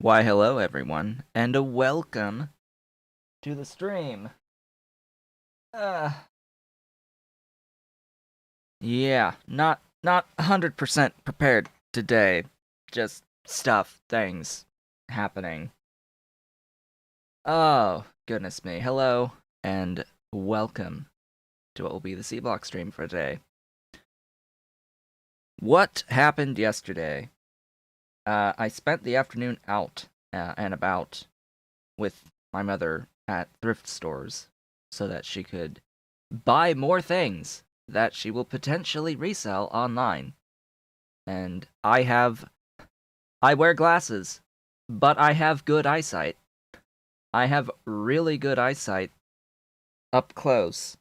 Why, hello everyone, and a welcome to the stream. Uh, yeah, not 100% prepared today. Just stuff, things happening. Oh, goodness me. Hello, and welcome to what will be the Sea Block stream for today. What happened yesterday? I spent the afternoon out and about with my mother at thrift stores so that she could buy more things that she will potentially resell online. And I wear glasses, but I have good eyesight. I have really good eyesight up close.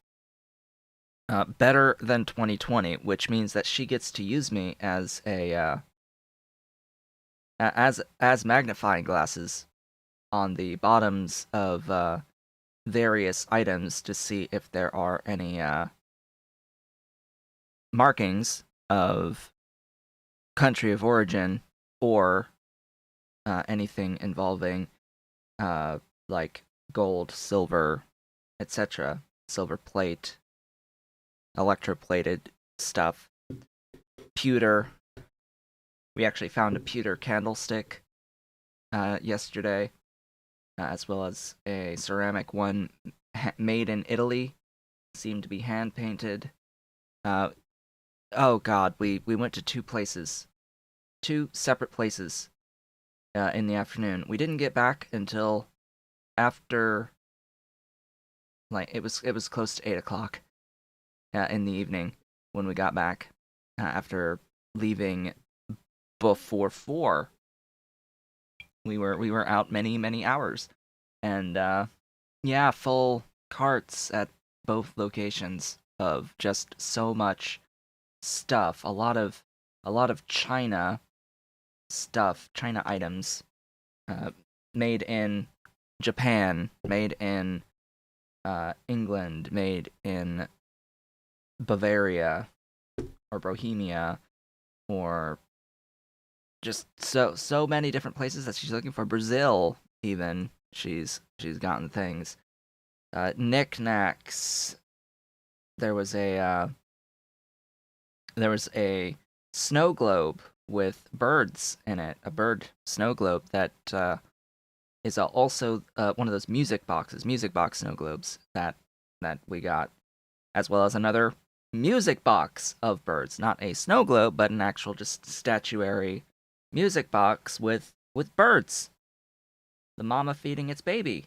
Better than 2020, which means that she gets to use me as as magnifying glasses on the bottoms of various items to see if there are any markings of country of origin or anything involving like gold, silver, etc., silver plate, electroplated stuff, pewter. We actually found a pewter candlestick yesterday, as well as a ceramic one made in Italy, seemed to be hand painted. Uh, oh God, we went to two separate places in the afternoon. We didn't get back until after, like, it was close to 8 o'clock in the evening when we got back after leaving before 4. We were out many hours, and yeah, full carts at both locations of just so much stuff. A lot of China stuff, China items, uh, made in Japan, made in England, made in Bavaria or Bohemia, or just so many different places that she's looking for. Brazil, even she's gotten things. Knickknacks. There was a snow globe with birds in it, a bird snow globe that is also one of those music box snow globes that we got, as well as another music box of birds, not a snow globe, but an actual just statuary music box with birds. The mama feeding its baby,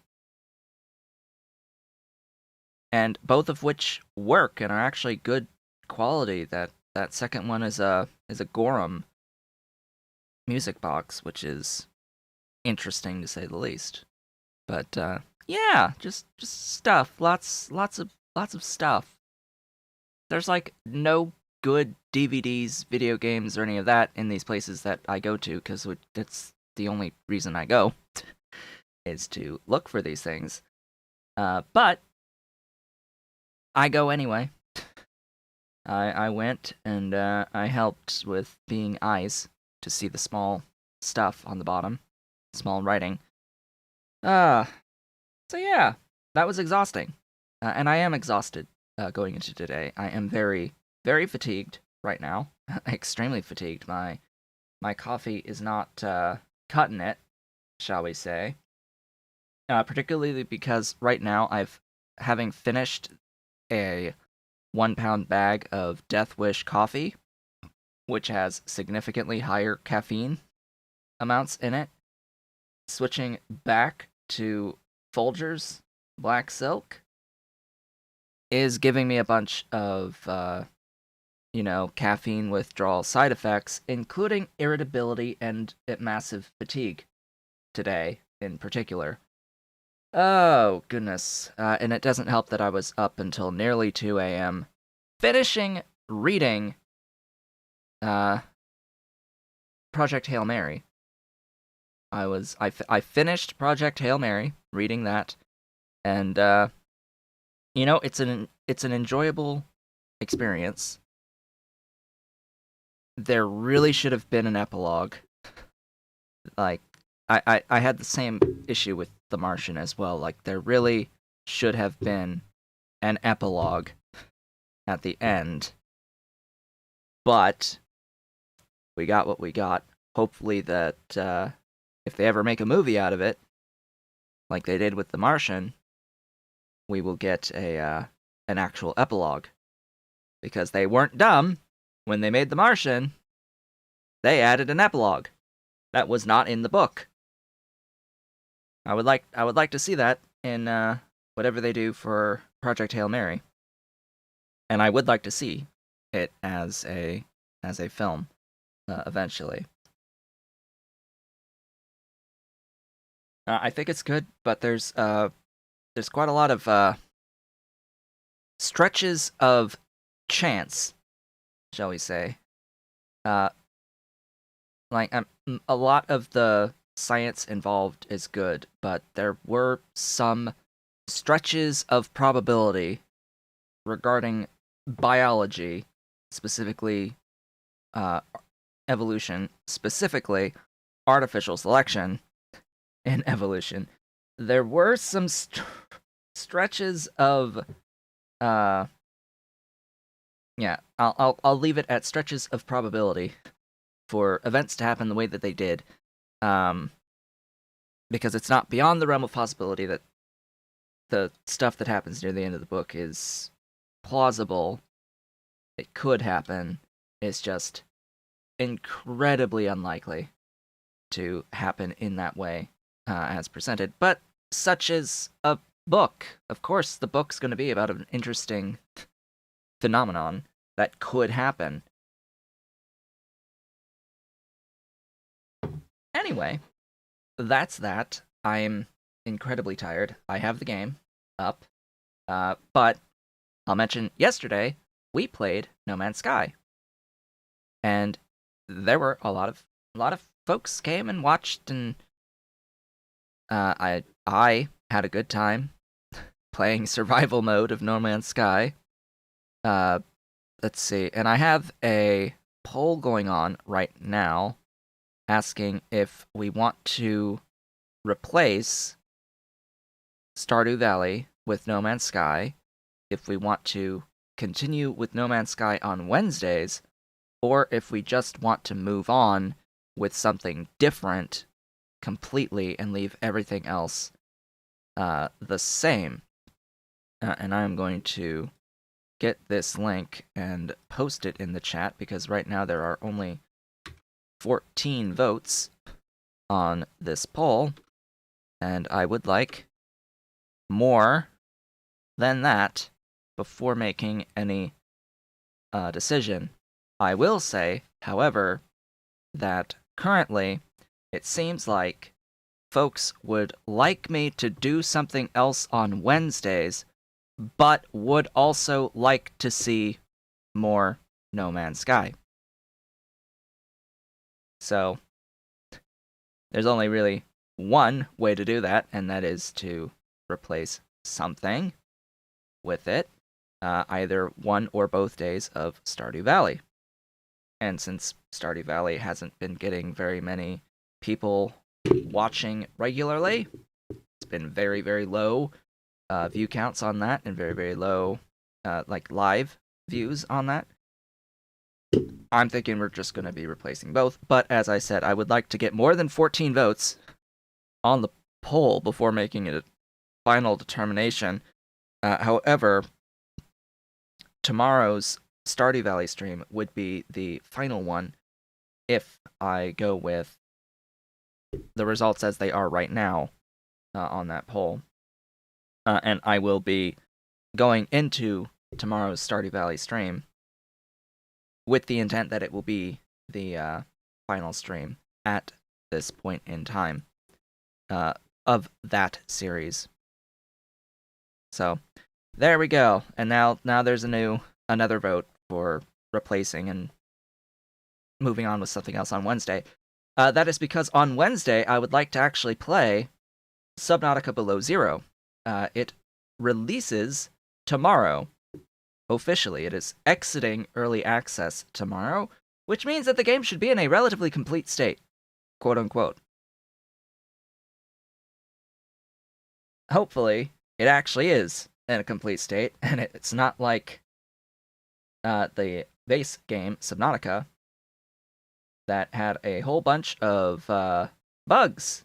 and both of which work and are actually good quality. That second one is a Gorham music box, which is interesting to say the least. But yeah, just stuff, lots of stuff. There's like no good DVDs, video games, or any of that in these places that I go to because it's the only reason I go is to look for these things. But I go anyway. I went and I helped with being eyes to see the small stuff on the bottom, small writing. Uh, so yeah, that was exhausting, and I am exhausted going into today. I am very fatigued right now, extremely fatigued. My coffee is not cutting it, shall we say? Particularly because right now having finished a 1 pound bag of Death Wish coffee, which has significantly higher caffeine amounts in it. Switching back to Folgers Black Silk is giving me a bunch of, caffeine withdrawal side effects, including irritability and massive fatigue today in particular. Oh, goodness. And it doesn't help that I was up until nearly 2 a.m. finishing reading uh, Project Hail Mary. I finished Project Hail Mary, reading that, and it's an enjoyable experience. There really should have been an epilogue, like I had the same issue with The Martian as well. Like, there really should have been an epilogue at the end, but we got what we got. Hopefully that if they ever make a movie out of it, like they did with The Martian, we will get an actual epilogue. Because they weren't dumb when they made The Martian. They added an epilogue that was not in the book. I would like to see that in whatever they do for Project Hail Mary. And I would like to see it as a film eventually. I think it's good, but there's quite a lot of stretches of chance, shall we say. Like a lot of the science involved is good, but there were some stretches of probability regarding biology, specifically evolution, specifically artificial selection in evolution. There were some stretches of yeah, I'll leave it at stretches of probability for events to happen the way that they did, because it's not beyond the realm of possibility that the stuff that happens near the end of the book is plausible. It could happen. It's just incredibly unlikely to happen in that way as presented. But such is a book. Of course, the book's going to be about an interesting phenomenon that could happen. Anyway, that's that. I'm incredibly tired. I have the game up. But I'll mention yesterday we played No Man's Sky. And there were a lot of folks came and watched, and I had a good time playing survival mode of No Man's Sky. Let's see. And I have a poll going on right now asking if we want to replace Stardew Valley with No Man's Sky, if we want to continue with No Man's Sky on Wednesdays, or if we just want to move on with something different completely and leave everything else the same. And I'm going to get this link and post it in the chat, because right now there are only 14 votes on this poll, and I would like more than that before making any decision. I will say, however, that currently it seems like folks would like me to do something else on Wednesdays, but would also like to see more No Man's Sky. So, there's only really one way to do that, and that is to replace something with it, either one or both days of Stardew Valley. And since Stardew Valley hasn't been getting very many people watching regularly, it's been very, very low view counts on that, and very, very low live views on that. I'm thinking we're just going to be replacing both. But as I said, I would like to get more than 14 votes on the poll before making a final determination. However, tomorrow's Stardew Valley stream would be the final one if I go with the results as they are right now on that poll. And I will be going into tomorrow's Stardew Valley stream with the intent that it will be the final stream at this point in time of that series. So there we go. And now there's another vote for replacing and moving on with something else on Wednesday. That is because on Wednesday I would like to actually play Subnautica Below Zero. It releases tomorrow. Officially, it is exiting early access tomorrow, which means that the game should be in a relatively complete state, quote unquote. hopefully it actually is in a complete state, and it's not like the base game Subnautica that had a whole bunch of bugs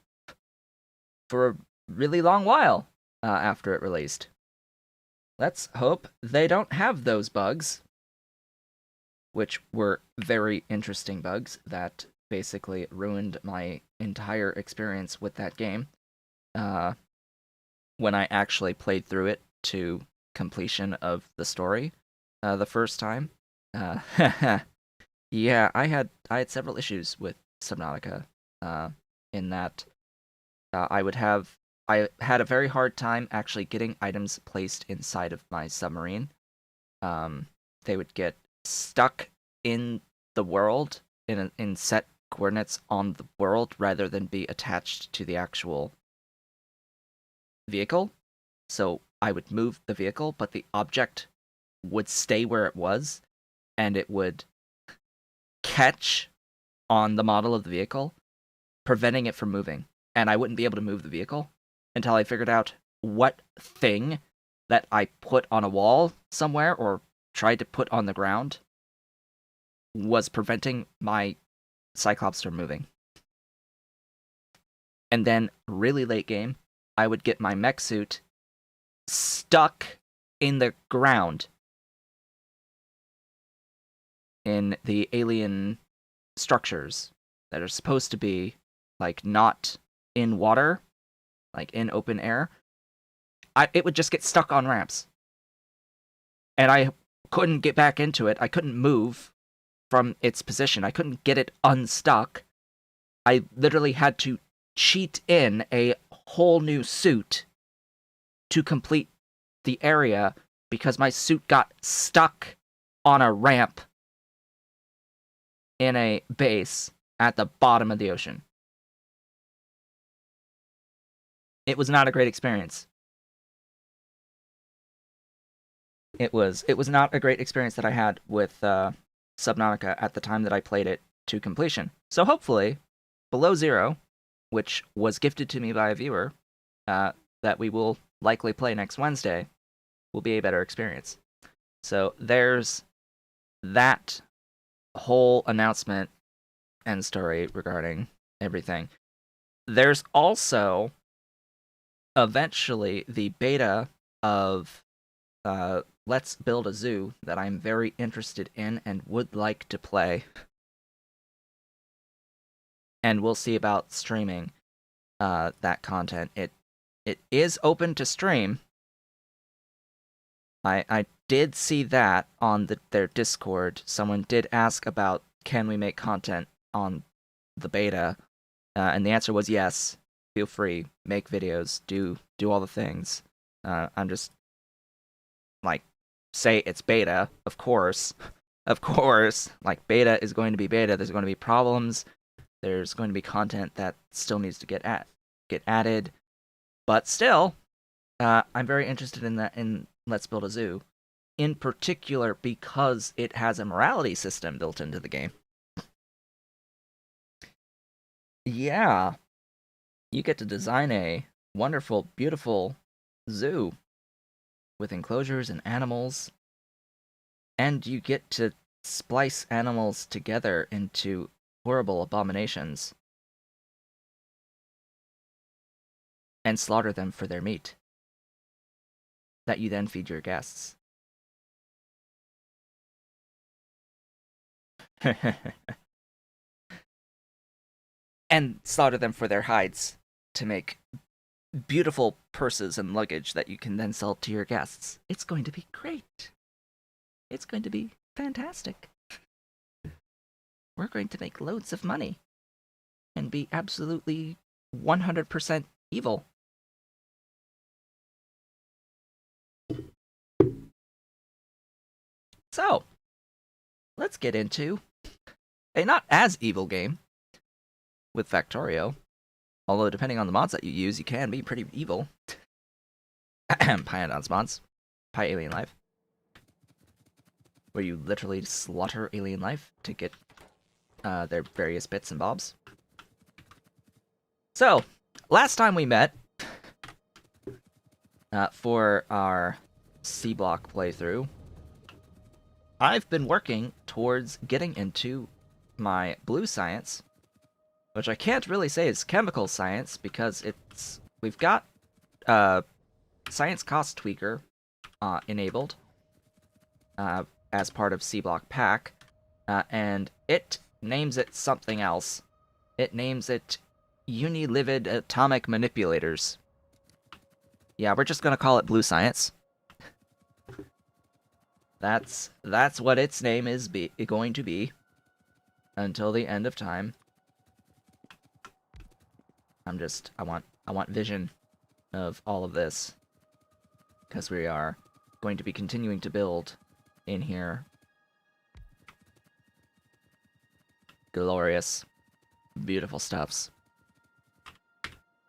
for a really long while after it released. Let's hope they don't have those bugs, which were very interesting bugs that basically ruined my entire experience with that game when I actually played through it to completion of the story the first time. Yeah, I had several issues with Subnautica in that I had a very hard time actually getting items placed inside of my submarine. They would get stuck in the world in set coordinates on the world rather than be attached to the actual vehicle. So I would move the vehicle, but the object would stay where it was, and it would catch on the model of the vehicle, preventing it from moving. And I wouldn't be able to move the vehicle until I figured out what thing that I put on a wall somewhere or tried to put on the ground was preventing my Cyclops from moving. And then, really late game, I would get my mech suit stuck in the ground in the alien structures that are supposed to be, like, not in water, like in open air. It would just get stuck on ramps. And I couldn't get back into it. I couldn't move from its position. I couldn't get it unstuck. I literally had to cheat in a whole new suit to complete the area because my suit got stuck on a ramp in a base at the bottom of the ocean. It was not a great experience. It was not a great experience that I had with Subnautica at the time that I played it to completion. So hopefully, Below Zero, which was gifted to me by a viewer, that we will likely play next Wednesday, will be a better experience. So there's that whole announcement and story regarding everything. There's also eventually the beta of Let's Build a Zoo that I'm very interested in and would like to play. And we'll see about streaming that content. It is open to stream. I did see that on their Discord. Someone did ask about can we make content on the beta, and the answer was yes. Feel free, make videos, do all the things. I'm just like, say it's beta, of course. Of course, like, beta is going to be beta. There's going to be problems. There's going to be content that still needs to get added. But still, I'm very interested in that in Let's Build a Zoo, in particular because it has a morality system built into the game. Yeah, you get to design a wonderful, beautiful zoo with enclosures and animals, and you get to splice animals together into horrible abominations and slaughter them for their meat that you then feed your guests. And slaughter them for their hides to make beautiful purses and luggage that you can then sell to your guests. It's going to be great. It's going to be fantastic. We're going to make loads of money and be absolutely 100% evil. So, let's get into a not as evil game with Factorio. Although, depending on the mods that you use, you can be pretty evil. Pyandon's mods. Pi Alien Life. Where you literally slaughter alien life to get their various bits and bobs. So, last time we met, For our Sea Block playthrough, I've been working towards getting into my blue science, which I can't really say is chemical science because we've got science cost tweaker enabled as part of Sea Block Pack, and it names it something else. It names it Unilivid Atomic Manipulators. Yeah, we're just gonna call it blue science. That's what its name is going to be until the end of time. I want vision of all of this because we are going to be continuing to build in here. Glorious, beautiful stuffs.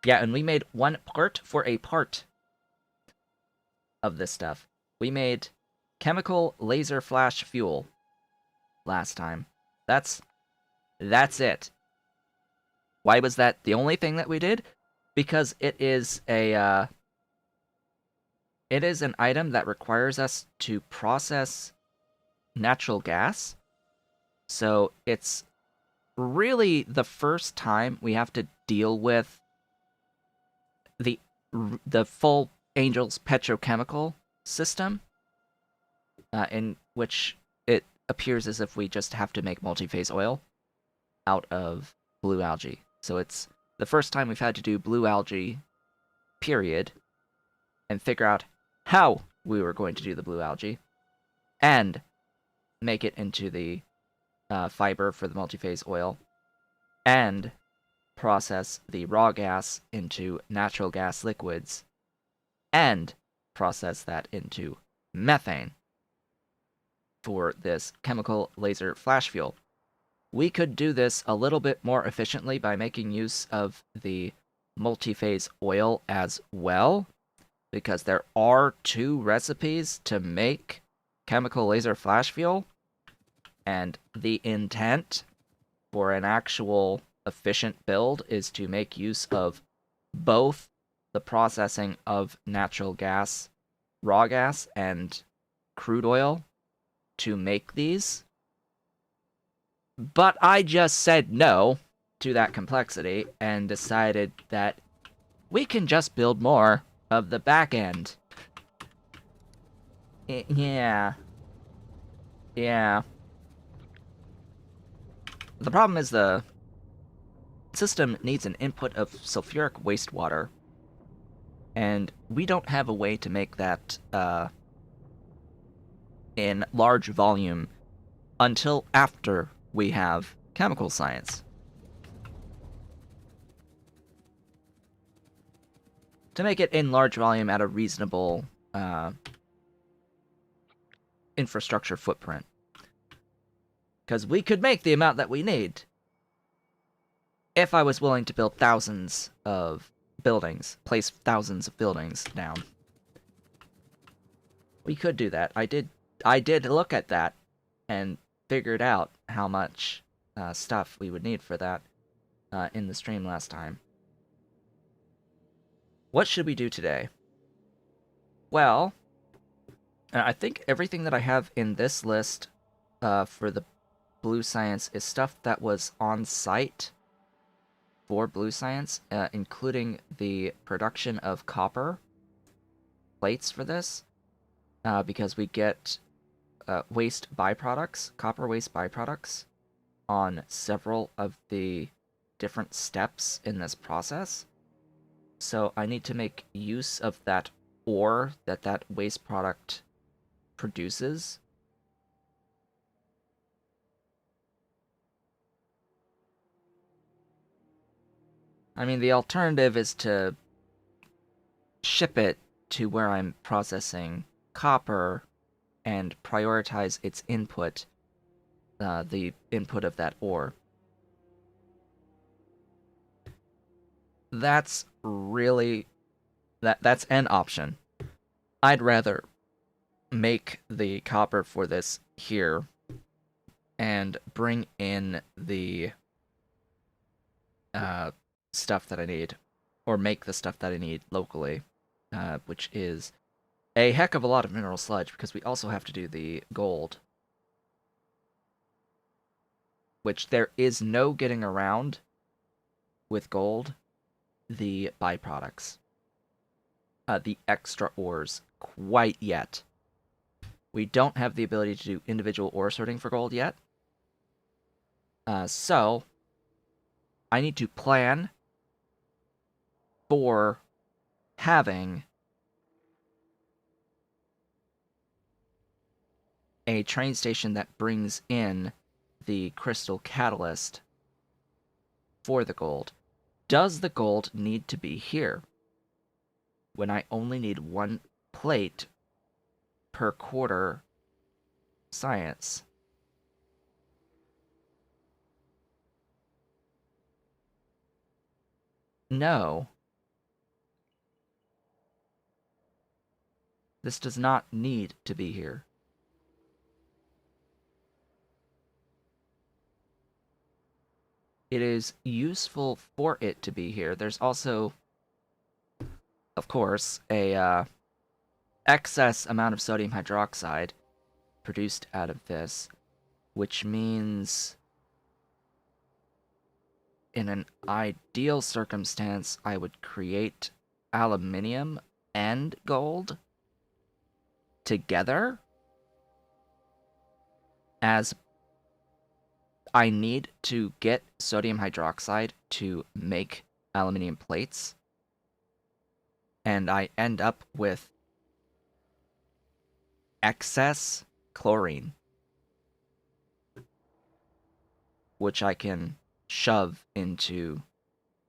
Yeah, and we made one part for a part of this stuff. We made chemical laser flash fuel last time. That's it. Why was that the only thing that we did? Because it is an item that requires us to process natural gas. So it's really the first time we have to deal with the full Angel's petrochemical system, in which it appears as if we just have to make multi-phase oil out of blue algae. So it's the first time we've had to do blue algae, period, and figure out how we were going to do the blue algae, and make it into the fiber for the multi-phase oil, and process the raw gas into natural gas liquids, and process that into methane for this chemical laser flash fuel. We could do this a little bit more efficiently by making use of the multi-phase oil as well, because there are 2 recipes to make chemical laser flash fuel, and the intent for an actual efficient build is to make use of both the processing of natural gas, raw gas, and crude oil to make these. But I just said no to that complexity and decided that we can just build more of the back end. Yeah. The problem is the system needs an input of sulfuric wastewater, and we don't have a way to make that in large volume until after we have chemical science. To make it in large volume at a reasonable infrastructure footprint. Because we could make the amount that we need if I was willing to build thousands of buildings, place thousands of buildings down. We could do that. I did look at that and figured out how much stuff we would need for that in the stream last time. What should we do today? Well, I think everything that I have in this list for the blue science is stuff that was on site for blue science, including the production of copper plates for this, because we get waste byproducts, copper waste byproducts, on several of the different steps in this process. So I need to make use of that ore that waste product produces. I mean, the alternative is to ship it to where I'm processing copper and prioritize its input, the input of that ore. That's really... that's an option. I'd rather make the copper for this here and bring in the stuff that I need, or make the stuff that I need locally, which is a heck of a lot of mineral sludge because we also have to do the gold, which there is no getting around with gold the byproducts, the extra ores quite yet. We don't have the ability to do individual ore sorting for gold yet. So I need to plan for having a train station that brings in the crystal catalyst for the gold. Does the gold need to be here when I only need one plate per quarter science? No. This does not need to be here. It is useful for it to be here. There's also, of course, a excess amount of sodium hydroxide produced out of this, which means in an ideal circumstance, I would create aluminium and gold together, as I need to get sodium hydroxide to make aluminium plates, and I end up with excess chlorine, which I can shove into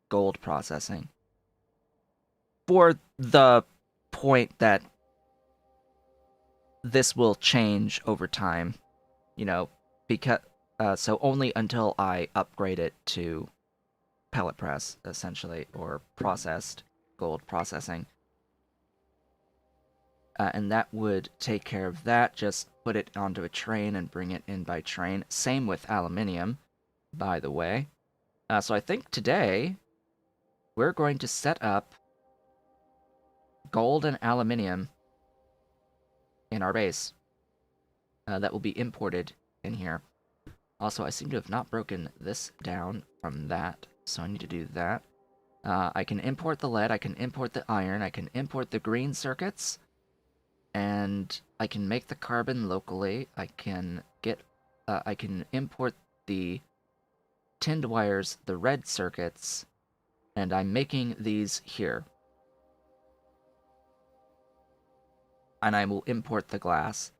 gold processing for the point that this will change over time, because so only until I upgrade it to pellet press, essentially, or processed gold processing. And that would take care of that. Just put it onto a train and bring it in by train. Same with aluminium, by the way. So I think today we're going to set up gold and aluminium in our base. That will be imported in here. Also, I seem to have not broken this down from that, so I need to do that. I can import the lead, I can import the iron, I can import the green circuits, and I can make the carbon locally. I can import the tinned wires, the red circuits, and I'm making these here. And I will import the glass.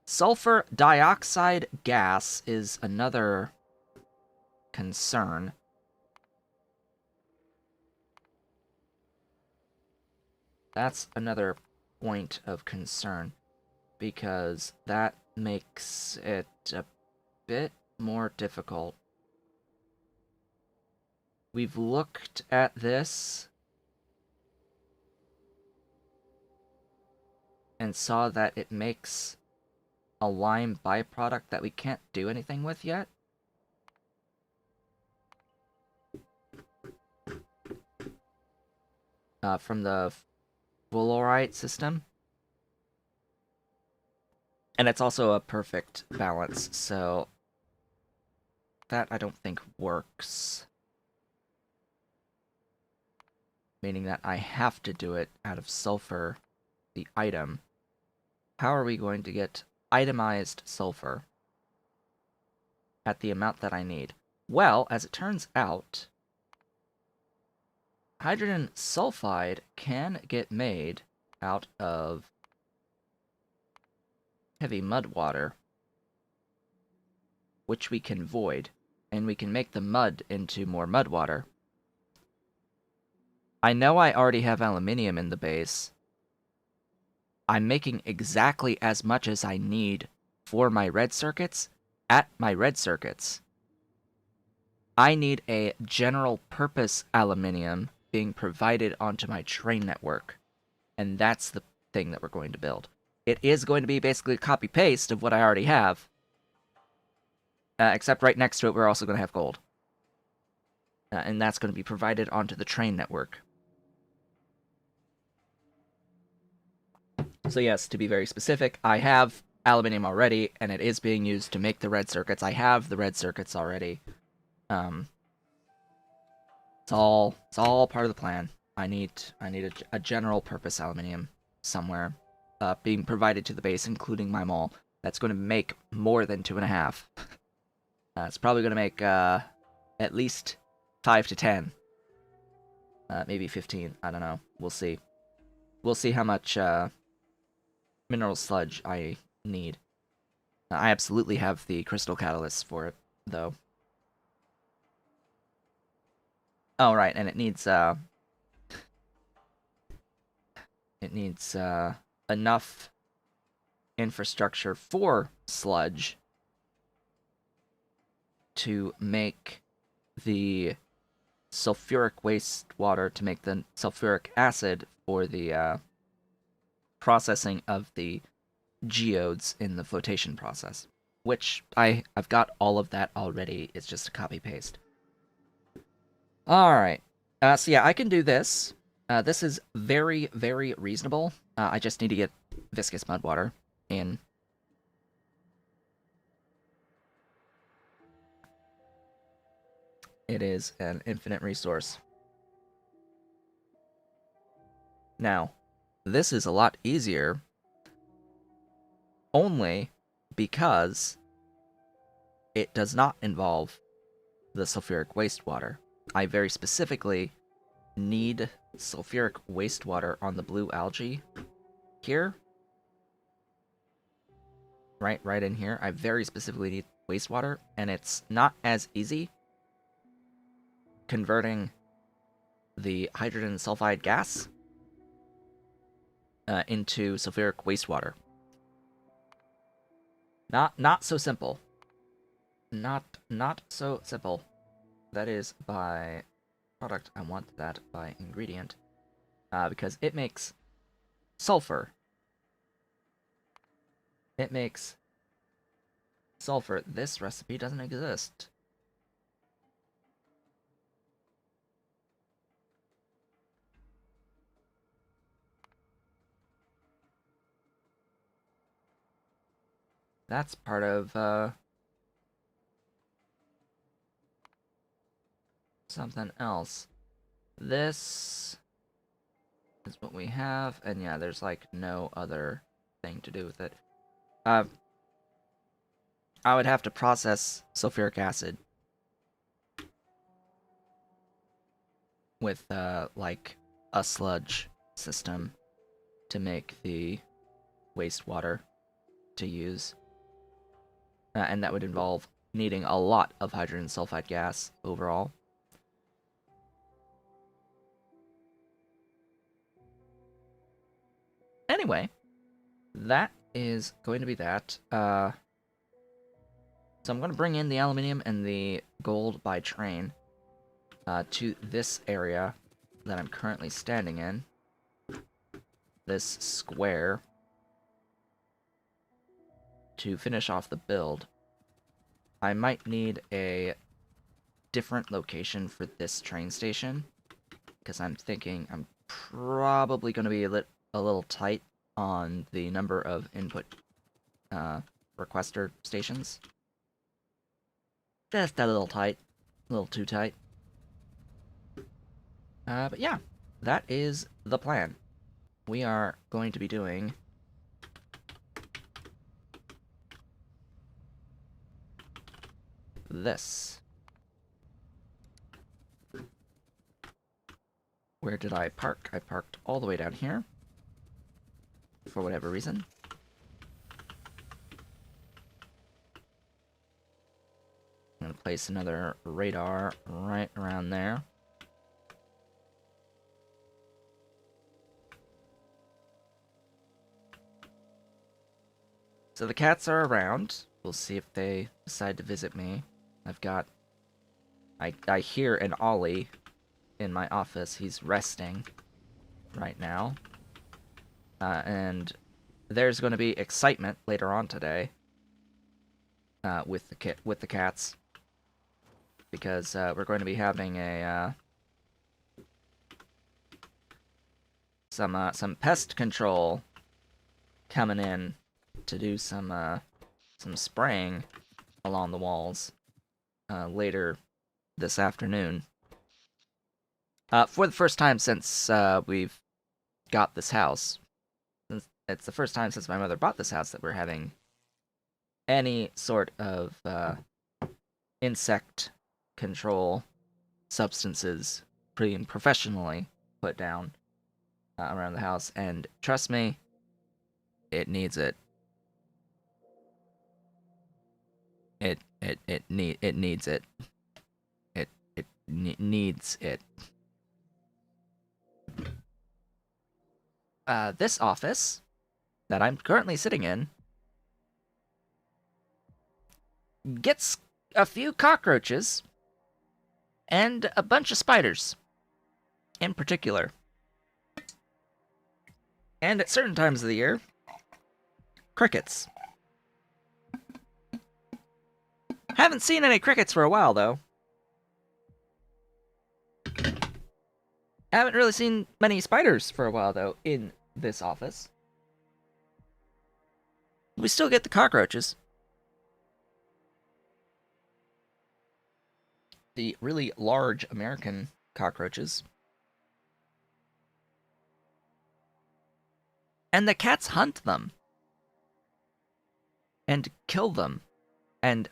Sulfur dioxide gas is another concern. That's another point of concern, because that makes it a bit more difficult. We've looked at this and saw that it makes a lime byproduct that we can't do anything with yet. From the fluorite system. And it's also a perfect balance, so that I don't think works. Meaning that I have to do it out of sulfur, the item. How are we going to get itemized sulfur at the amount that I need? Well, as it turns out, hydrogen sulfide can get made out of heavy mud water, which we can void, and we can make the mud into more mud water. I know I already have aluminium in the base. I'm making exactly as much as I need for my red circuits at my red circuits. I need a general purpose aluminium being provided onto my train network, and that's the thing that we're going to build. It is going to be basically a copy-paste of what I already have, except right next to it we're also going to have gold. And that's going to be provided onto the train network. So yes, to be very specific, I have aluminium already, and it is being used to make the red circuits. I have the red circuits already. Um, it's all part of the plan. I need a general purpose aluminium somewhere, being provided to the base, including my mall. That's going to make more than 2.5. It's probably going to make at least 5 to 10, maybe 15. I don't know. We'll see. We'll see how much mineral sludge I need. I absolutely have the crystal catalyst for it, though. Oh right, and it needs enough infrastructure for sludge to make the sulfuric wastewater, to make the sulfuric acid for the processing of the geodes in the flotation process, which I've got all of that already. It's just a copy paste. All right. So yeah, I can do this. This is very, very reasonable. I just need to get viscous mud water in. It is an infinite resource. Now, this is a lot easier only because it does not involve the sulfuric wastewater. I very specifically need sulfuric wastewater on the blue algae here. Right in here. I very specifically need wastewater, and it's not as easy converting the hydrogen sulfide gas into sulfuric wastewater. Not so simple. Not so simple. That is by product. I want that by ingredient, because it makes sulfur. It makes sulfur. This recipe doesn't exist. That's part of something else. This is what we have, and yeah, there's like no other thing to do with it. I would have to process sulfuric acid with like a sludge system to make the wastewater to use, and that would involve needing a lot of hydrogen sulfide gas overall. Anyway, that is going to be that. So I'm going to bring in the aluminium and the gold by train to this area that I'm currently standing in. This square. To finish off the build. I might need a different location for this train station, because I'm thinking I'm probably going to be a little tight on the number of input requester stations. Just a little tight. A little too tight. But yeah, that is the plan. We are going to be doing this. Where did I park? I parked all the way down here. For whatever reason. I'm going to place another radar right around there. So the cats are around. We'll see if they decide to visit me. I hear an Ollie in my office. He's resting right now. And there's going to be excitement later on today with the cats, because we're going to be having a some pest control coming in to do some spraying along the walls later this afternoon. For the first time since we've got this house. It's the first time since my mother bought this house that we're having any sort of insect control substances pretty professionally put down around the house, and trust me, it needs it. It needs it. It needs it. This office that I'm currently sitting in gets a few cockroaches and a bunch of spiders in particular. And at certain times of the year, crickets. Haven't seen any crickets for a while, though. Haven't really seen many spiders for a while, though, in this office. We still get the cockroaches. The really large American cockroaches. And the cats hunt them. And kill them. And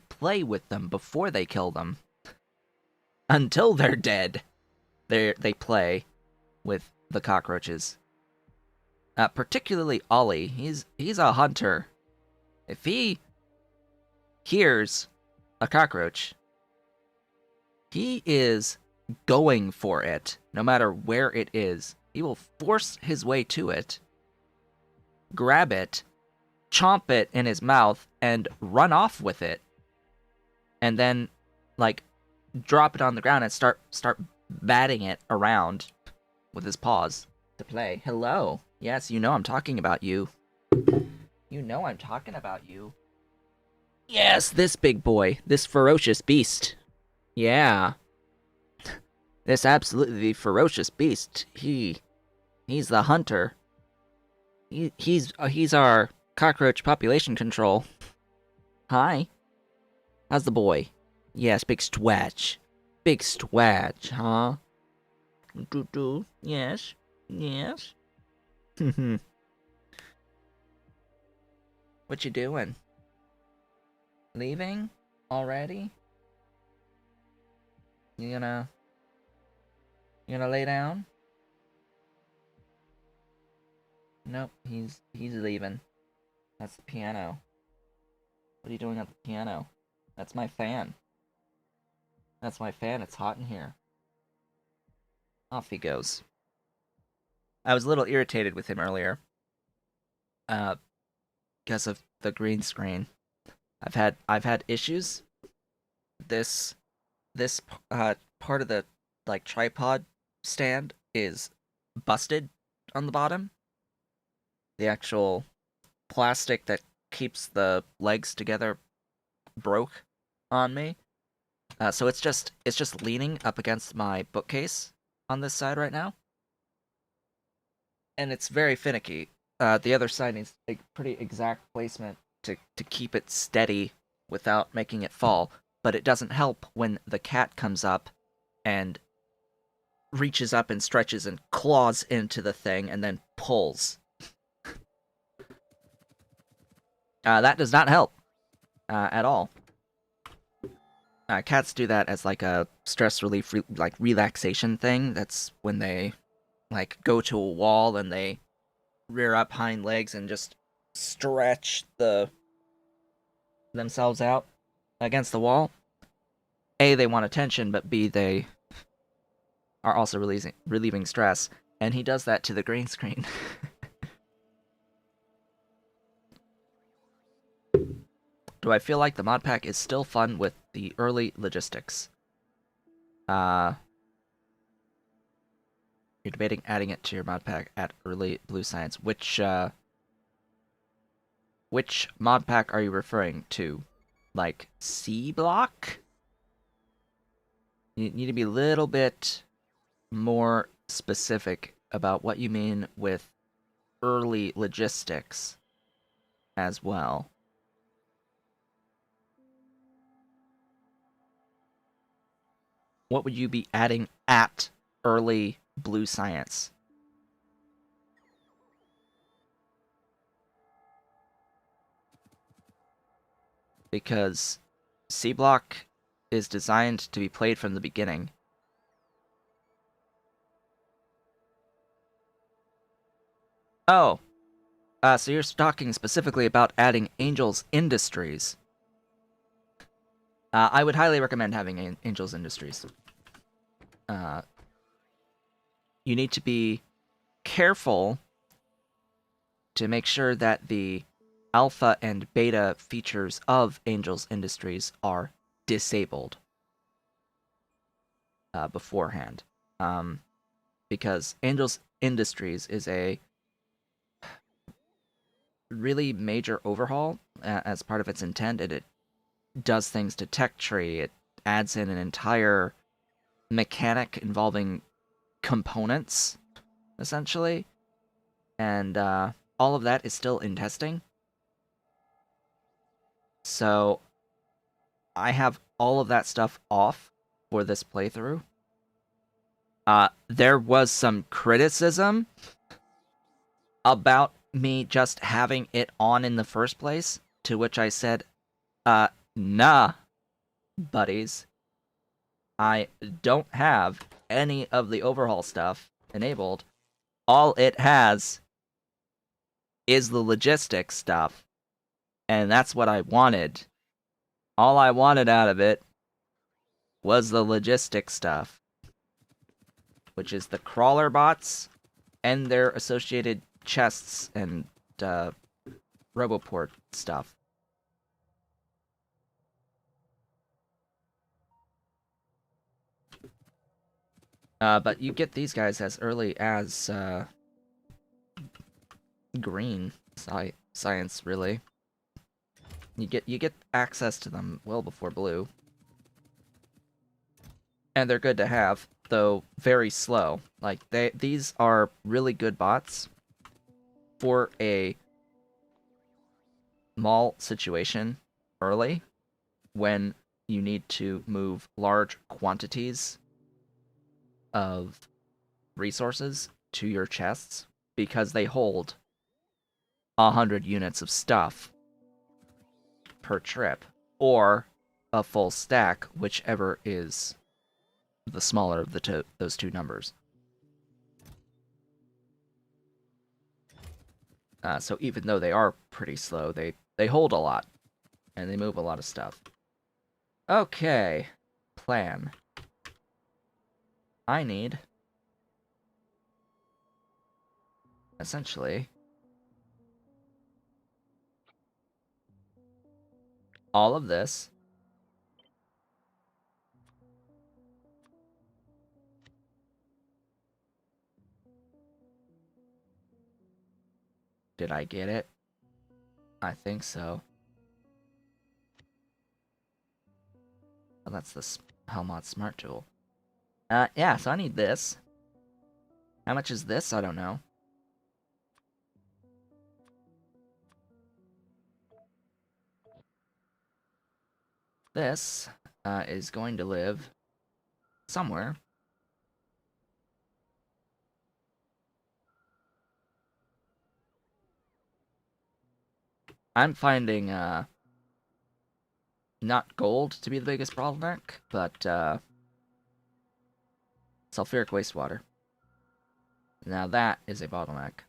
play with them before they kill them. Until they're dead. They play with the cockroaches. Particularly Ollie. He's a hunter. If he hears a cockroach, he is going for it, no matter where it is. He will force his way to it, grab it, chomp it in his mouth, and run off with it. And then, like, drop it on the ground and start batting it around with his paws to play. Hello. Yes, you know I'm talking about you. You know I'm talking about you. Yes, this big boy. This ferocious beast. Yeah. This absolutely ferocious beast. He's the hunter. He's our cockroach population control. Hi. How's the boy? Yes, big stwatch. Big stwatch, huh? Do. Yes. Yes. What you doing? Leaving already? You gonna lay down? Nope, he's leaving. That's the piano. What are you doing at the piano? That's my fan. That's my fan. It's hot in here. Off he goes. I was a little irritated with him earlier. Because of the green screen. I've had issues. This part of the tripod stand is busted on the bottom. The actual plastic that keeps the legs together broke on me. So it's just leaning up against my bookcase on this side right now. And it's very finicky. The other side needs a pretty exact placement to keep it steady without making it fall. But it doesn't help when the cat comes up and reaches up and stretches and claws into the thing and then pulls. That does not help at all. Cats do that as like a stress relief, relaxation thing. That's when they go to a wall and they rear up hind legs and just stretch themselves out against the wall. A, they want attention, but B, they are also relieving stress. And he does that to the green screen. Do I feel like the mod pack is still fun with the early logistics? You're debating adding it to your mod pack at early blue science. Which mod pack are you referring to? Like Sea Block? You need to be a little bit more specific about what you mean with early logistics as well. What would you be adding at early blue science? Because Sea Block is designed to be played from the beginning. Oh, so you're talking specifically about adding Angels Industries. I would highly recommend having Angels Industries. Uh, you need to be careful to make sure that the alpha and beta features of Angels Industries are disabled beforehand. Because Angels Industries is a really major overhaul as part of its intent, and it does things to tech tree. It adds in an entire mechanic involving components, essentially, and all of that is still in testing. So I have all of that stuff off for this playthrough. There was some criticism about me just having it on in the first place, to which I said, nah, buddies. I don't have any of the overhaul stuff enabled. All it has is the logistics stuff, and that's what I wanted. All I wanted out of it was the logistics stuff, which is the crawler bots and their associated chests and Roboport stuff. But you get these guys as early as green science, really. You get access to them well before blue. And they're good to have, though very slow. Like these are really good bots for a mall situation early when you need to move large quantities of resources to your chests because they hold 100 units of stuff per trip, or a full stack, whichever is the smaller of those two numbers. So even though they are pretty slow, they hold a lot, and they move a lot of stuff. Okay, plan. I need, essentially, all of this. Did I get it? I think so. Oh, that's the Helmut Smart Tool. Yeah, so I need this. How much is this? I don't know. This is going to live somewhere. I'm finding not gold to be the biggest bottleneck, but sulfuric wastewater. Now that is a bottleneck.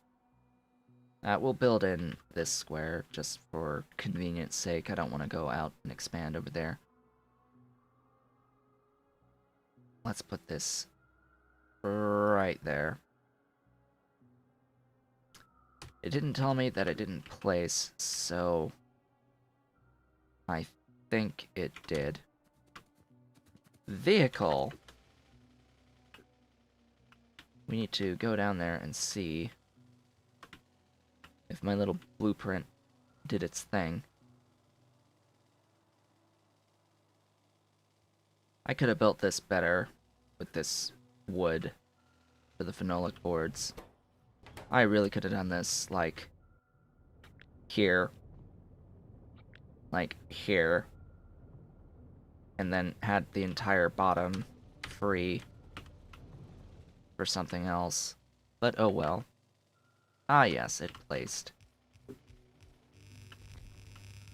We'll build in this square just for convenience sake. I don't want to go out and expand over there. Let's put this right there. It didn't tell me that it didn't place, so I think it did. Vehicle. We need to go down there and see if my little blueprint did its thing. I could have built this better with this wood for the phenolic boards. I really could have done this, like, here. Like, here. And then had the entire bottom free for something else. But oh well. Ah yes, it placed.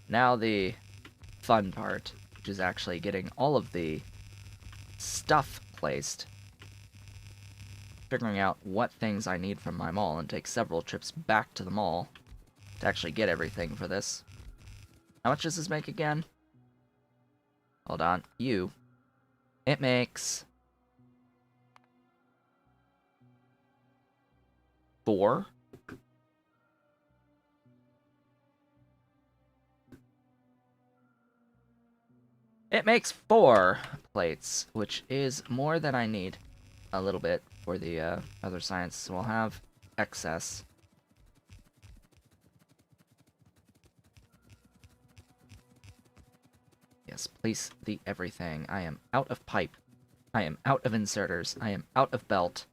Now the fun part, which is actually getting all of the stuff placed. Figuring out what things I need from my mall and take several trips back to the mall to actually get everything for this. How much does this make again? Hold on. It makes 4. It makes 4 plates, which is more than I need. A little bit for the other science, so we'll have excess. Yes, place the everything. I am out of pipe. I am out of inserters. I am out of belt.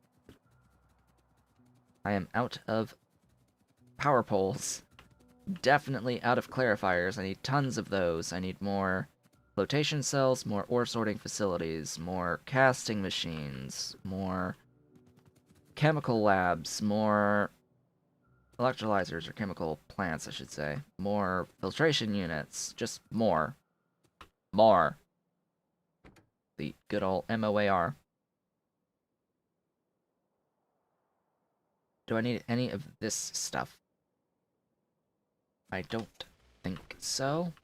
I am out of power poles. Definitely out of clarifiers. I need tons of those. I need more flotation cells, more ore sorting facilities, more casting machines, more chemical labs, more electrolyzers or chemical plants, I should say, more filtration units, just more. More. The good old MOAR. Do I need any of this stuff? I don't think so.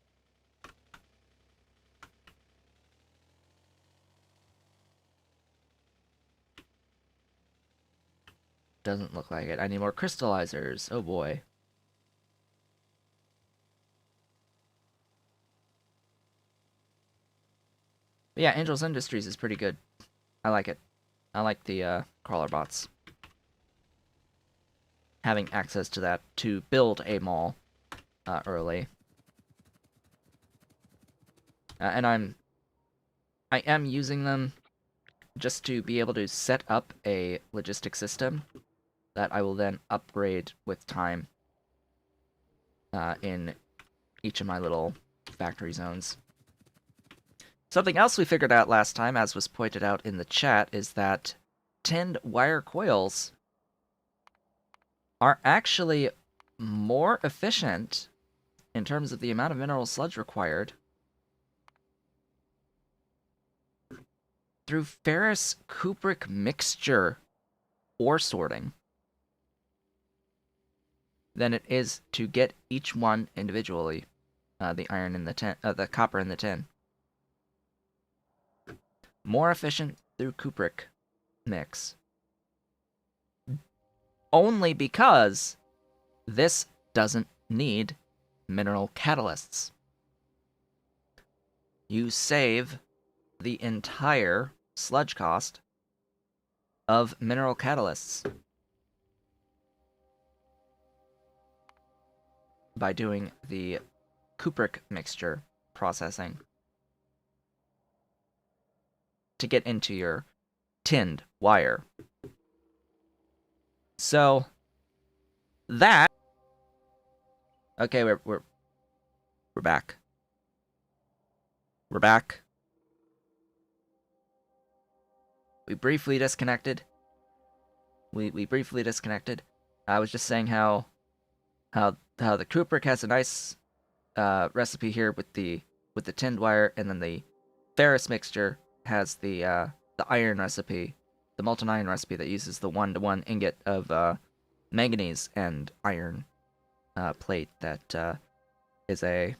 Doesn't look like it. I need more crystallizers. Oh boy. But yeah, Angel's Industries is pretty good. I like it. I like the crawler bots. Having access to that to build a mall early. And I am using them just to be able to set up a logistic system that I will then upgrade with time in each of my little factory zones. Something else we figured out last time, as was pointed out in the chat, is that tinned wire coils are actually more efficient in terms of the amount of mineral sludge required through ferrous cupric mixture ore sorting than it is to get each one individually. The iron in the tin, the copper in the tin. More efficient through cupric mix. Only because this doesn't need mineral catalysts. You save the entire sludge cost of mineral catalysts by doing the cupric mixture processing to get into your tinned wire. So that okay, we're back. We're back. We briefly disconnected. We briefly disconnected. I was just saying how the cupric has a nice recipe here with the tinned wire, and then the ferrous mixture has the iron recipe, the molten iron recipe that uses the 1-to-1 ingot of manganese and iron plate that is at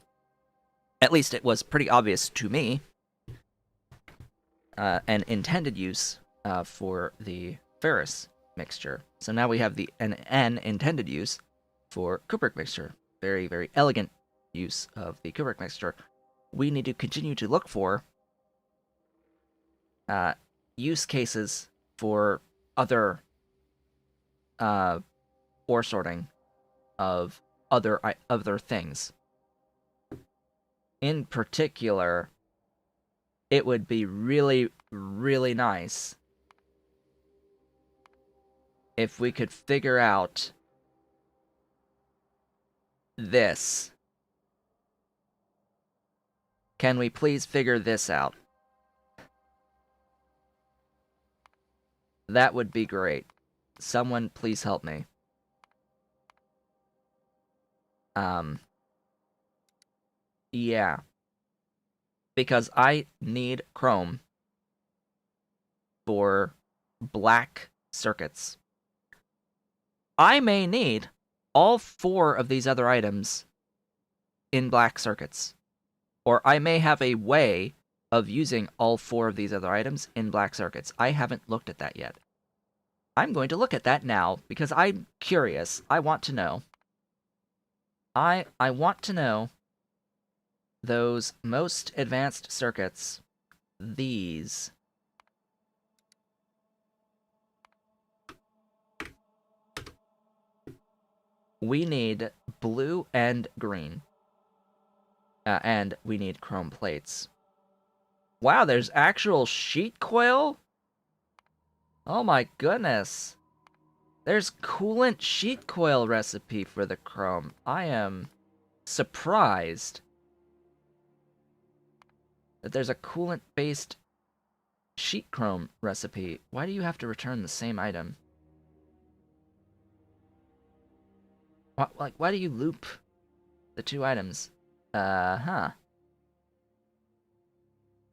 least it was pretty obvious to me, an intended use for the ferrous mixture. So now we have an intended use for cupric mixture. Very, very elegant use of the cupric mixture. We need to continue to look for use cases for other ore sorting of other things. In particular, it would be really, really nice if we could figure out this. Can we please figure this out? That would be great. Someone please help me. Yeah. Because I need chrome for black circuits. I may need all 4 of these other items in black circuits. Or I may have a way of using all 4 of these other items in black circuits. I haven't looked at that yet. I'm going to look at that now, because I'm curious. I want to know. I want to know those most advanced circuits. These. We need blue and green. And we need chrome plates. Wow, there's actual sheet coil? Oh my goodness. There's coolant sheet coil recipe for the chrome. I am surprised that there's a coolant-based sheet chrome recipe. Why do you have to return the same item? Why do you loop the 2 items? Huh.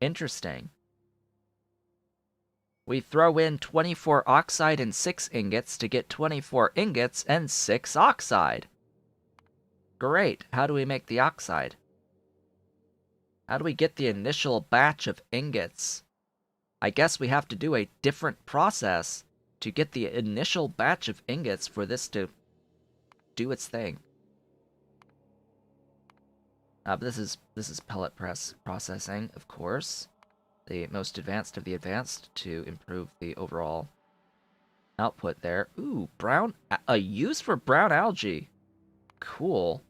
Interesting. We throw in 24 oxide and 6 ingots to get 24 ingots and 6 oxide. Great. How do we make the oxide? How do we get the initial batch of ingots? I guess we have to do a different process to get the initial batch of ingots for this to do its thing. But this is pellet press processing, of course. The most advanced of the advanced to improve the overall output there. Ooh, a use for brown algae. Cool.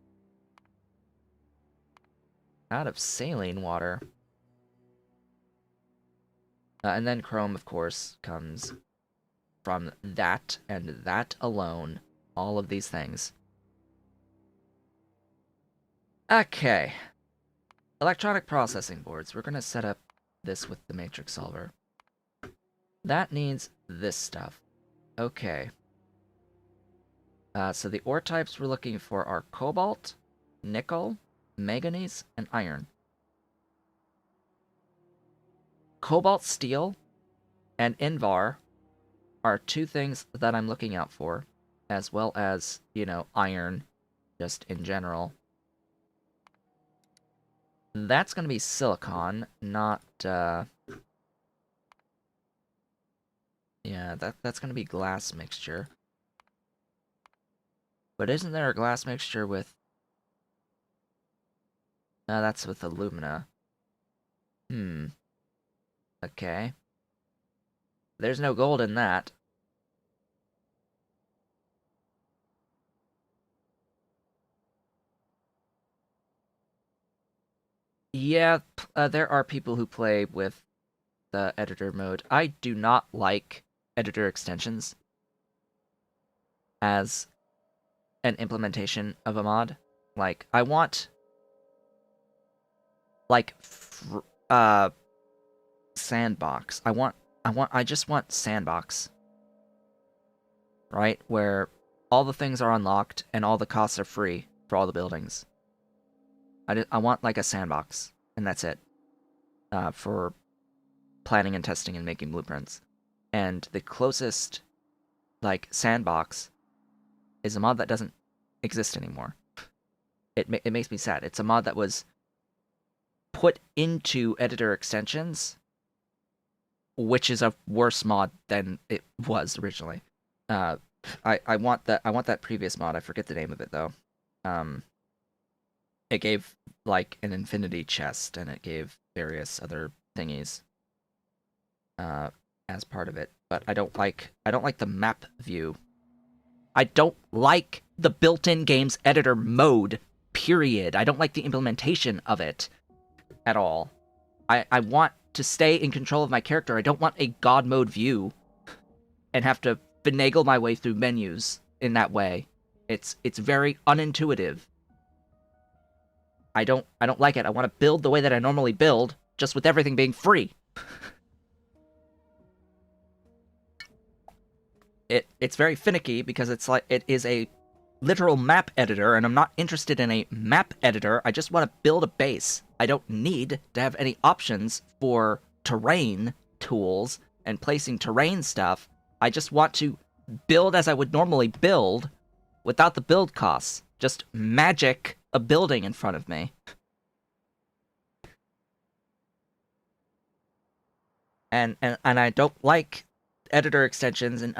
Out of saline water. And then chrome, of course, comes from that and that alone. All of these things. Okay. Electronic processing boards. We're going to set up this with the matrix solver. That needs this stuff. Okay. So the ore types we're looking for are cobalt, nickel, manganese, and iron. Cobalt steel and Invar are 2 things that I'm looking out for, as well as, iron, just in general. That's going to be silicon, not, yeah, that's going to be glass mixture. But isn't there a glass mixture with... No, that's with alumina. Okay. There's no gold in that. Yeah, there are people who play with the editor mode. I do not like editor extensions as an implementation of a mod. Like, I want... like, sandbox. I just want sandbox. Right? Where all the things are unlocked and all the costs are free for all the buildings. I want, like, a sandbox, and that's it. For planning and testing and making blueprints. And the closest, like, sandbox is a mod that doesn't exist anymore. It makes me sad. It's a mod that was put into editor extensions, which is a worse mod than it was originally. I want that previous mod. I forget the name of it though. It gave like an infinity chest, and it gave various other thingies as part of it. But I don't like the map view. I don't like the built-in games editor mode. Period. I don't like the implementation of it at all. I want to stay in control of my character. I don't want a god mode view and have to finagle my way through menus in that way. It's very unintuitive. I don't like it. I want to build the way that I normally build, just with everything being free. It's very finicky because it's like it is a literal map editor, and I'm not interested in a map editor. I just want to build a base. I don't need to have any options for terrain tools and placing terrain stuff. I just want to build as I would normally build without the build costs. Just magic a building in front of me. And I don't like editor extensions and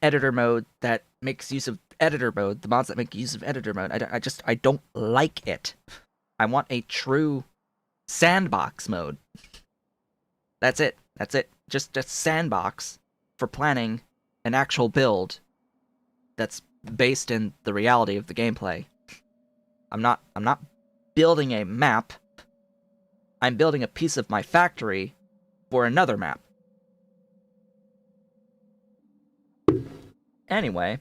editor mode that makes use of editor mode, the mods that make use of editor mode. I don't like it. I want a true sandbox mode. That's it. Just a sandbox for planning an actual build that's based in the reality of the gameplay. I'm not building a map. I'm building a piece of my factory for another map. Anyway,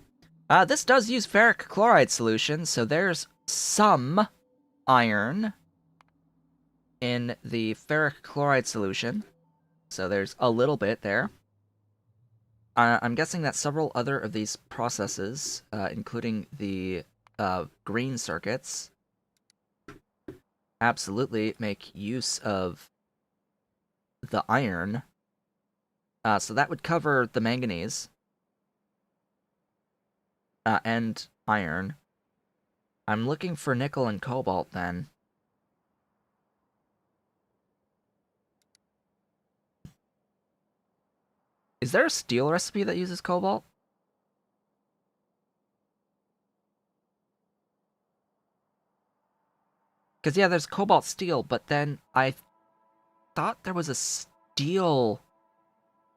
this does use ferric chloride solution, so there's some iron in the ferric chloride solution. So there's a little bit there. I'm guessing that several other of these processes, including the green circuits, absolutely make use of the iron. So that would cover the manganese. And iron. I'm looking for nickel and cobalt, then. Is there a steel recipe that uses cobalt? Because, yeah, there's cobalt steel, but then I thought there was a steel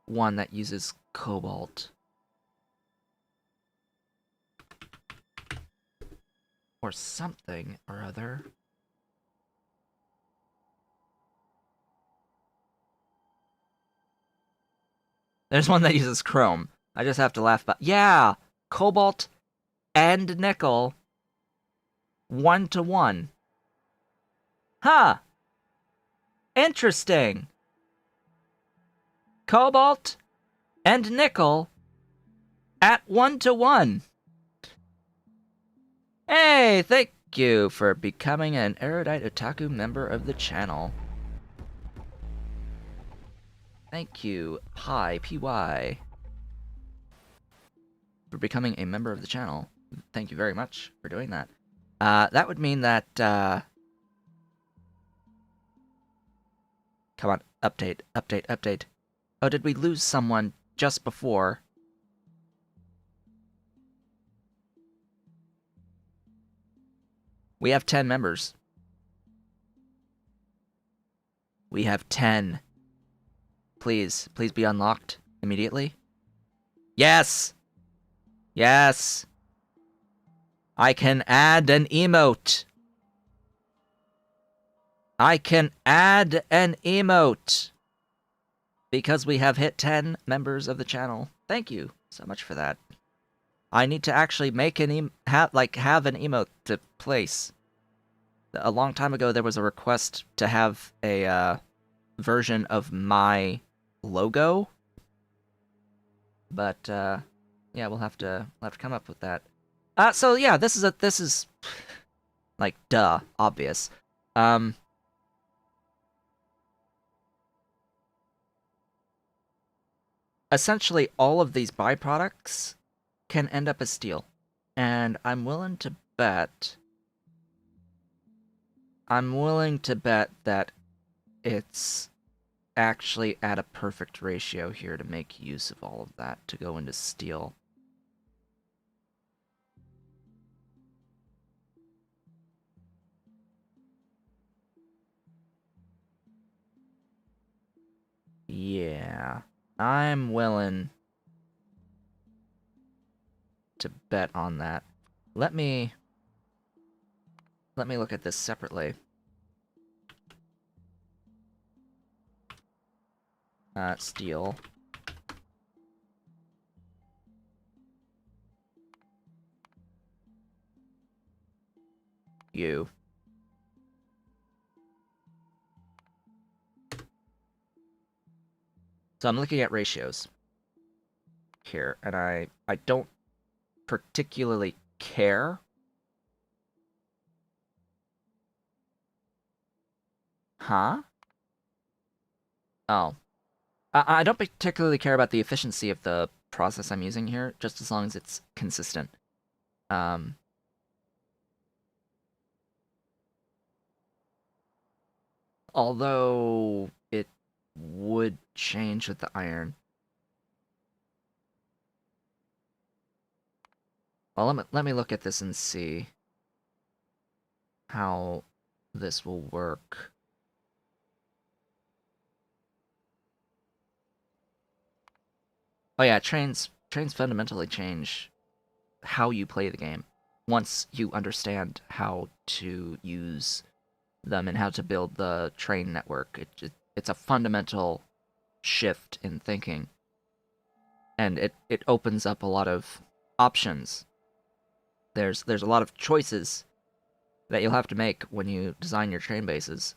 one that uses cobalt. Or something or other. There's one that uses chrome. I just have to laugh about. Yeah! Cobalt and nickel. 1-to-1. Huh! Interesting! Cobalt and nickel at 1-to-1. Hey, thank you for becoming an Erudite Otaku member of the channel. Thank you, Pi, PY, for becoming a member of the channel. Thank you very much for doing that. That would mean that, come on, update. Oh, did we lose someone just before? We have 10 members. We have 10. Please be unlocked immediately. Yes! Yes! I can add an emote. I can add an emote. Because we have hit 10 members of the channel. Thank you so much for that. I need to actually make an have an emote to place. A long time ago, there was a request to have a version of my logo, but yeah, we'll have to come up with that. So yeah, this is like obvious. Essentially, all of these byproducts can end up as steel, and I'm willing to bet that it's actually at a perfect ratio here to make use of all of that to go into steel. Yeah, I'm willing to bet on that. Let me look at this separately. Steel. you. So I'm looking at ratios here, and I don't particularly care. Huh? Oh. I don't particularly care about the efficiency of the process I'm using here, just as long as it's consistent. Um, although it would change with the iron. Well, let me look at this and see how this will work. Oh yeah, trains fundamentally change how you play the game once you understand how to use them and how to build the train network. It's a fundamental shift in thinking, and it opens up a lot of options. There's a lot of choices that you'll have to make when you design your train bases.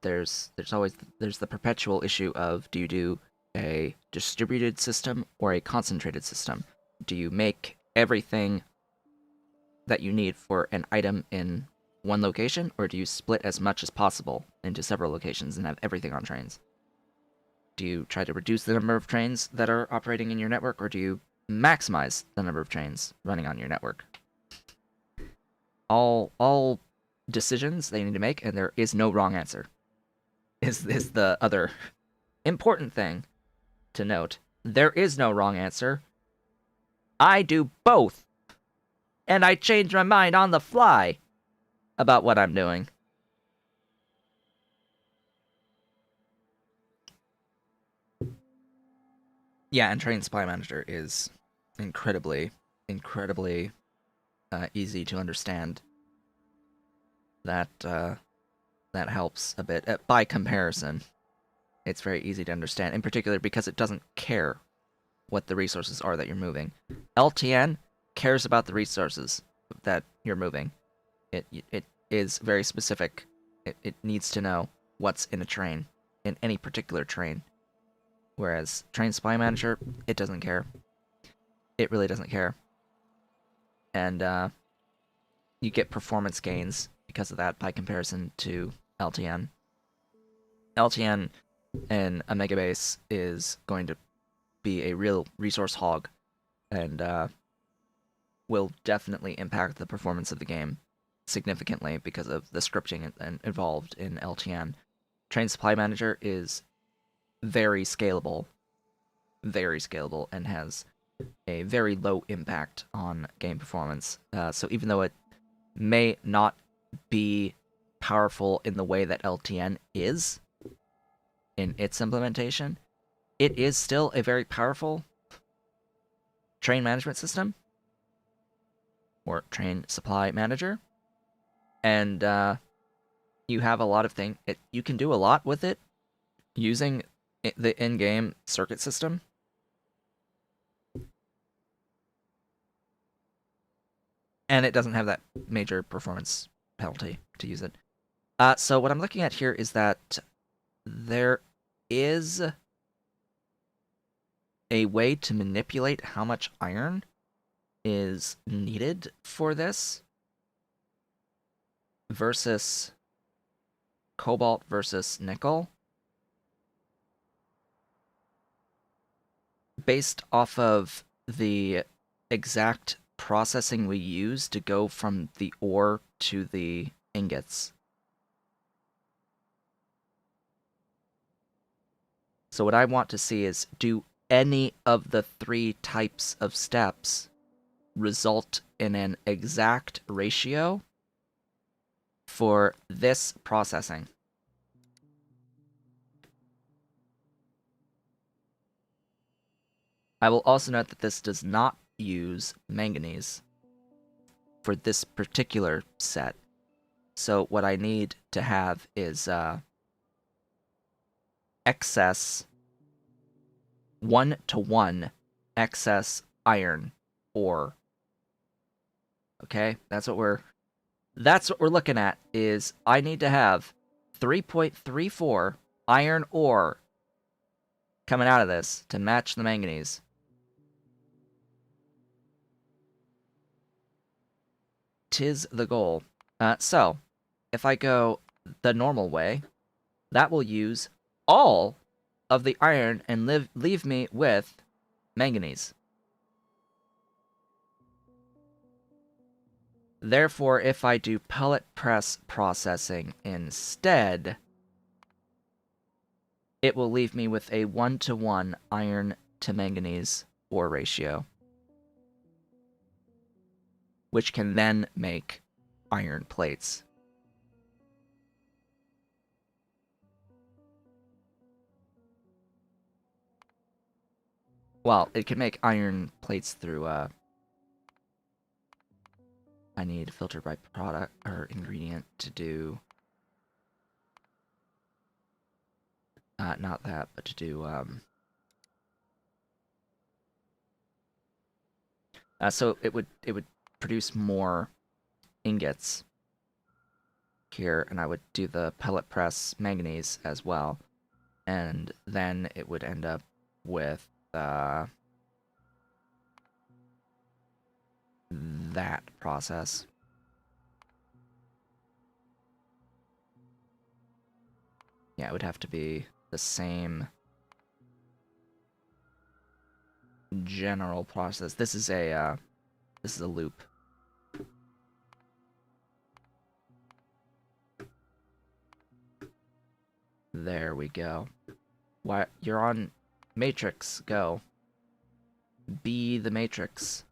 There's always the perpetual issue of, do you do a distributed system or a concentrated system? Do you make everything that you need for an item in one location, or do you split as much as possible into several locations and have everything on trains? Do you try to reduce the number of trains that are operating in your network, or do you maximize the number of trains running on your network? All decisions they need to make, and there is no wrong answer. Is the other important thing to note. There is no wrong answer. I do both. And I change my mind on the fly about what I'm doing. Yeah, and Train Supply Manager is incredibly easy to understand. That helps a bit. By comparison, it's very easy to understand, in particular because it doesn't care what the resources are that you're moving. LTN cares about the resources that you're moving. It is very specific. It needs to know what's in a train, in any particular train. Whereas Train Supply Manager, it doesn't care. It really doesn't care. And you get performance gains because of that by comparison to LTN. LTN in a megabase is going to be a real resource hog, and will definitely impact the performance of the game significantly because of the scripting involved in LTN. Train Supply Manager is very scalable, and has a very low impact on game performance. So even though it may not be powerful in the way that LTN is in its implementation, it is still a very powerful train management system, or train supply manager, and you have a lot of things. You can do a lot with it using the in-game circuit system. And it doesn't have that major performance penalty to use it. So what I'm looking at here is that there is a way to manipulate how much iron is needed for this versus cobalt versus nickel, based off of the exact processing we use to go from the ore to the ingots. So what I want to see is, do any of the 3 types of steps result in an exact ratio for this processing? I will also note that this does not use manganese for this particular set. So what I need to have is excess 1-to-1 excess iron ore. Okay, that's what we're That's what we're looking at, is I need to have 3.34 iron ore coming out of this to match the manganese. Tis the goal. So, if I go the normal way, that will use all of the iron and leave me with manganese. Therefore, if I do pellet press processing instead, it will leave me with a 1-to-1 iron to manganese ore ratio, which can then make iron plates. Well, it can make iron plates through, I need filtered by product or ingredient to do, not that, but to do, so it would produce more ingots here, and I would do the pellet press manganese as well, and then it would end up with that process. Yeah, it would have to be the same general process. This is a loop. There we go. Why, you're on Matrix, go. Be the Matrix.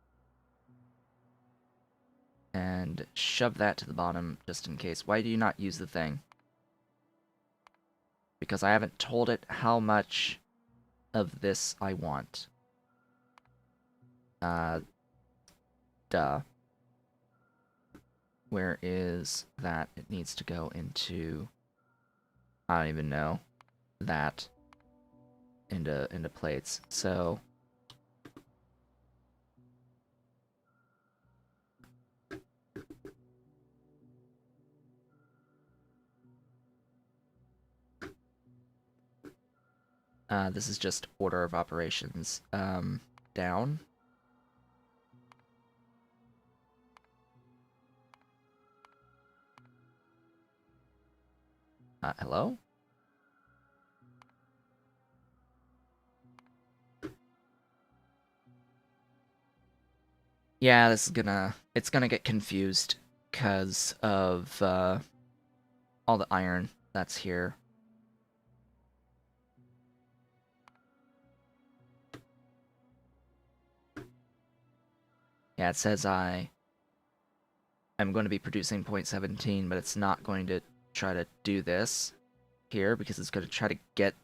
And shove that to the bottom, just in case. Why do you not use the thing? Because I haven't told it how much of this I want. Duh. Where is that? It needs to go into... I don't even know. That. Into plates. So... this is just order of operations. Down. Hello? Yeah, this is gonna... It's gonna get confused because of, all the iron that's here. Yeah, it says I'm going to be producing 0.17, but it's not going to try to do this here because it's going to try to get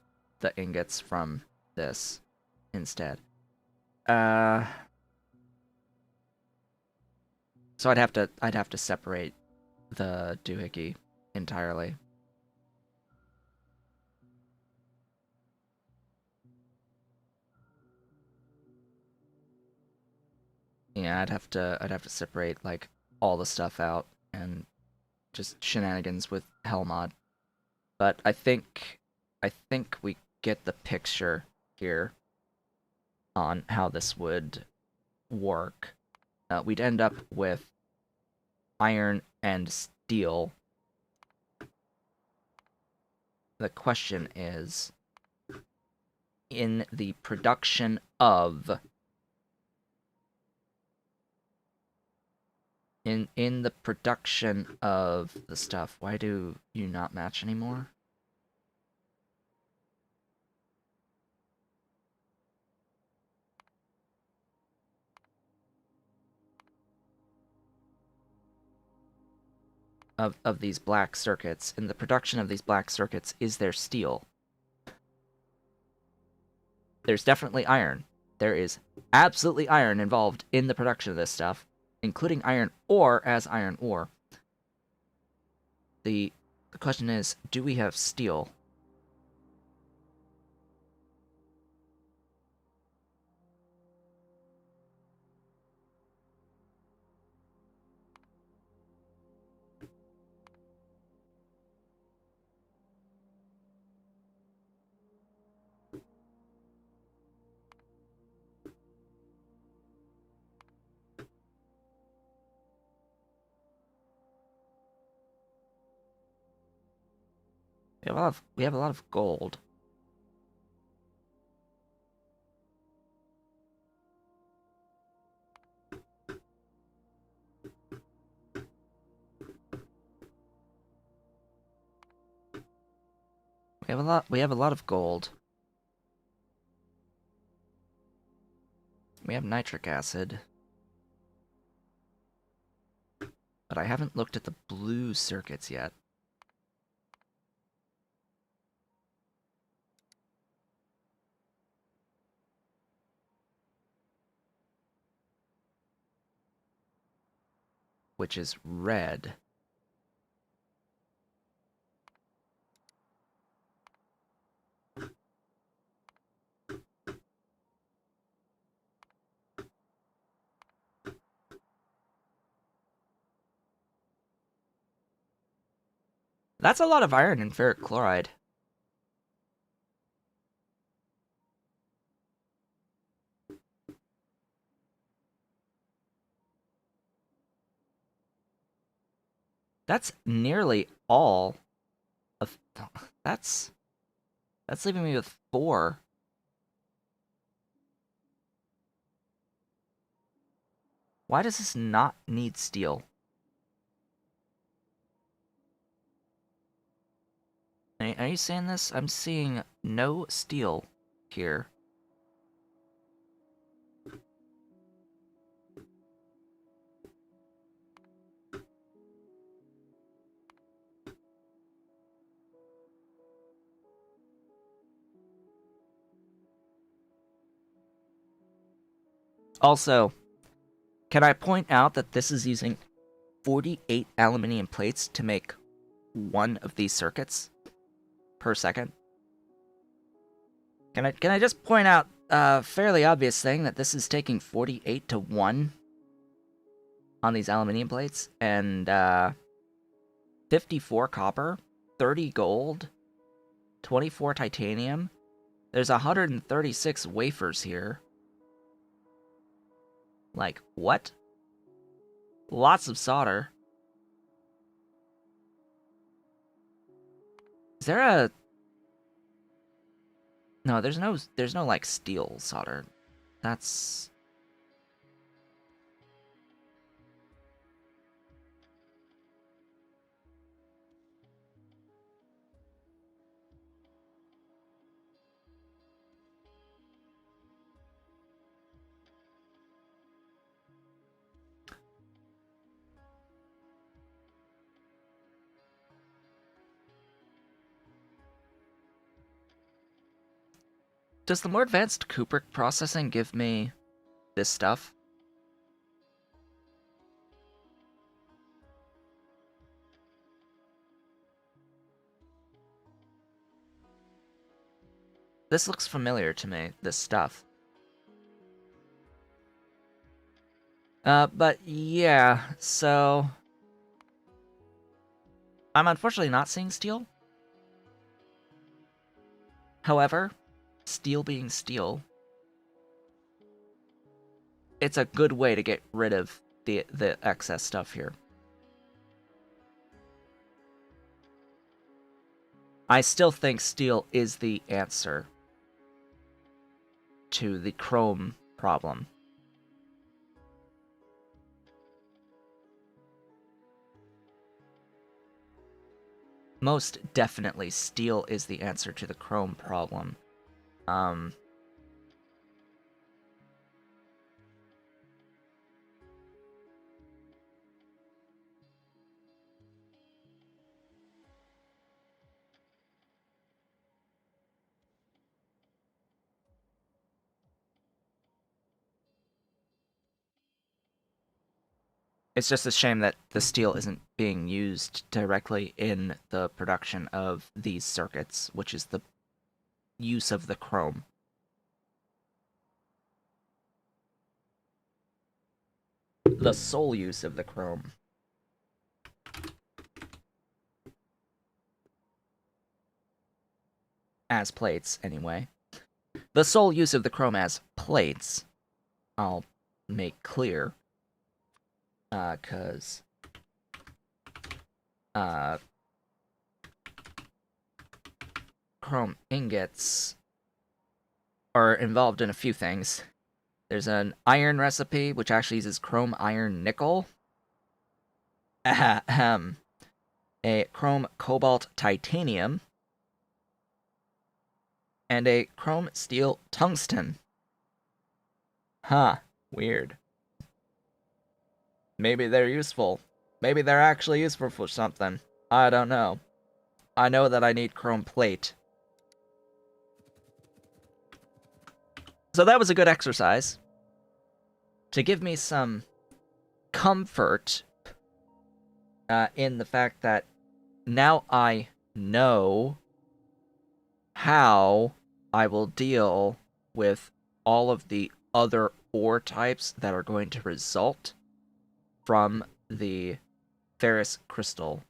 the ingots from this instead. So I'd have to separate the doohickey entirely. Yeah, I'd have to separate like all the stuff out and just shenanigans with Hellmod. But I think we get the picture here on how this would work. We'd end up with iron and steel. The question is, in the production of in the production of the stuff, why do you not match anymore? Of these black circuits, in the production of these black circuits, is there steel? There's definitely iron. There is absolutely iron involved in the production of this stuff, including iron ore as iron ore. The question is, do we have steel? We have a lot of gold. We have a lot of gold. We have nitric acid. But I haven't looked at the blue circuits yet. Which is red. That's a lot of iron and ferric chloride. That's nearly all of... That's leaving me with 4. Why does this not need steel? Are you saying this? I'm seeing no steel here. Also, can I point out that this is using 48 aluminium plates to make one of these circuits per second? Can I just point out a fairly obvious thing that this is taking 48 to 1 on these aluminium plates, and 54 copper, 30 gold, 24 titanium. There's 136 wafers here. Like, what? Lots of solder. Is there a... No, there's no like steel solder. That's... Does the more advanced Kubrick processing give me this stuff? This looks familiar to me, this stuff. But yeah, so... I'm unfortunately not seeing steel. However, steel being steel, it's a good way to get rid of the excess stuff here. I still think steel is the answer to the chrome problem. Most definitely, steel is the answer to the chrome problem. It's just a shame that the steel isn't being used directly in the production of these circuits, which is the use of the chrome. The sole use of the chrome. As plates, anyway. The sole use of the chrome as plates, I'll make clear. 'Cause chrome ingots are involved in a few things. There's an iron recipe, which actually uses chrome, iron, nickel. Ahem. A chrome, cobalt, titanium. And a chrome, steel, tungsten. Huh. Weird. Maybe they're useful. Maybe they're actually useful for something. I don't know. I know that I need chrome plate. So that was a good exercise to give me some comfort in the fact that now I know how I will deal with all of the other ore types that are going to result from the ferrous crystal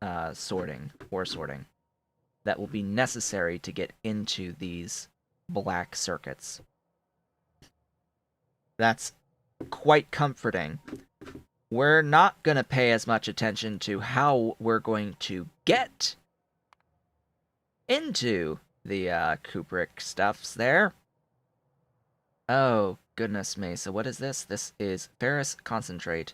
ore sorting, that will be necessary to get into these black circuits. That's quite comforting. We're not going to pay as much attention to how we're going to get into the cupric stuffs there. Oh, goodness me. So what is this? This is ferrous concentrate.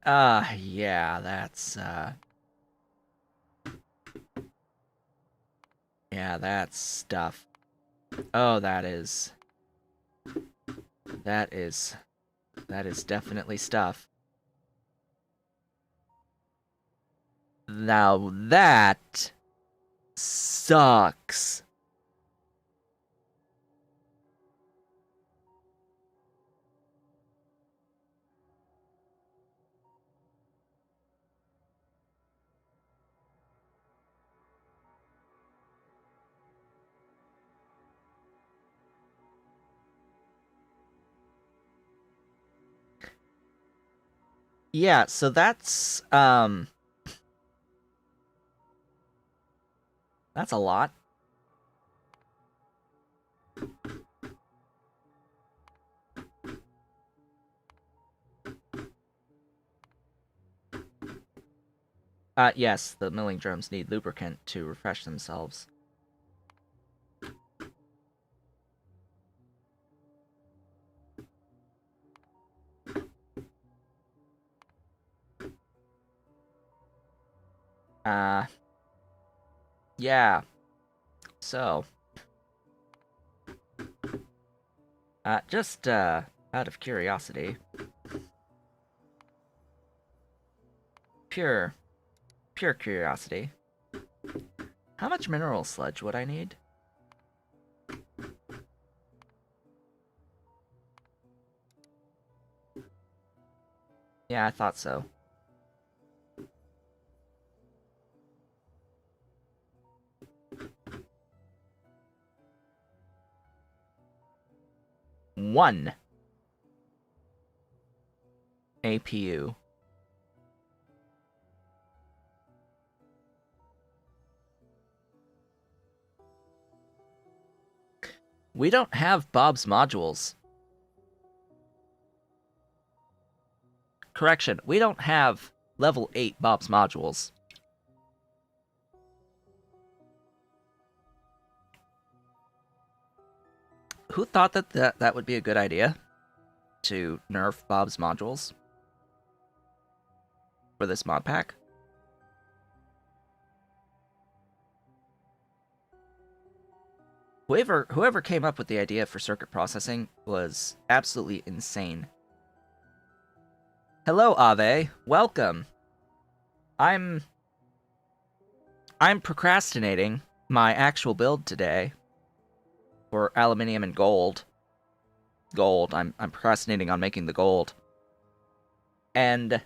Yeah, that's, yeah, that's stuff. Oh, that is definitely stuff. Now that sucks. Yeah, so that's a lot. Yes, the milling drums need lubricant to refresh themselves. Yeah. So, just, out of curiosity. Pure curiosity. How much mineral sludge would I need? Yeah, I thought so. One APU. We don't have Bob's modules. Correction, we don't have level 8 Bob's modules. Who thought that would be a good idea? To nerf Bob's modules? For this mod pack? Whoever came up with the idea for circuit processing was absolutely insane. Hello, Ave. Welcome. I'm procrastinating my actual build today for aluminium and gold. I'm procrastinating on making the gold. And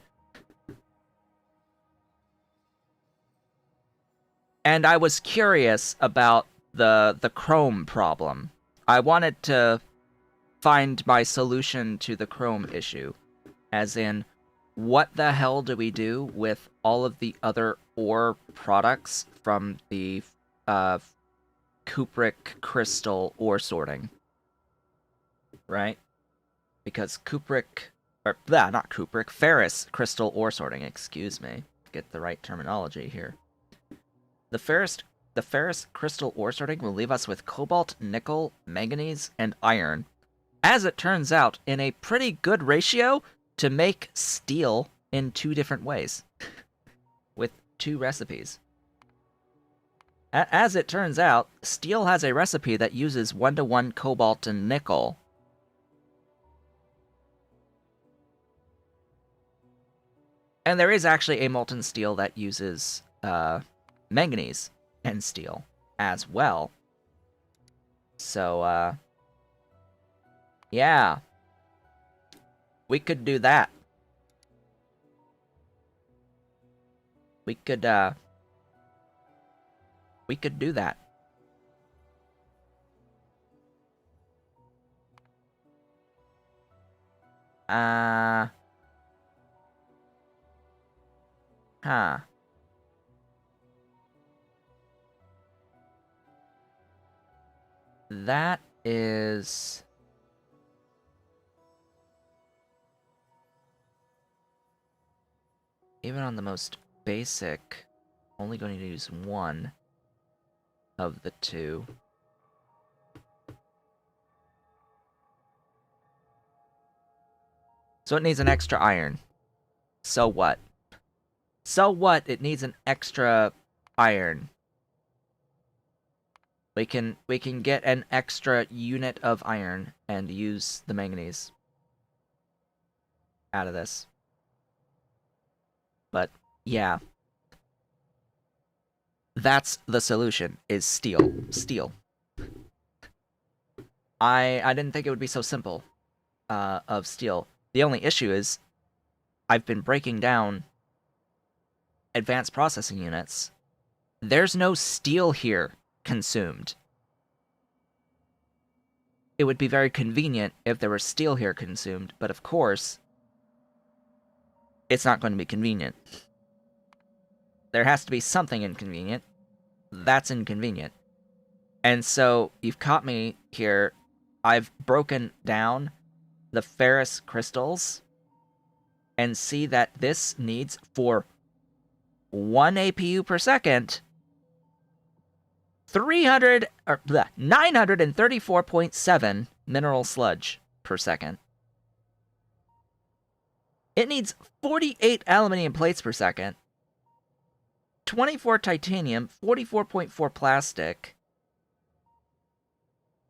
I was curious about the chrome problem. I wanted to find my solution to the chrome issue. As in, what the hell do we do with all of the other ore products from the cupric crystal ore sorting? Right? Because cupric or blah, not cupric, ferrous crystal ore sorting, excuse me. Get the right terminology here. The ferrous crystal ore sorting will leave us with cobalt, nickel, manganese, and iron. As it turns out, in a pretty good ratio to make steel in 2 different ways. With 2 recipes. As it turns out, steel has a recipe that uses 1-to-1 cobalt and nickel. And there is actually a molten steel that uses manganese and steel as well. So, yeah. We could do that. We could do that. Huh. That is... Even on the most basic, only going to use 1 of the 2. So it needs an extra iron. So what? So what? It needs an extra iron. We can get an extra unit of iron and use the manganese out of this. But yeah. That's the solution, is steel. Steel. I didn't think it would be so simple of steel. The only issue is I've been breaking down advanced processing units. There's no steel here consumed. It would be very convenient if there were steel here consumed, but of course, it's not going to be convenient. There has to be something inconvenient. That's inconvenient. And so, you've caught me here. I've broken down the ferrous crystals and see that this needs, for 1 APU per second, 934.7 mineral sludge per second. It needs 48 aluminium plates per second, 24 titanium, 44.4 plastic.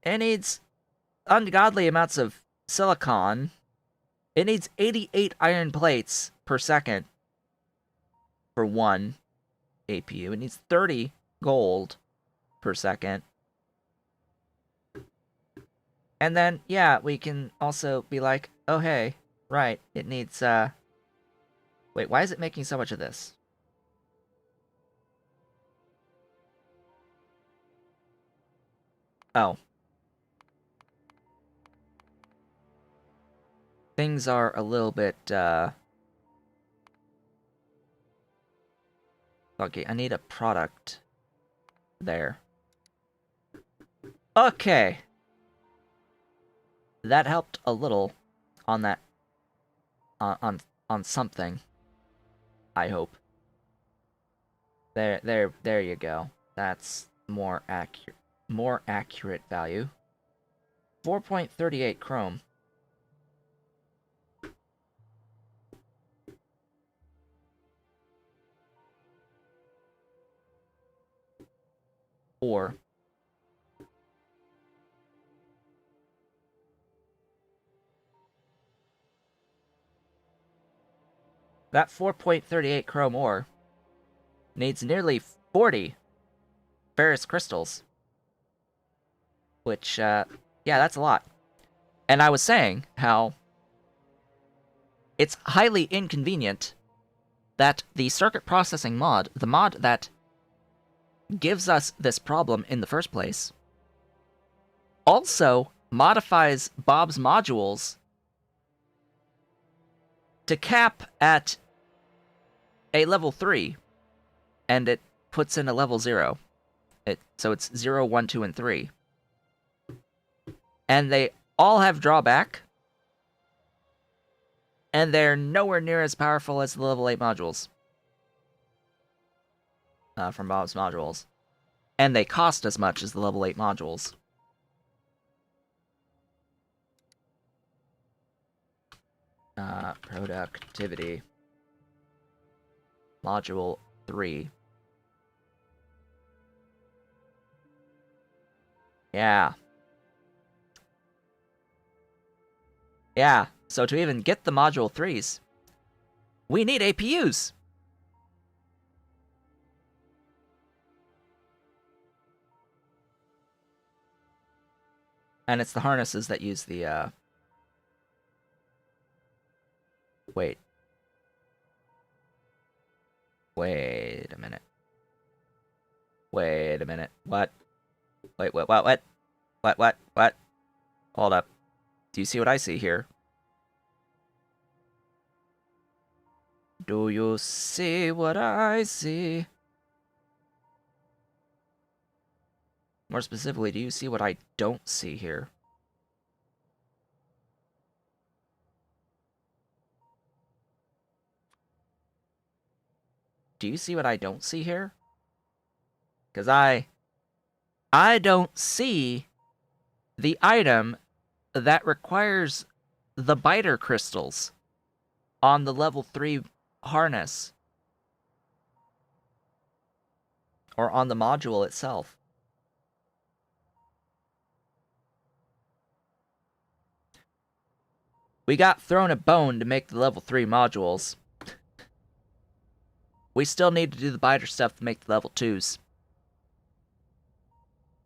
It needs ungodly amounts of silicon. It needs 88 iron plates per second for 1 APU. It needs 30 gold per second. And then, yeah, we can also be like, oh hey, right, it needs, wait, why is it making so much of this? Oh. Things are a little bit, okay, I need a product there. Okay. That helped a little on that, on something, I hope. There you go. That's more accurate value. 4.38 chrome. Or that 4.38 chrome ore needs nearly 40 ferrous crystals. Which, yeah, that's a lot. And I was saying how it's highly inconvenient that the circuit processing mod, the mod that gives us this problem in the first place, also modifies Bob's modules to cap at a level 3, and it puts in a level 0. So it's 0, 1, 2, and 3. And they all have drawback. And they're nowhere near as powerful as the level 8 modules. From Bob's modules. And they cost as much as the level 8 modules. Productivity. Module 3. Yeah. Yeah, so to even get the module 3s, we need APUs. And it's the harnesses that use the, Wait. Wait a minute. Wait a minute. What? Wait, what? What? Hold up. Do you see what I see here? Do you see what I see? More specifically, do you see what I don't see here? Do you see what I don't see here? Because I don't see the item that requires the biter crystals on the level 3 harness. Or on the module itself. We got thrown a bone to make the level 3 modules. We still need to do the biter stuff to make the level 2s.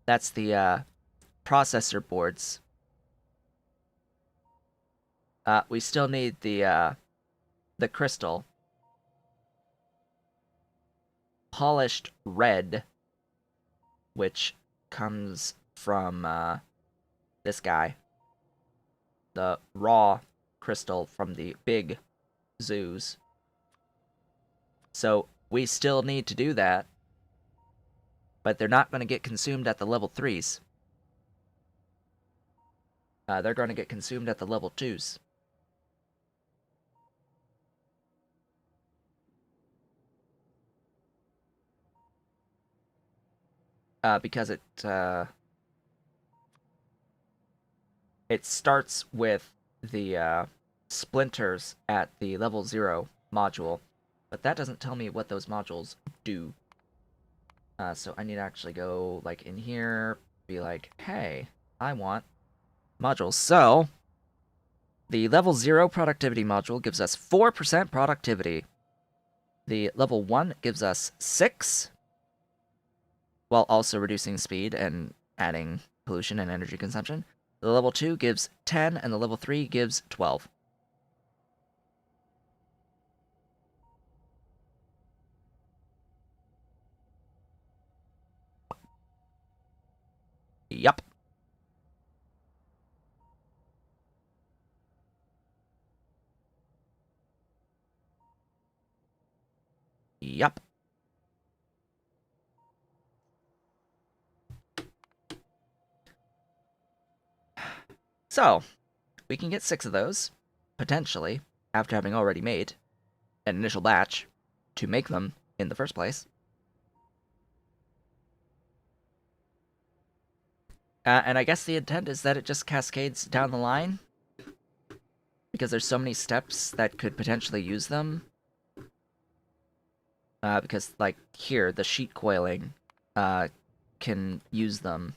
That's the processor boards. We still need the crystal. Polished red, which comes from this guy. The raw crystal from the big zoos. So we still need to do that, but they're not going to get consumed at the level 3s. They're going to get consumed at the level 2s. Because it starts with the splinters at the level 0 module, but that doesn't tell me what those modules do. So I need to actually go like in here, be like, hey, I want modules. So the level 0 productivity module gives us 4% productivity. The level 1 gives us 6, while also reducing speed and adding pollution and energy consumption. The level 2 gives 10, and the level 3 gives 12. Yup. Yup. So, we can get 6 of those, potentially, after having already made an initial batch to make them in the first place. And I guess the intent is that it just cascades down the line, because there's so many steps that could potentially use them. Because, like, here, the sheet coiling can use them.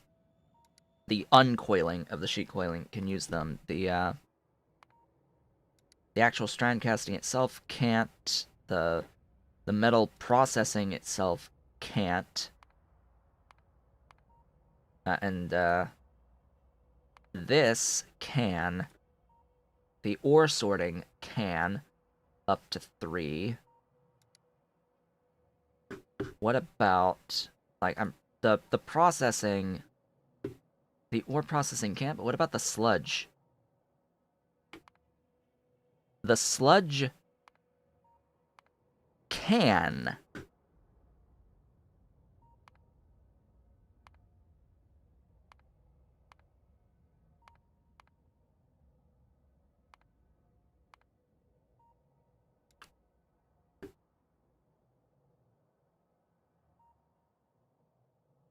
The uncoiling of the sheet coiling can use them. The actual strand casting itself can't. The metal processing itself can't. And this can. The ore sorting can. Up to 3. What about, like, the processing... The ore processing can't, but what about the sludge? The sludge can.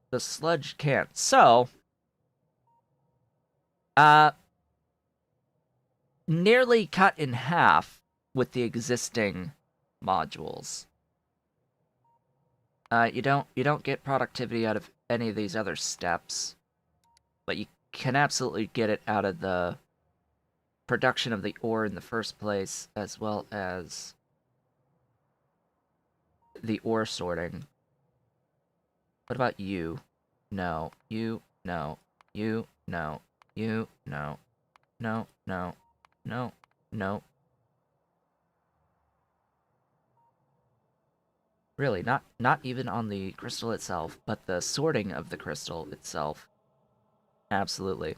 the sludge can't. So, uh, nearly cut in half with the existing modules. You don't get productivity out of any of these other steps, but you can absolutely get it out of the production of the ore in the first place, as well as the ore sorting. What about you? No. You, no. You, no. You, no. No, no. No, no. Really, not even on the crystal itself, but the sorting of the crystal itself. Absolutely.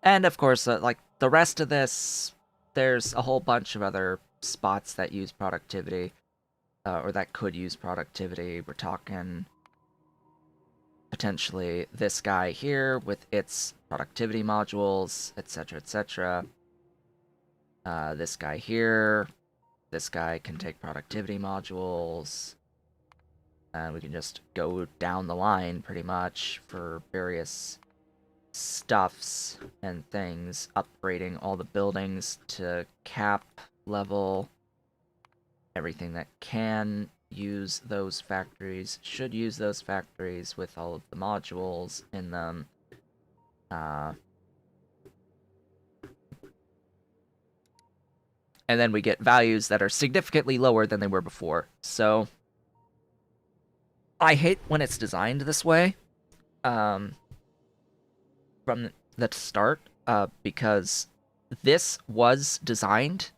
And of course, like the rest of this, there's a whole bunch of other spots that use productivity, or that could use productivity. We're talking potentially this guy here with its productivity modules, etc., etc. This guy here. This guy can take productivity modules. And we can just go down the line pretty much for various stuffs and things, upgrading all the buildings to cap level. Everything that can use those factories should use those factories with all of the modules in them. And then we get values that are significantly lower than they were before. So I hate when it's designed this way. From the start, because this was designed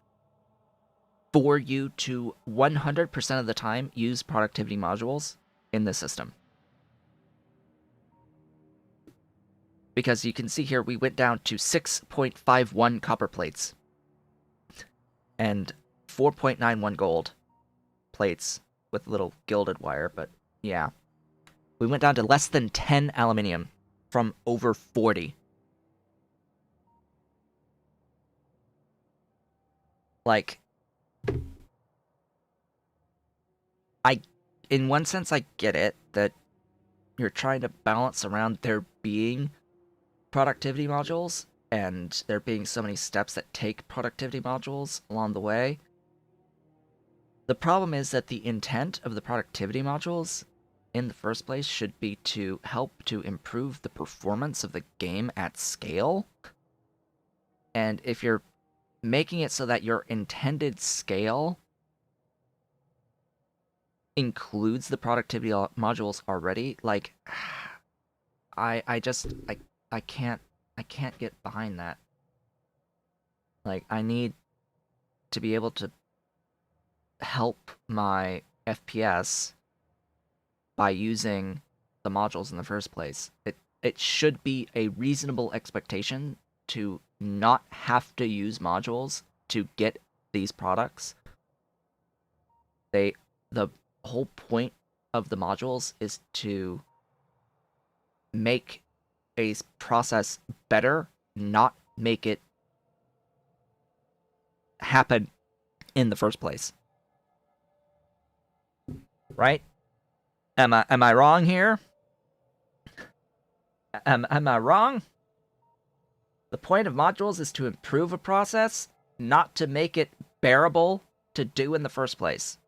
for you to 100% of the time use productivity modules in the system. Because you can see here, we went down to 6.51 copper plates and 4.91 gold plates with a little gilded wire, but yeah. We went down to less than 10 aluminium from over 40. Like, in one sense, I get it, that you're trying to balance around there being productivity modules, and there being so many steps that take productivity modules along the way. The problem is that the intent of the productivity modules in the first place should be to help to improve the performance of the game at scale. And if you're making it so that your intended scale includes the productivity modules already, like, I can't get behind that. Like, I need to be able to help my FPS by using the modules in the first place. It should be a reasonable expectation to not have to use modules to get these products. The whole point of the modules is to make a process better, not make it happen in the first place. Right? Am I wrong here? Am I wrong? The point of modules is to improve a process, not to make it bearable to do in the first place.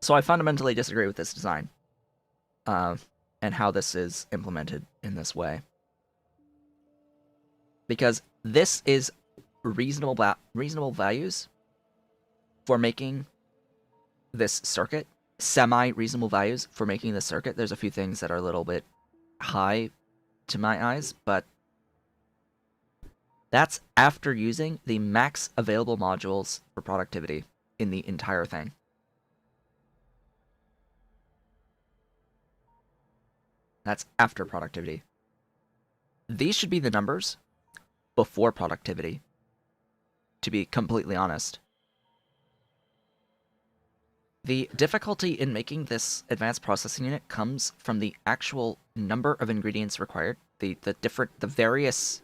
So I fundamentally disagree with this design, and how this is implemented in this way. Because this is reasonable values for making this circuit. Semi-reasonable values for making this circuit. There's a few things that are a little bit high to my eyes, but that's after using the max available modules for productivity in the entire thing. That's after productivity. These should be the numbers before productivity, to be completely honest. The difficulty in making this advanced processing unit comes from the actual number of ingredients required, the various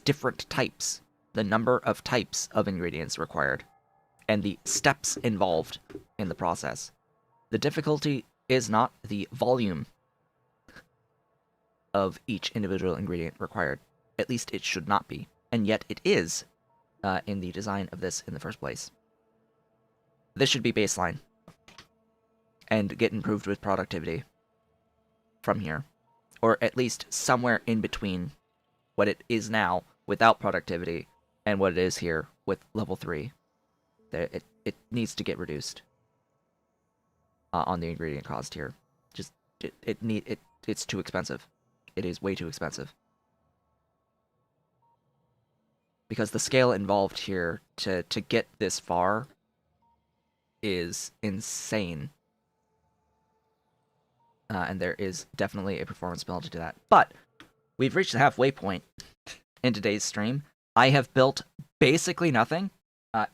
different types, the number of types of ingredients required. and the steps involved in the process. The difficulty is not the volume of each individual ingredient required. At least it should not be. And yet it is in the design of this in the first place. This should be baseline and get improved with productivity from here. Or at least somewhere in between what it is now without productivity and what it is here with level 3. It needs to get reduced on the ingredient cost here. Just it's too expensive. It is way too expensive. Because the scale involved here to get this far is insane. And there is definitely a performance penalty to that. But we've reached the halfway point in today's stream. I have built basically nothing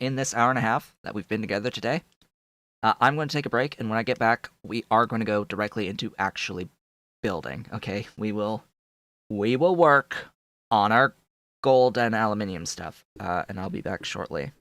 in this hour and a half that we've been together today. I'm going to take a break, and when I get back, we are going to go directly into actually building. Okay, we will work on our gold and aluminium stuff, and I'll be back shortly.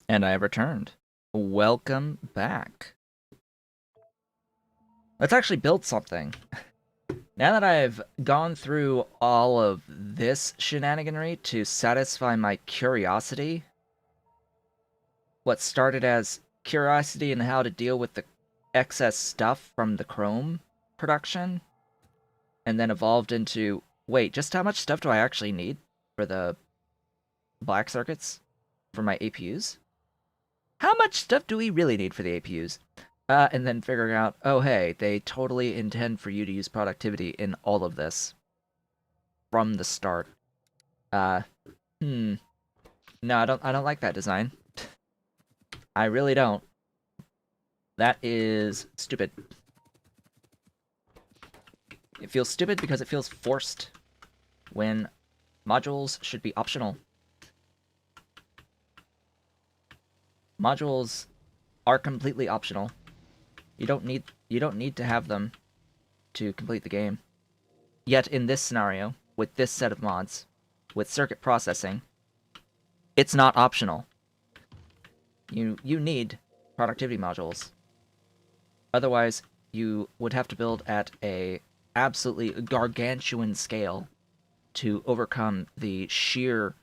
And I have returned. Welcome back. Let's actually build something. Now that I've gone through all of this shenaniganry to satisfy my curiosity, what started as curiosity in how to deal with the excess stuff from the chrome production, and then evolved into, wait, just how much stuff do I actually need for the black circuits for my APUs. How much stuff do we really need for the APUs? And then figuring out, oh hey, they totally intend for you to use productivity in all of this from the start. Uh, hmm. No, I don't like that design. I really don't. That is stupid. It feels stupid because it feels forced when modules should be optional. Modules are completely optional. You don't need to have them to complete the game. Yet in this scenario, with this set of mods, with circuit processing, it's not optional. You need productivity modules. Otherwise, you would have to build at a absolutely gargantuan scale to overcome the sheer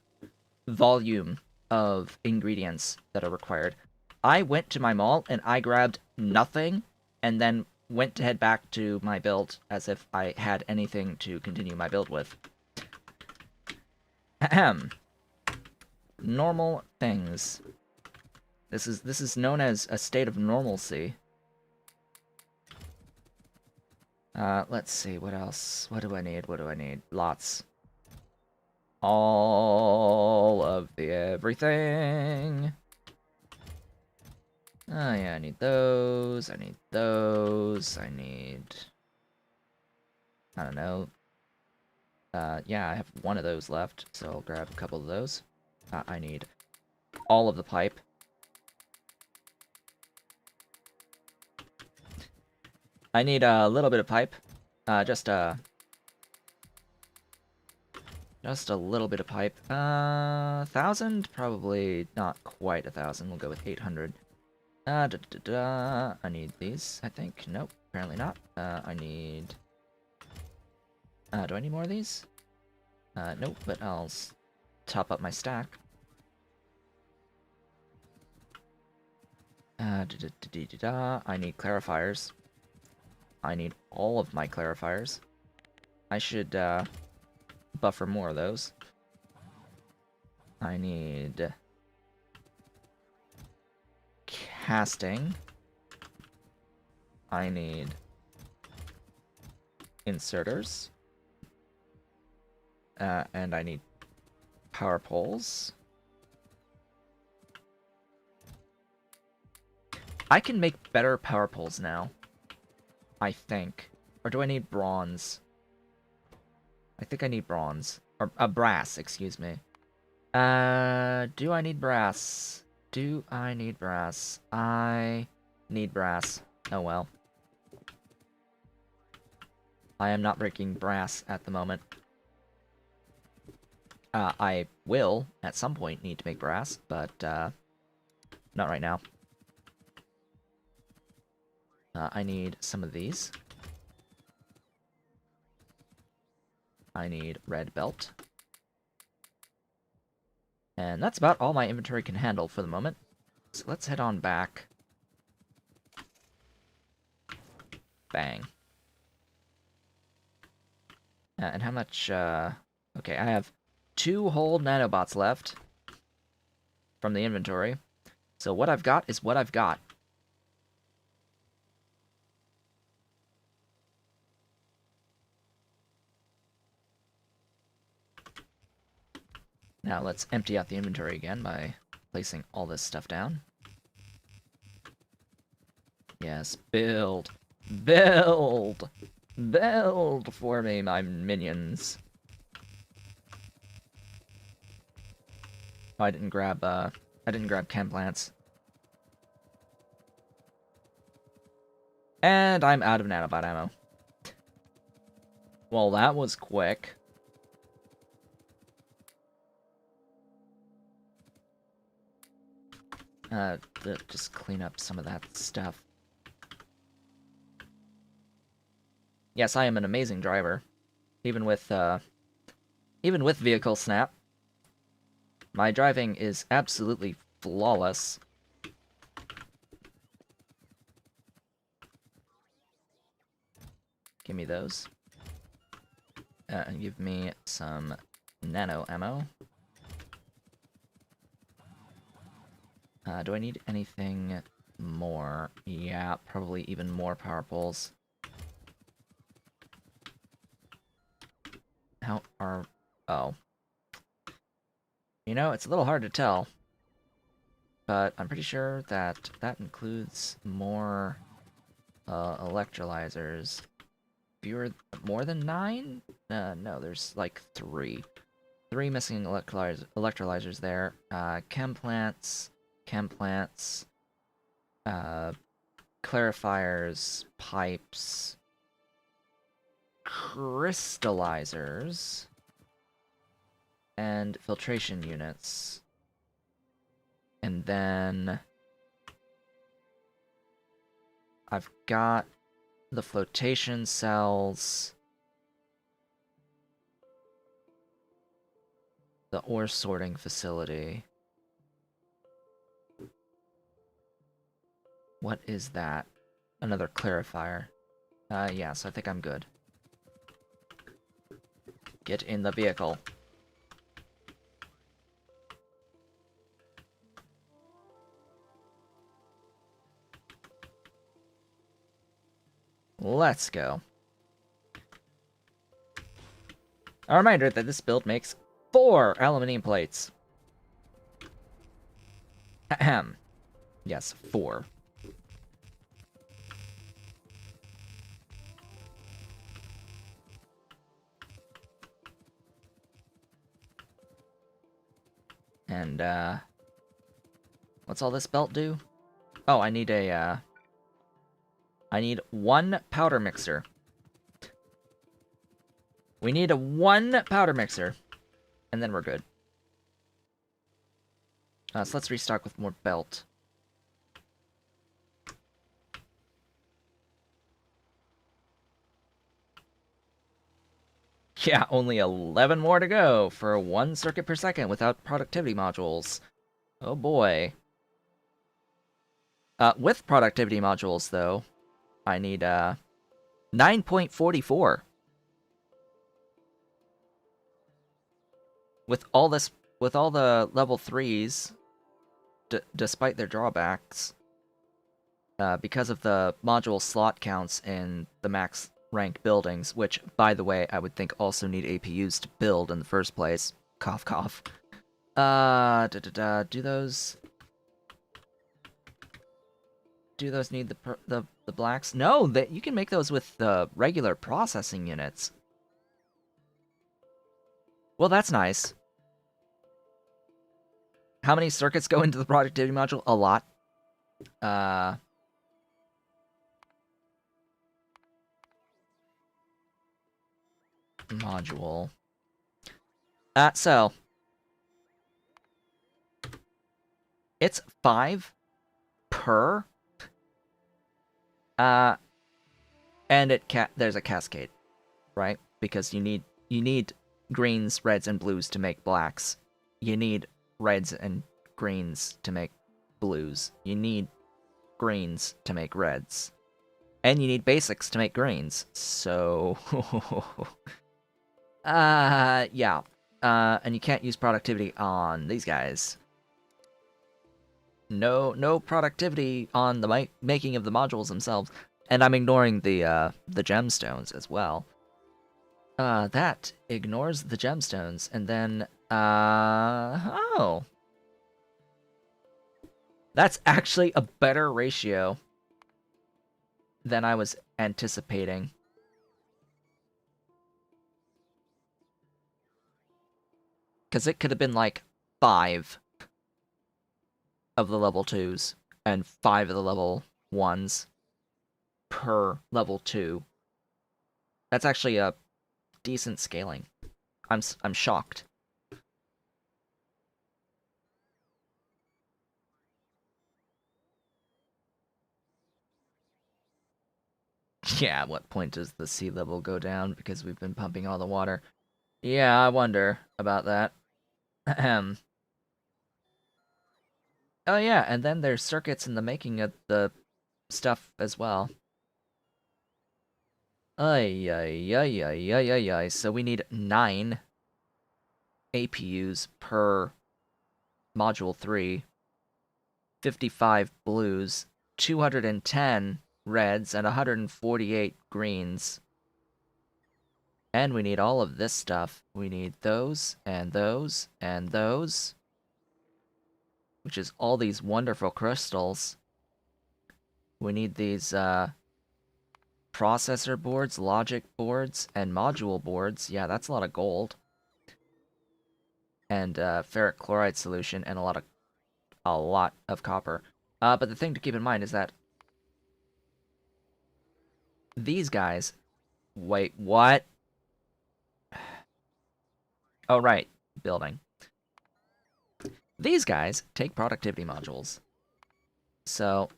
volume of ingredients that are required. I went to my mall and I grabbed nothing and then went to head back to my build as if I had anything to continue my build with. Ahem. Normal things. This is known as a state of normalcy. Let's see, what else? What do I need? What do I need? Lots. All of the everything. Oh yeah, I need those, I need those, I need... I don't know. Yeah, I have one of those left, so I'll grab a couple of those. I need all of the pipe. I need a little bit of pipe. Just a little bit of pipe. 1,000? Probably not quite 1,000. We'll go with 800. I need these, I think. Nope, apparently not. I need... do I need more of these? Nope, but I'll top up my stack. I need clarifiers. I need all of my clarifiers. I should, buffer more of those. I need... casting. I need... inserters. And I need power poles. I can make better power poles now, I think. Or do I need bronze? I think I need bronze. Or brass, excuse me. Do I need brass? Do I need brass? I need brass. Oh well. I am not breaking brass at the moment. I will, at some point, need to make brass, but, not right now. I need some of these. I need red belt. And that's about all my inventory can handle for the moment. So let's head on back. Bang. And how much, okay, I have 2 whole nanobots left from the inventory. So what I've got is what I've got. Now let's empty out the inventory again by placing all this stuff down. Yes, build! Build! Build for me, my minions! Oh, I didn't grab chem plants. And I'm out of nanobot ammo. Well, that was quick. Just clean up some of that stuff. Yes, I am an amazing driver. Even with vehicle snap. My driving is absolutely flawless. Give me those. And give me some nano ammo. Do I need anything more? Yeah, probably even more power poles. How are... Oh. You know, it's a little hard to tell. But I'm pretty sure that that includes more electrolyzers. Fewer... More than 9? No, there's like 3. 3 missing electrolyzers there. Chem plants, clarifiers, pipes, crystallizers, and filtration units. And then I've got the flotation cells, the ore sorting facility. What is that? Another clarifier. Yeah, so I think I'm good. Get in the vehicle. Let's go. A reminder that this build makes 4 aluminum plates. Ahem. Yes, 4. And, what's all this belt do? Oh, I need a, I need 1 powder mixer. We need a 1 powder mixer. And then we're good. So let's restock with more belt. Yeah, only 11 more to go for 1 circuit per second without productivity modules. Oh boy. With productivity modules, though, I need, 9.44. With all this, with all the level 3s, despite their drawbacks, because of the module slot counts in the max rank buildings, which, by the way, I would think also need APUs to build in the first place. Cough, cough. Do those... Do those need the blacks? No, that you can make those with the regular processing units. Well, that's nice. How many circuits go into the productivity module? A lot. Module. So it's 5 per. And there's a cascade, right? Because you need greens, reds, and blues to make blacks. You need reds and greens to make blues. You need greens to make reds. And you need basics to make greens. So yeah. And you can't use productivity on these guys. No productivity on the making of the modules themselves. And I'm ignoring the gemstones as well. That ignores the gemstones, and then, oh. That's actually a better ratio than I was anticipating. Because it could have been like 5 of the level 2s, and 5 of the level 1s per level 2. That's actually a decent scaling. I'm shocked. Yeah, at what point does the sea level go down because we've been pumping all the water? Yeah, I wonder about that. Ahem. Oh yeah, and then there's circuits in the making of the stuff as well. Ay, ay, ay, ay, ay, ay, ay. So we need 9 APUs per module 3. 55 blues, 210 reds, and 148 greens. And we need all of this stuff. We need those, and those, and those. Which is all these wonderful crystals. We need these, processor boards, logic boards, and module boards. Yeah, that's a lot of gold. And, ferric chloride solution, and a lot of copper. But the thing to keep in mind is that these guys... Wait, what? Oh, right. Building. These guys take productivity modules. So,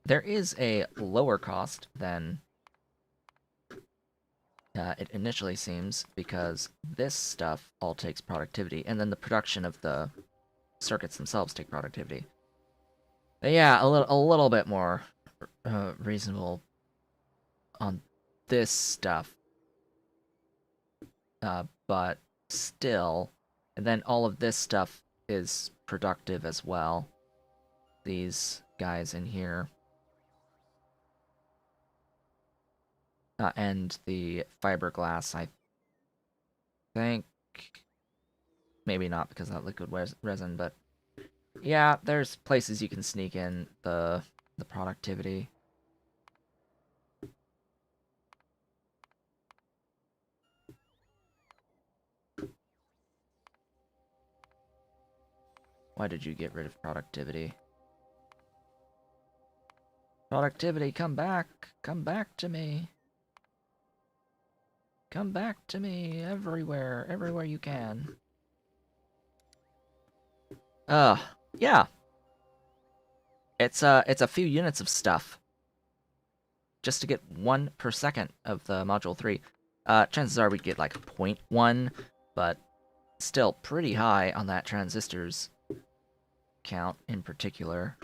there is a lower cost than it initially seems, because this stuff all takes productivity, and then the production of the circuits themselves take productivity. But yeah, a little bit more reasonable on this stuff. But still, and then all of this stuff is productive as well. These guys in here. And the fiberglass, I think. Maybe not because of that liquid resin, but yeah, there's places you can sneak in the productivity. Why did you get rid of productivity? Productivity, come back! Come back to me! Come back to me everywhere you can. Yeah. It's a few units of stuff. Just to get 1 per second of the module 3. Chances are we'd get like 0.1, but still pretty high on that transistors count in particular.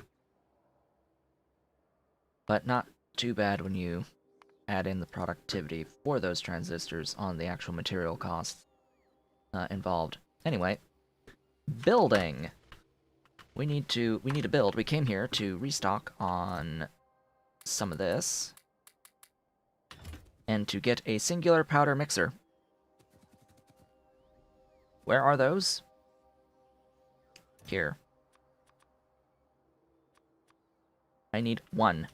But not too bad when you add in the productivity for those transistors on the actual material costs involved. Anyway, building. We need to build. We came here to restock on some of this and to get a singular powder mixer. Where are those? Here. I need 1.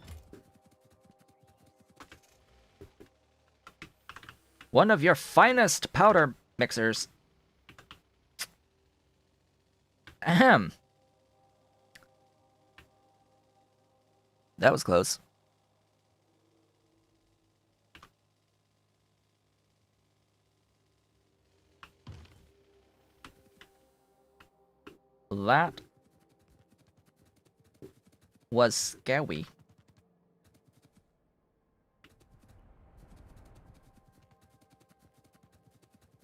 One of your finest powder mixers. Ahem. That was close. That was scary.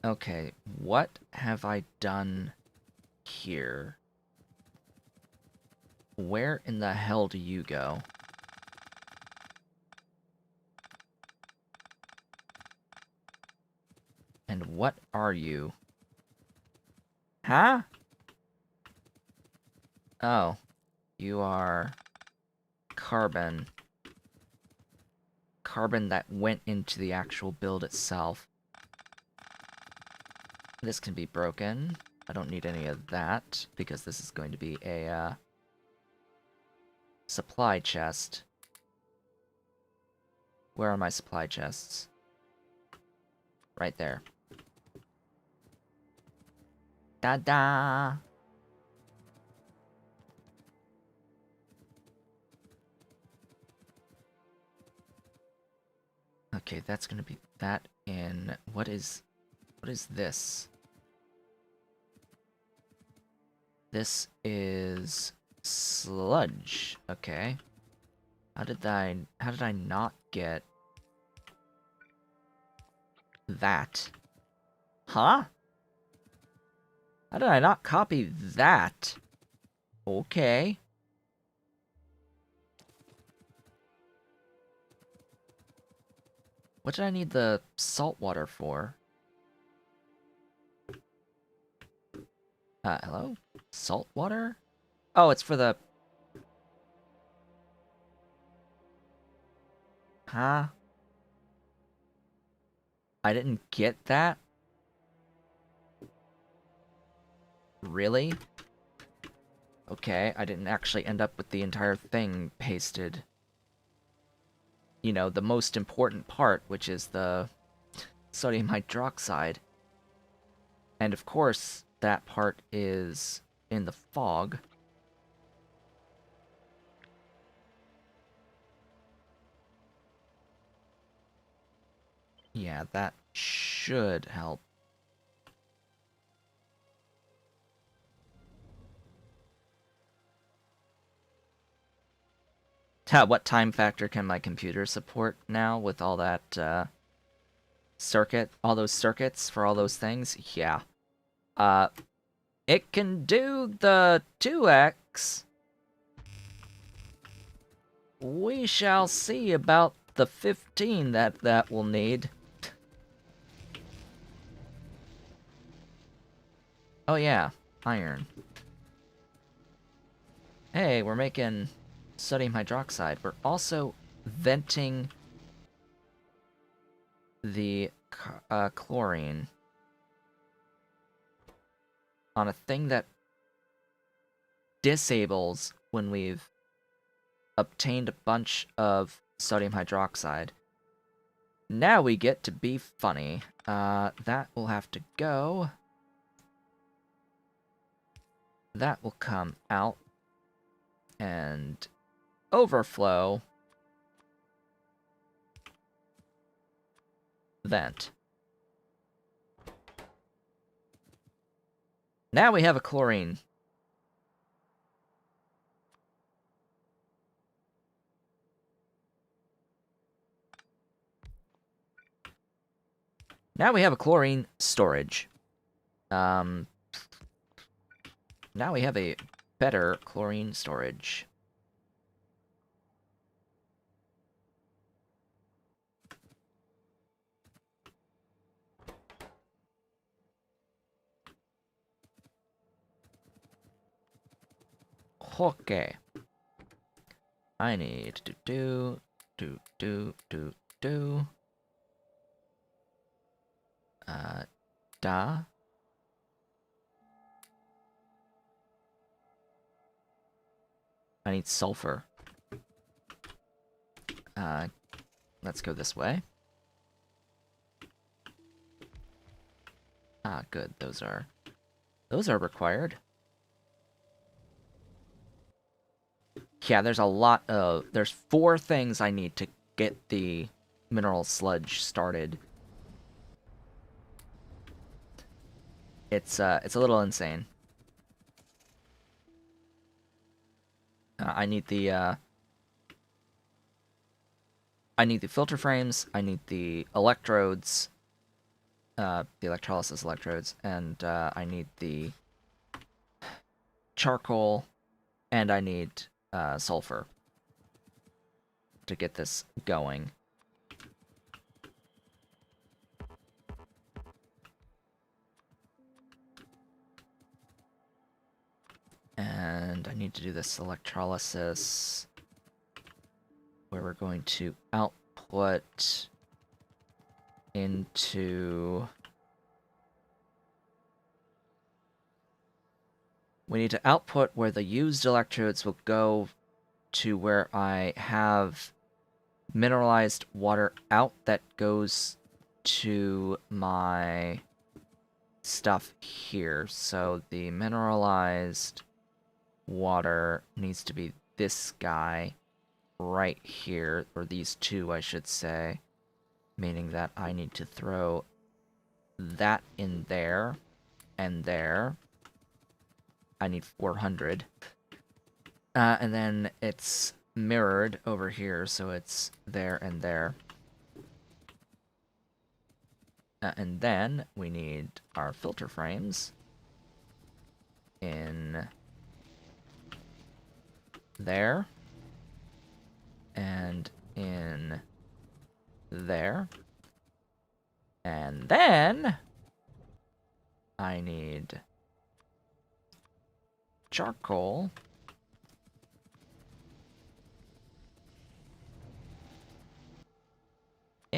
Okay, what have I done here? Where in the hell do you go? And what are you? Huh? Oh, you are carbon. Carbon that went into the actual build itself. This can be broken. I don't need any of that, because this is going to be a supply chest. Where are my supply chests? Right there. Da-da! Okay, that's gonna be that in... What is this? This is sludge. Okay. How did I not get that? Huh? How did I not copy that? Okay. What did I need the salt water for? Hello? Salt water? Oh, it's for the... Huh? I didn't get that? Really? Okay, I didn't actually end up with the entire thing pasted. You know, the most important part, which is the sodium hydroxide. And of course, that part is in the fog. Yeah, that should help. What time factor can my computer support now with all that, all those circuits for all those things? Yeah. Uh, it can do the 2x. We shall see about the 15 that will need. Oh yeah, iron. Hey, we're making sodium hydroxide. We're also venting the chlorine on a thing that disables when we've obtained a bunch of sodium hydroxide. Now we get to be funny. That will have to go. That will come out and overflow. Vent. Now we have a chlorine. Now we have a chlorine storage. Now we have a better chlorine storage. Okay. I need to do. Da. I need sulfur. Let's go this way. Ah, good. Those are required. Yeah, there's 4 things I need to get the mineral sludge started. It's a little insane. I need the filter frames, I need the electrodes, the electrolysis electrodes, and I need the charcoal, and I need sulfur to get this going. And I need to do this electrolysis where we're going to output into... We need to output where the used electrodes will go to where I have mineralized water out that goes to my stuff here. So the mineralized water needs to be this guy right here, or these two, I should say, meaning that I need to throw that in there and there. I need 400. And then it's mirrored over here, so it's there and there. And then we need our filter frames in there and in there. And then I need charcoal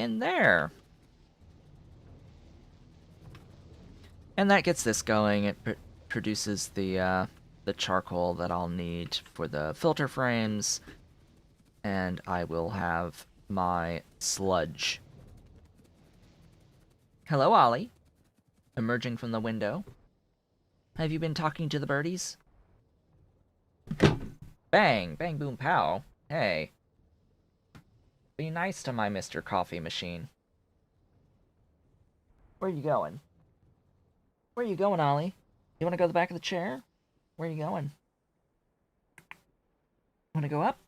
in there. And that gets this going. It produces the charcoal that I'll need for the filter frames, and I will have my sludge. Hello, Ollie. Emerging from the window. Have you been talking to the birdies? Bang! Bang, boom, pow. Hey. Be nice to my Mr. Coffee Machine. Where are you going? Where are you going, Ollie? You want to go to the back of the chair? Where are you going? Want to go up?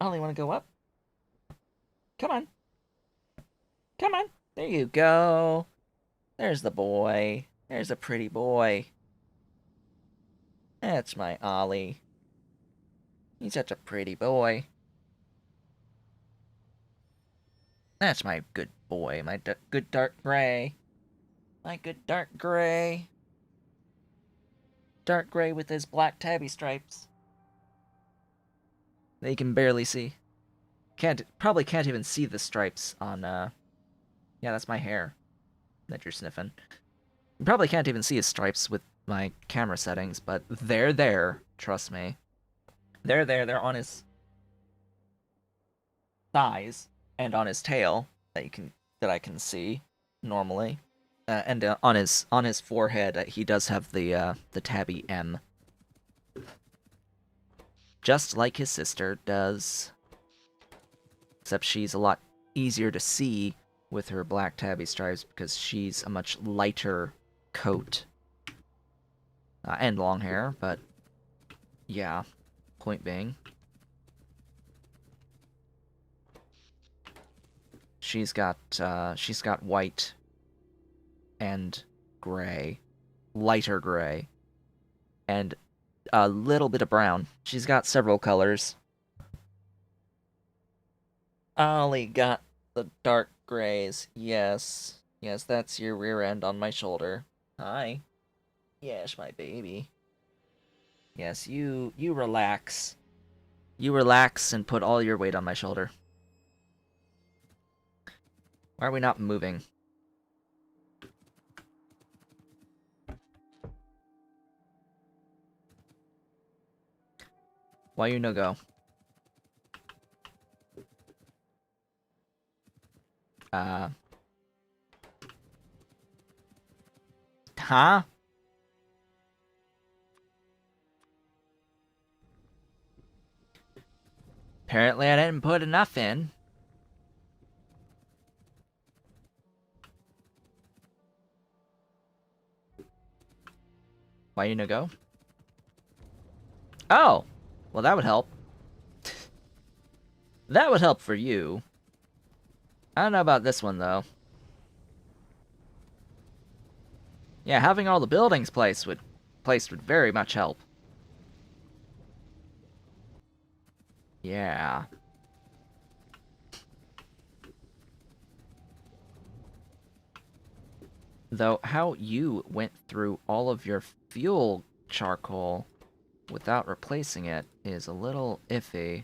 Ollie, want to go up? Come on. Come on. There you go. There's the boy. There's a pretty boy. That's my Ollie. He's such a pretty boy. That's my good boy. My good dark gray. My good dark gray. Dark gray with his black tabby stripes. That you can barely see. Probably can't even see the stripes on, Yeah, that's my hair that you're sniffing. You probably can't even see his stripes with my camera settings, but they're there, trust me. They're there, they're on his thighs and on his tail that I can see normally. And on his forehead, he does have the tabby M. Just like his sister does. Except she's a lot easier to see with her black tabby stripes because she's a much lighter coat. And long hair, but yeah, point being. She's got white and gray, lighter gray, and a little bit of brown. She's got several colors. Ollie got the dark grays. Yes. Yes, that's your rear end on my shoulder. Hi. Yes, my baby. Yes, you relax. You relax and put all your weight on my shoulder. Why are we not moving? Why you no go? Huh? Apparently I didn't put enough in. Why you no go? Oh! Well, that would help. That would help for you. I don't know about this one, though. Yeah, having all the buildings placed would very much help. Yeah. Though, how you went through all of your fuel charcoal without replacing it is a little iffy.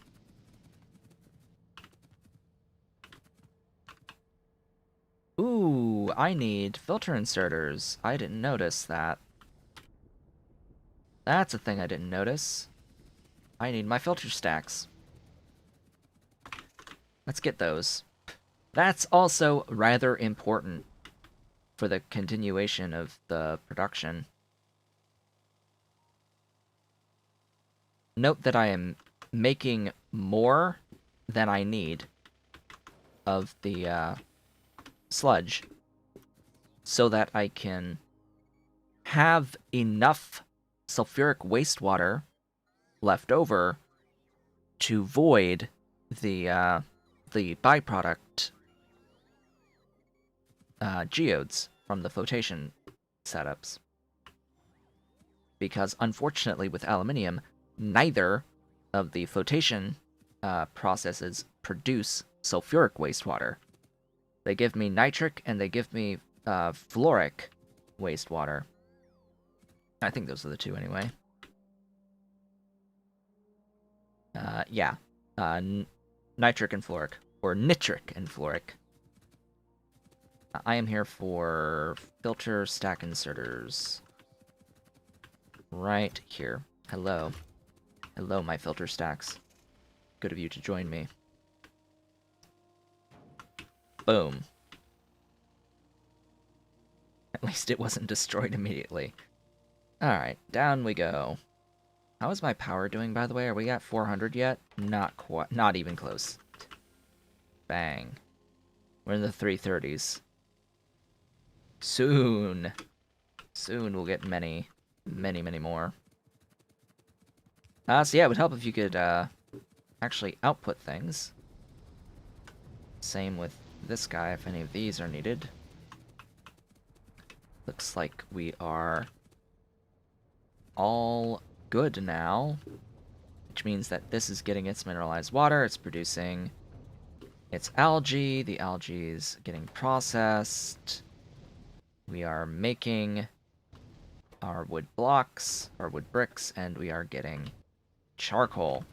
Ooh, I need filter inserters. I didn't notice that. That's a thing I didn't notice. I need my filter stacks. Let's get those. That's also rather important for the continuation of the production. Note that I am making more than I need of the sludge so that I can have enough sulfuric wastewater left over to void the byproduct geodes from the flotation setups. Because unfortunately with aluminium, neither of the flotation processes produce sulfuric wastewater. They give me nitric and they give me fluoric wastewater. I think those are the two anyway. Yeah. Nitric and fluoric. Or nitric and fluoric. I am here for filter stack inserters. Right here. Hello. Hello, my filter stacks. Good of you to join me. Boom. At least it wasn't destroyed immediately. Alright, down we go. How is my power doing, by the way? Are we at 400 yet? Not quite. Not even close. Bang. We're in the 330s. Soon. Soon we'll get many, many, many more. So yeah, it would help if you could, actually output things. Same with this guy, if any of these are needed. Looks like we are all good now, which means that this is getting its mineralized water, it's producing its algae, the algae is getting processed, we are making our wood blocks, our wood bricks, and we are getting charcoal.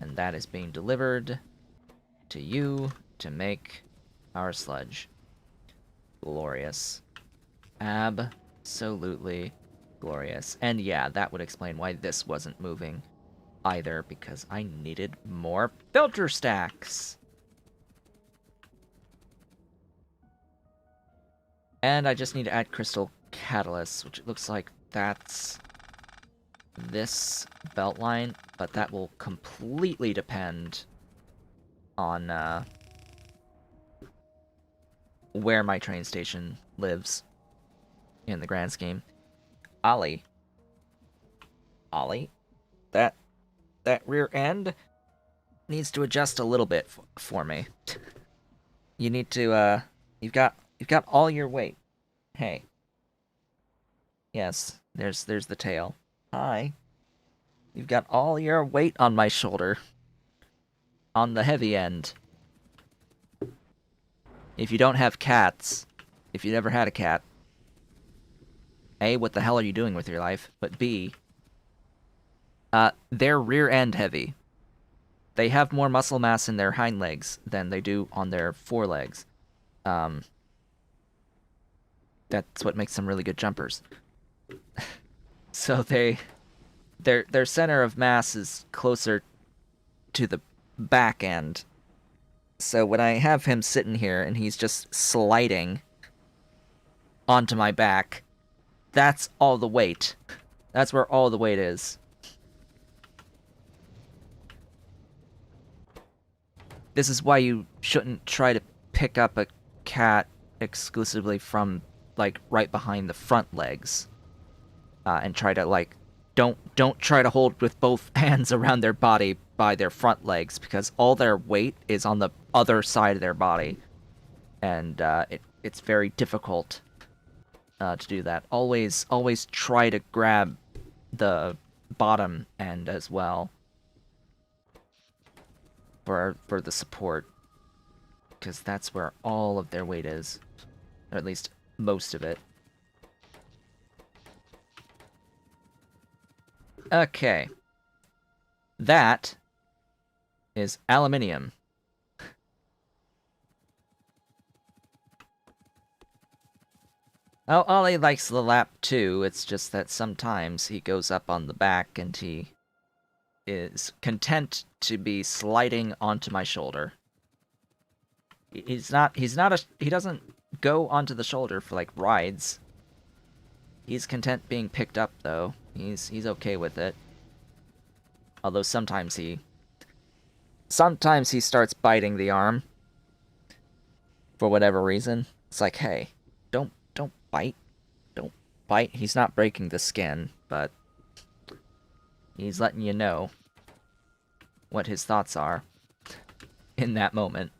And that is being delivered to you to make our sludge. Glorious. Absolutely glorious. And yeah, that would explain why this wasn't moving either, because I needed more filter stacks. And I just need to add crystal catalysts, which it looks like that's this belt line, but that will completely depend on where my train station lives in the grand scheme. Ollie, that rear end needs to adjust a little bit for me. You need to you've got all your weight. Hey. Yes, there's the tail. Hi. You've got all your weight on my shoulder. On the heavy end. If you don't have cats, if you never had a cat, A, what the hell are you doing with your life? But B, they're rear end heavy. They have more muscle mass in their hind legs than they do on their forelegs. That's what makes them really good jumpers. So their center of mass is closer to the back end. So when I have him sitting here and he's just sliding onto my back, that's all the weight. That's where all the weight is. This is why you shouldn't try to pick up a cat exclusively from, like, right behind the front legs. And try to, like, don't try to hold with both hands around their body by their front legs, because all their weight is on the other side of their body. And it's very difficult to do that. Always try to grab the bottom end as well for the support, because that's where all of their weight is, or at least most of it. Okay. That is aluminium. Oh, Ollie likes the lap too, it's just that sometimes he goes up on the back and he is content to be sliding onto my shoulder. He doesn't go onto the shoulder for, like, rides. He's content being picked up, though. He's okay with it. Although sometimes he starts biting the arm for whatever reason. It's like, hey, don't bite. Don't bite. He's not breaking the skin, but he's letting you know what his thoughts are in that moment.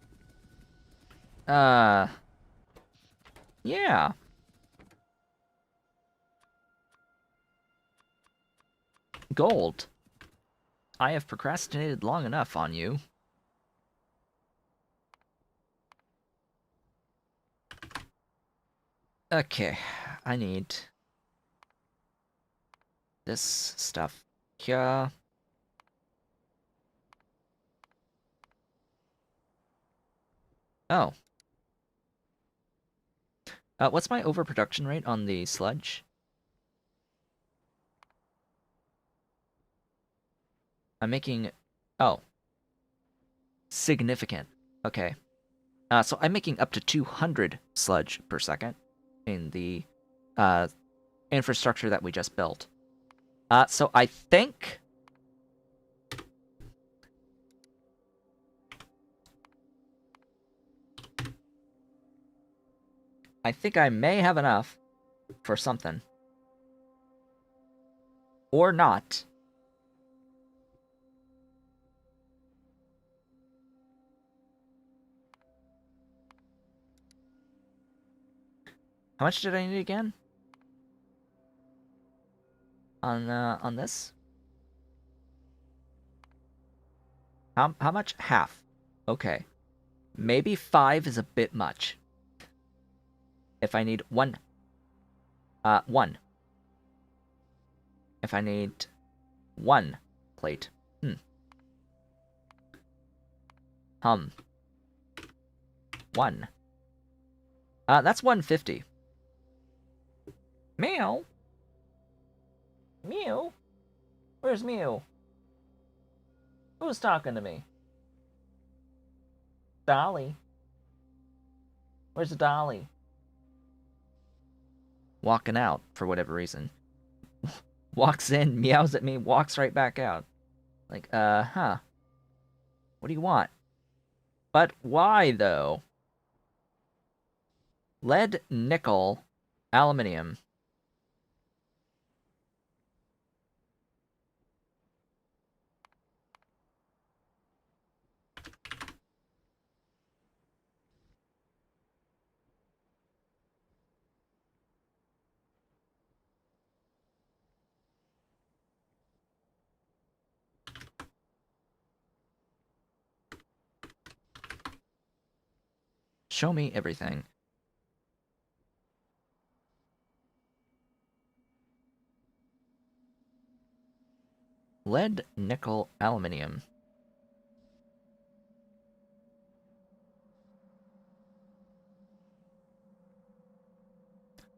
Yeah. Gold. I have procrastinated long enough on you. Okay, I need this stuff here. Oh. What's my overproduction rate on the sludge? I'm making... Oh. Significant. Okay. So I'm making up to 200 sludge per second in the infrastructure that we just built. So I think... I may have enough for something. Or not. How much did I need again? On this? How much? Half. Okay. Maybe 5 is a bit much. If I need 1. 1. If I need 1 plate. 1. That's 150. Meow. Mew? Where's Mew? Who's talking to me? Dolly. Where's the Dolly? Walking out, for whatever reason. Walks in, meows at me, walks right back out. Like, huh. What do you want? But why, though? Lead, nickel, aluminium. Show me everything. Lead, nickel, aluminium.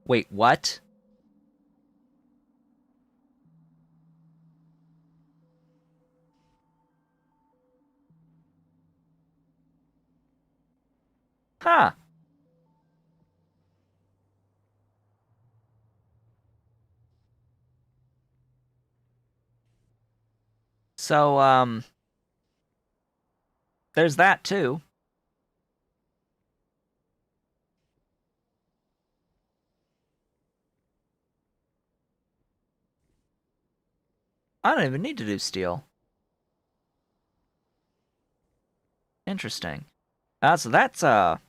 Wait, what? Huh. So, there's that too. I don't even need to do steel. Interesting. So that's a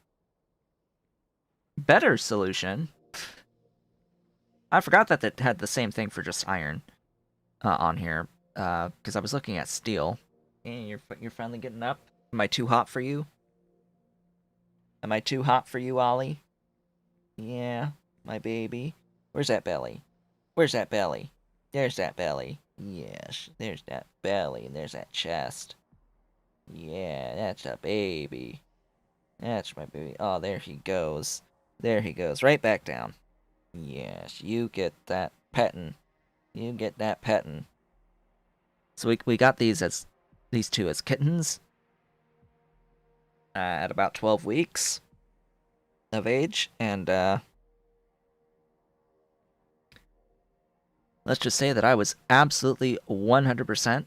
better solution. I forgot that it had the same thing for just iron on here. Because I was looking at steel. Hey, you're finally getting up? Am I too hot for you? Am I too hot for you, Ollie? Yeah, my baby. Where's that belly? Where's that belly? There's that belly. Yes, there's that belly, and there's that chest. Yeah, that's a baby. That's my baby. Oh, there he goes. There he goes. Right back down. Yes, you get that petting. You get that petting. So we got these two as kittens at about 12 weeks of age, and let's just say that I was absolutely 100%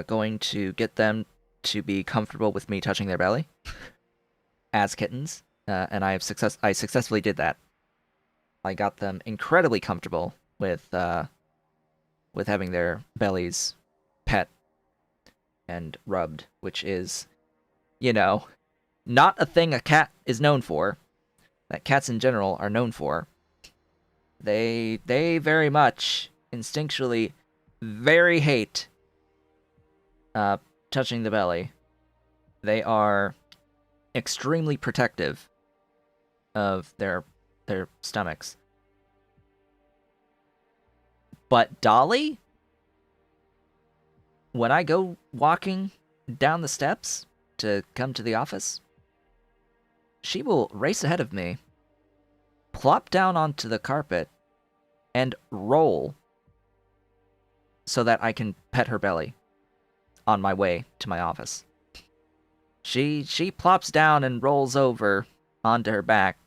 going to get them to be comfortable with me touching their belly as kittens, and I successfully did that. I got them incredibly comfortable with having their bellies pet and rubbed, which is, not a thing a cat is known for, that cats in general are known for. They very much instinctually very hate touching the belly. They are extremely protective of their stomachs. But Dolly, when I go walking down the steps to come to the office, she will race ahead of me plop down onto the carpet and roll so that I can pet her belly on my way to my office. She plops down and rolls over onto her back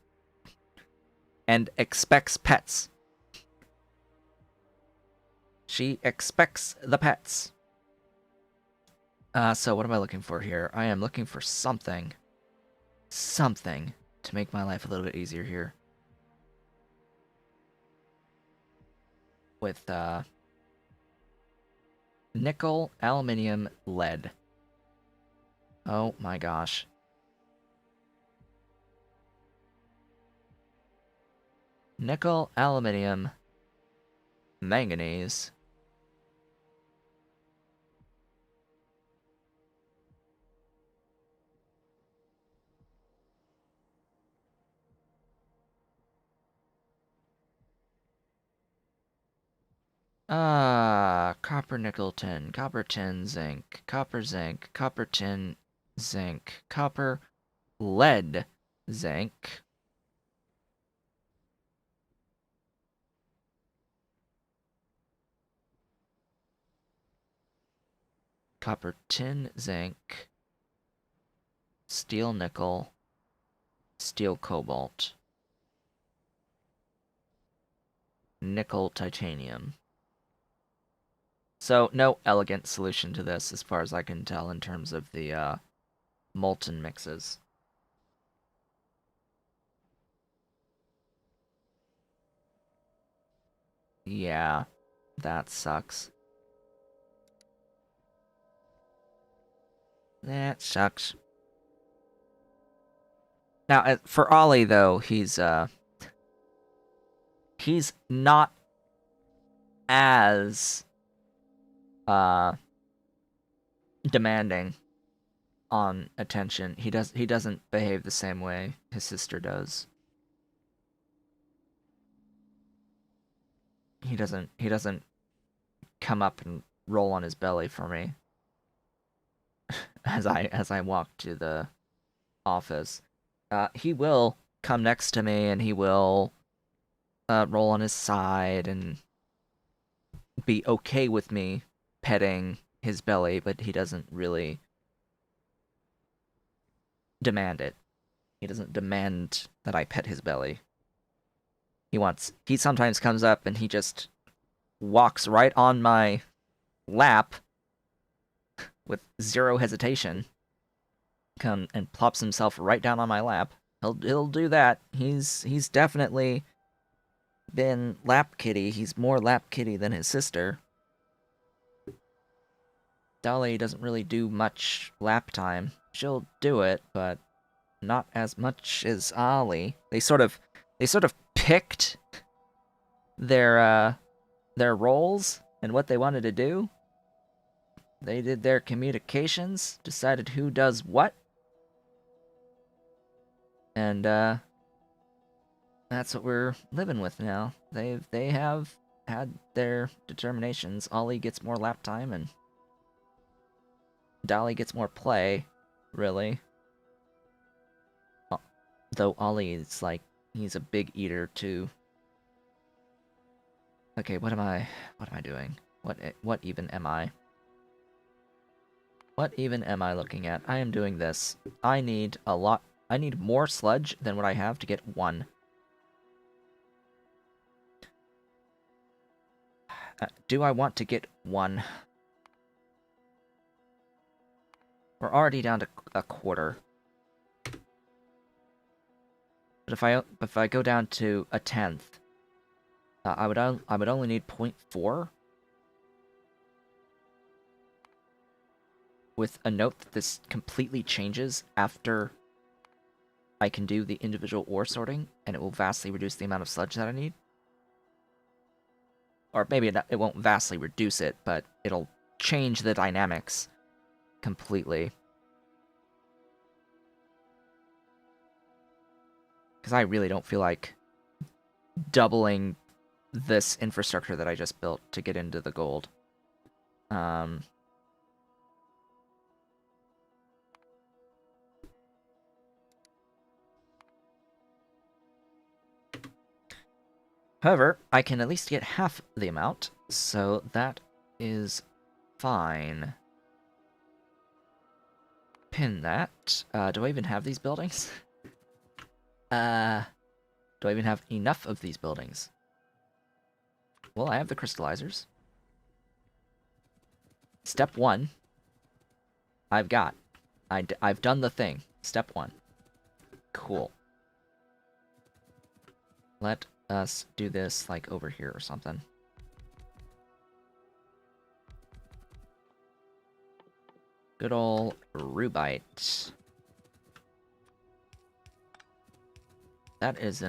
and expects pets. She expects the pets. So what am I looking for here? I am looking for something to make my life a little bit easier here. With, nickel, aluminium, lead. Oh my gosh. Nickel, aluminium, manganese. Copper, nickel, tin, copper, tin, zinc, copper, zinc, copper, tin, zinc, copper, lead, zinc. Copper, tin, zinc, steel, nickel, steel, cobalt, nickel, titanium. So, no elegant solution to this, as far as I can tell, in terms of the, molten mixes. Yeah, that sucks. That sucks. Now, for Ollie, though, he's not as, demanding on attention. He doesn't behave the same way his sister does. He doesn't come up and roll on his belly for me as I walk to the office. He will come next to me and he will roll on his side and be okay with me petting his belly, but he doesn't really demand it. He doesn't demand that I pet his belly. He sometimes comes up and he just walks right on my lap with zero hesitation. Come and plops himself right down on my lap. He'll do that. He's definitely been lap kitty. He's more lap kitty than his sister. Dolly doesn't really do much lap time. She'll do it, but not as much as Ollie. They sort of picked their roles and what they wanted to do. They did their communications, decided who does what, and that's what we're living with now. They have had their determinations. Ollie gets more lap time, and Dolly gets more play, really. Though Ollie is like, he's a big eater too. Okay, what am I doing? What even am I? What even am I looking at? I am doing this. I need more sludge than what I have to get one. Do I want to get one? We're already down to a quarter. But if I go down to a tenth, I would only need 0.4. With a note that this completely changes after I can do the individual ore sorting, and it will vastly reduce the amount of sludge that I need. Or maybe it won't vastly reduce it, but it'll change the dynamics completely. Because I really don't feel like doubling this infrastructure that I just built to get into the gold. However, I can at least get half the amount, so that is fine. Pin that. Do I even have these buildings? Do I even have enough of these buildings? Well, I have the crystallizers. Step 1. I've got. I've done the thing. Step 1. Cool. Let us do this, like, over here or something. Good ol' Rubite. That is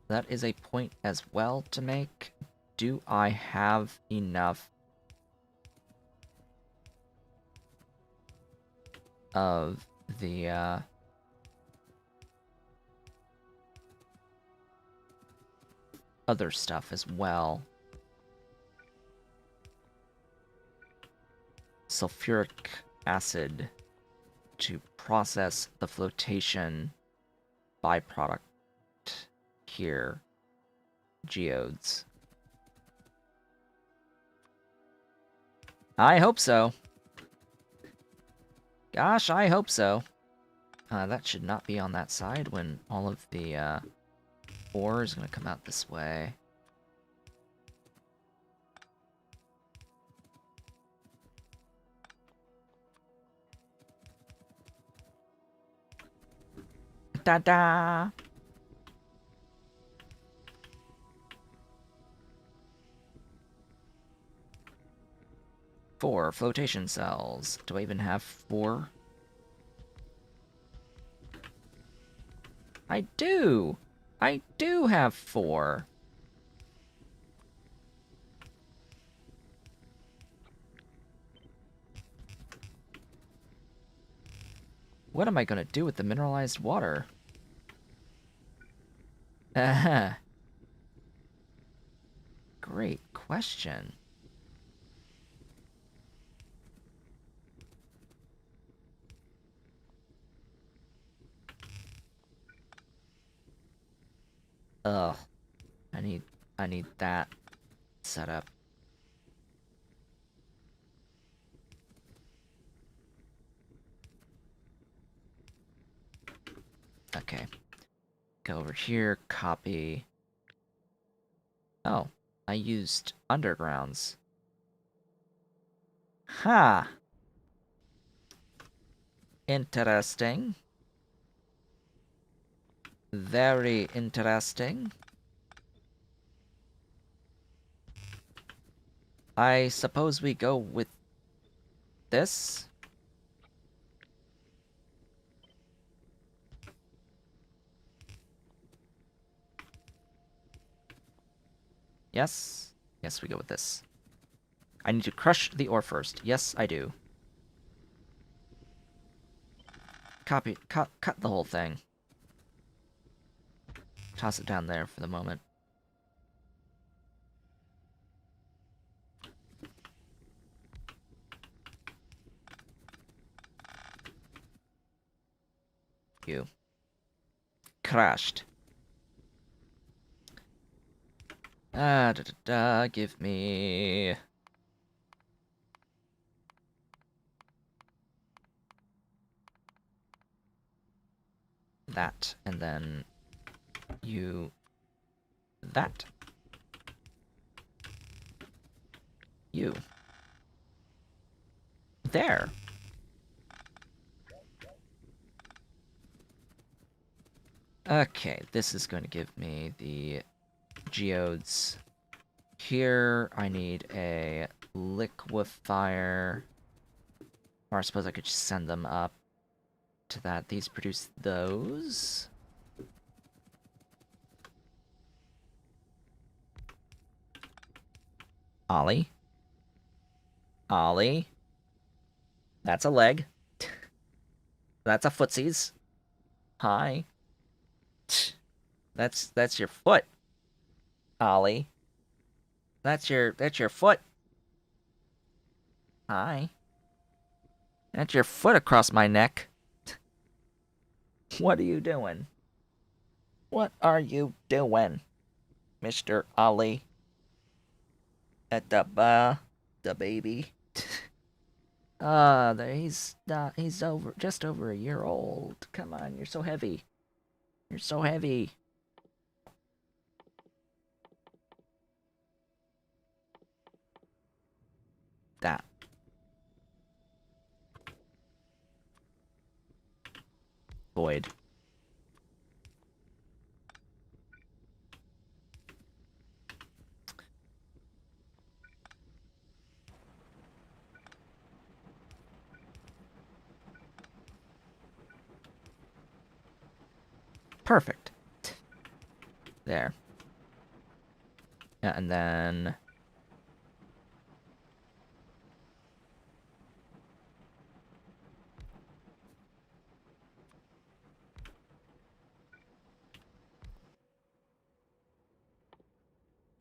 that is a point as well to make. Do I have enough of the other stuff as well? Sulfuric acid to process the flotation byproduct here. Geodes. I hope so. Gosh, I hope so. That should not be on that side when all of the ore is going to come out this way. Ta-da! Four flotation cells. Do I even have 4? I do! I do have 4! What am I gonna do with the mineralized water? Great question. Ugh. I need that set up. Okay. Go over here, copy. Oh, I used undergrounds. Ha! Interesting. Very interesting. I suppose we go with this? Yes? Yes, we go with this. I need to crush the ore first. Yes, I do. Cut the whole thing. Toss it down there for the moment. You. Crashed. Give me... that, and then you... that. You. There. Okay, this is going to give me the geodes. Here, I need a liquefier. Or I suppose I could just send them up to that. These produce those. Ollie. Ollie. That's a leg. That's a footsies. Hi. That's your foot. Ollie. That's your foot. Hi. That's your foot across my neck. What are you doing? What are you doing? Mr. Ollie. At the bar. The baby. He's not, he's just over a year old. Come on, you're so heavy. You're so heavy. That. Void. Perfect. There. Yeah, and then...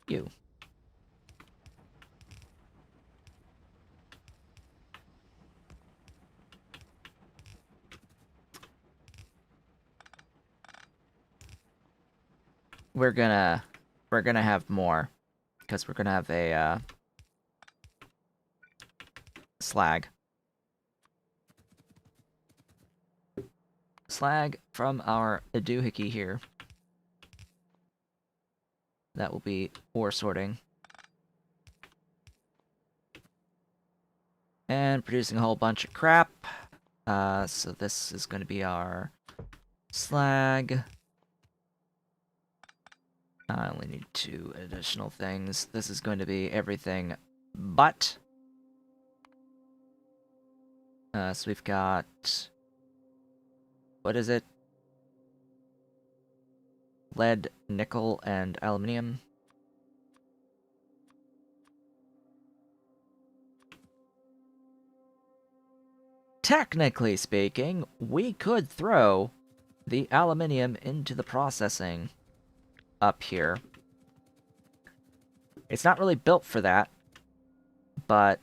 you. We're gonna have more. Because we're gonna have a, slag. Slag from our doohickey here. That will be ore sorting. And producing a whole bunch of crap. So this is going to be our slag. I only need 2 additional things. This is going to be everything but. So we've got... what is it? Lead, nickel, and aluminium. Technically speaking, we could throw the aluminium into the processing up here. It's not really built for that, but...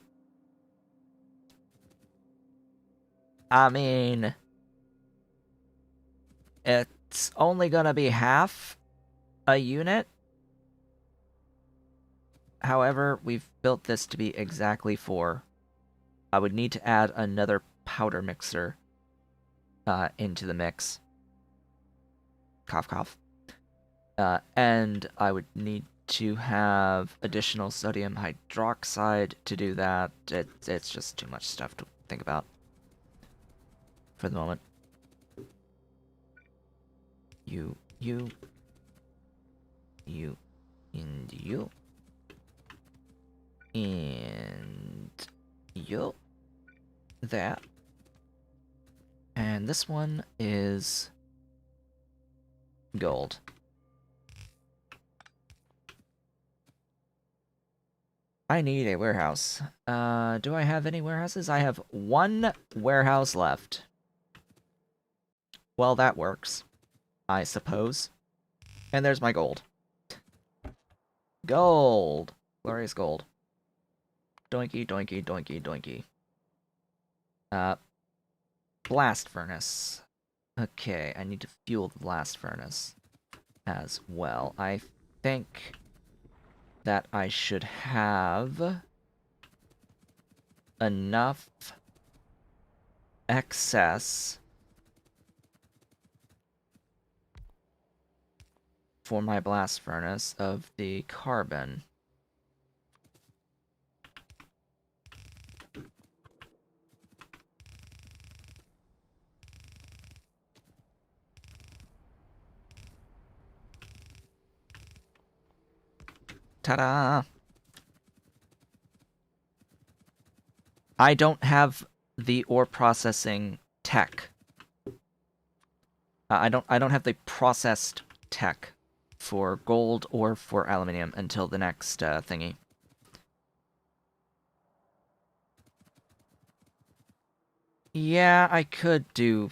I mean... it's only gonna be half a unit. However, we've built this to be exactly 4. I would need to add another powder mixer into the mix. Cough, cough. And I would need to have additional sodium hydroxide to do that. It's just too much stuff to think about for the moment. You, and you. And you. That. And this one is gold. I need a warehouse. Do I have any warehouses? I have 1 warehouse left. Well, that works, I suppose. And there's my gold. Gold! Glorious gold. Doinky, doinky, doinky, doinky. Blast furnace. Okay, I need to fuel the blast furnace as well. I think that I should have enough excess for my blast furnace of the carbon. Ta-da! I don't have the ore processing tech. I don't have the processed tech for gold or for aluminium until the next thingy. Yeah, I could do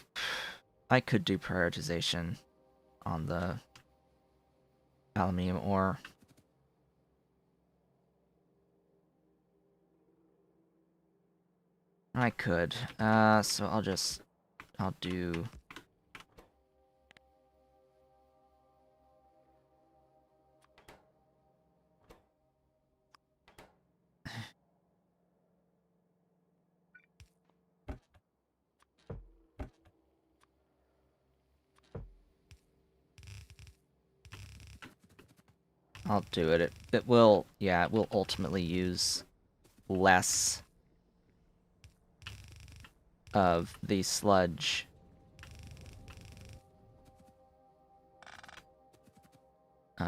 prioritization on the aluminium ore. I could. So I'll do... I'll do it. It will, yeah, it will ultimately use less of the sludge.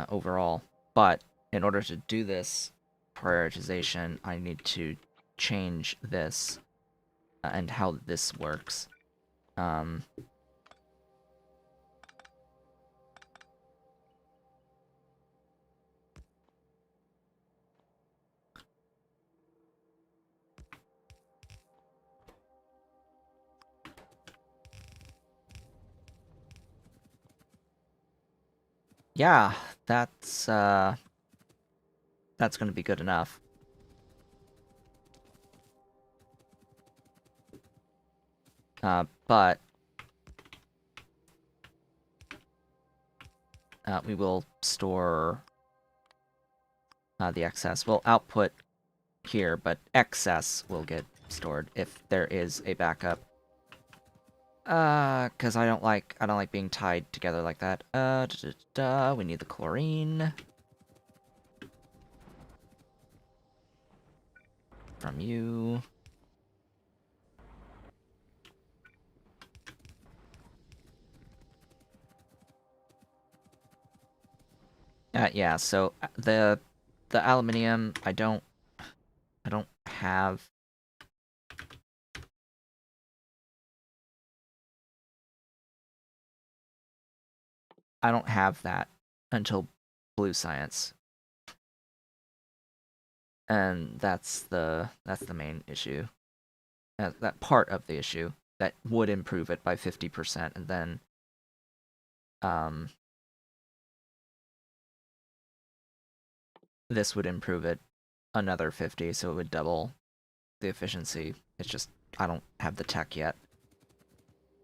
Overall. But in order to do this prioritization, I need to change this and how this works. Yeah, that's going to be good enough. But we will store the excess. We'll output here, but excess will get stored if there is a backup. Because I don't like being tied together like that. We need the chlorine from you. Yeah, so the aluminium I don't have. I don't have that until blue science. And that's the main issue. That part of the issue that would improve it by 50%, and then this would improve it another 50, so it would double the efficiency. It's just I don't have the tech yet.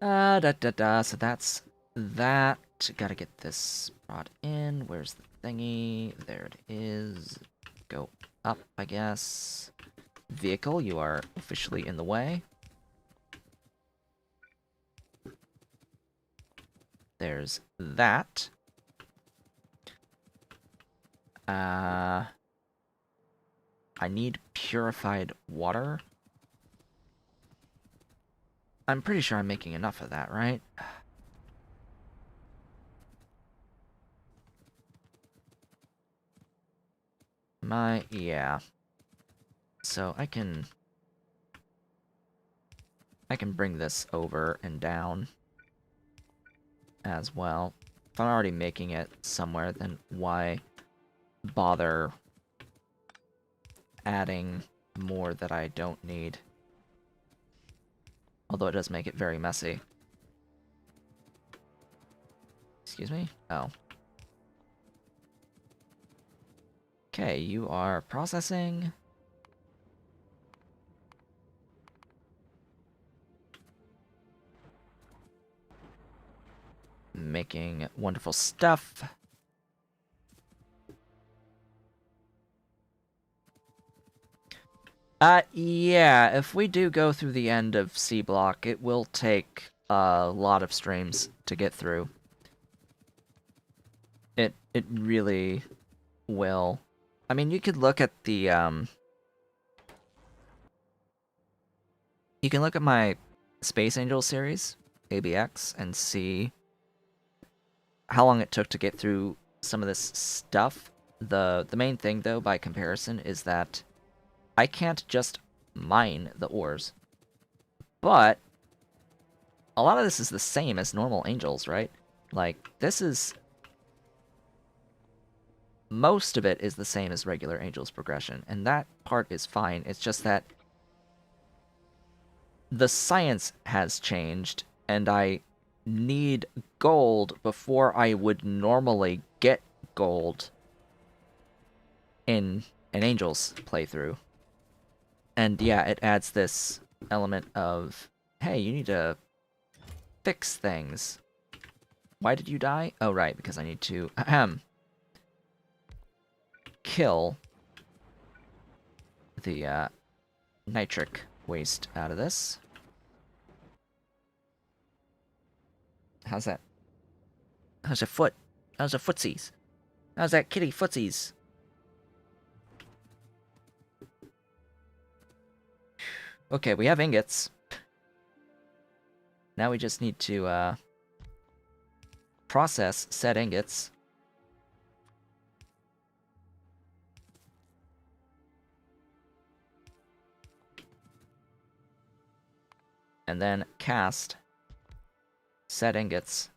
So that's that. Gotta get this brought in. Where's the thingy? There it is. Go up, I guess. Vehicle, you are officially in the way. There's that. I need purified water. I'm pretty sure I'm making enough of that, right? Yeah. So I can bring this over and down as well. If I'm already making it somewhere, then why bother adding more that I don't need? Although it does make it very messy. Excuse me? Oh. Okay, you are processing. Making wonderful stuff. Yeah, if we do go through the end of Sea Block, it will take a lot of streams to get through. It really will. I mean, you could look at the, you can look at my Space Angel series, ABX, and see how long it took to get through some of this stuff. The main thing, though, by comparison, is that I can't just mine the ores. But a lot of this is the same as normal angels, right? Like, this is... most of it is the same as regular angels progression, and that part is fine. It's just that the science has changed, and I need gold before I would normally get gold in an Angels playthrough. And yeah, it adds this element of, hey, you need to fix things. Why did you die? Oh, right, because I need to kill the nitric waste out of this. How's that? How's your foot? How's your footsies? How's that kitty footsies? Okay, we have ingots. Now we just need to, process said ingots. And then cast said ingots.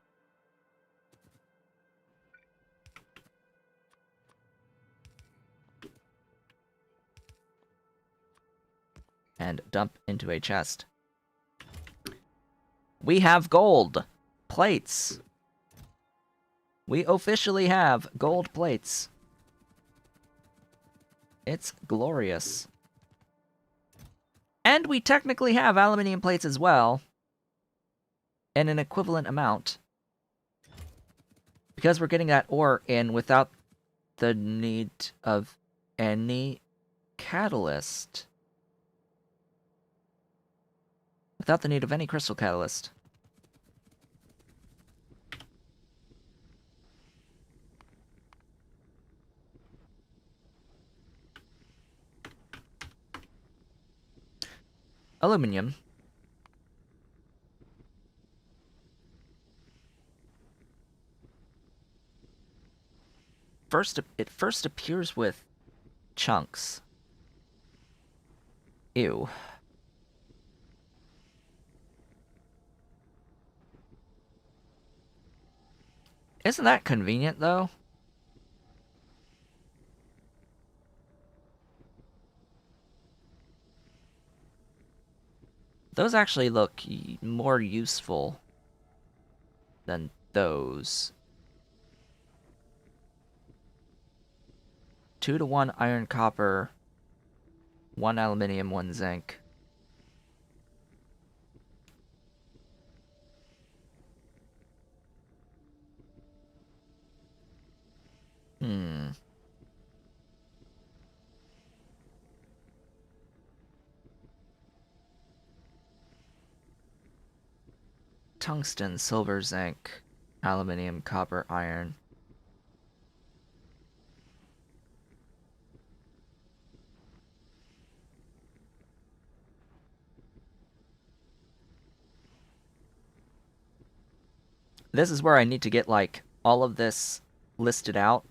And dump into a chest. We have gold plates. We officially have gold plates. It's glorious. And we technically have aluminium plates as well. In an equivalent amount. Because we're getting that ore in without the need of any catalyst. Without the need of any crystal catalyst. Aluminum. It first appears with chunks. Ew. Isn't that convenient, though? Those actually look more useful than those. 2-to-1 iron copper, 1 aluminium, 1 zinc. Tungsten, silver, zinc, aluminium, copper, iron. This is where I need to get, like, all of this listed out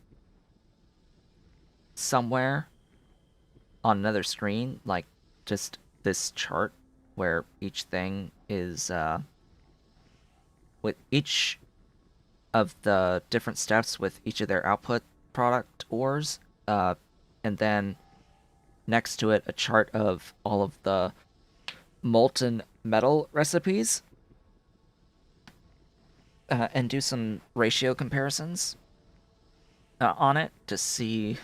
somewhere on another screen, like, just this chart where each thing is, with each of the different steps with each of their output product ores, and then next to it a chart of all of the molten metal recipes. And do some ratio comparisons on it to see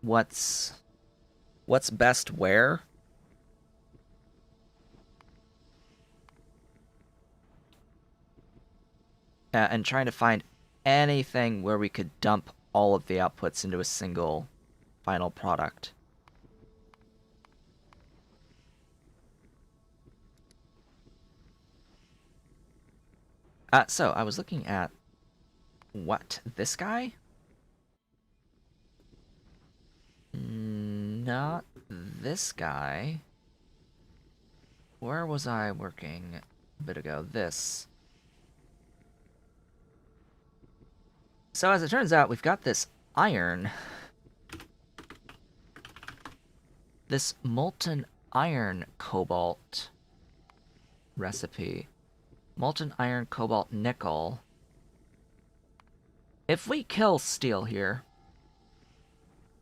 what's best where. And trying to find anything where we could dump all of the outputs into a single final product. So, I was looking at... What? This guy? Not this guy. Where was I working a bit ago? This. So, as it turns out, we've got this iron. This molten iron cobalt recipe. Molten iron, cobalt, nickel. If we kill steel here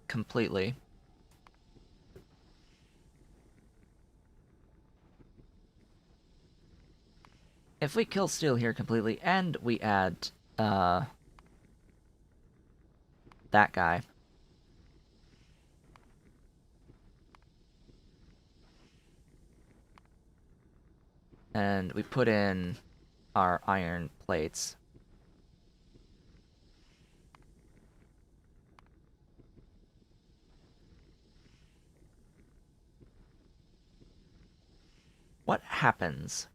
completely, and we add that guy, and we put in our iron plates. What happens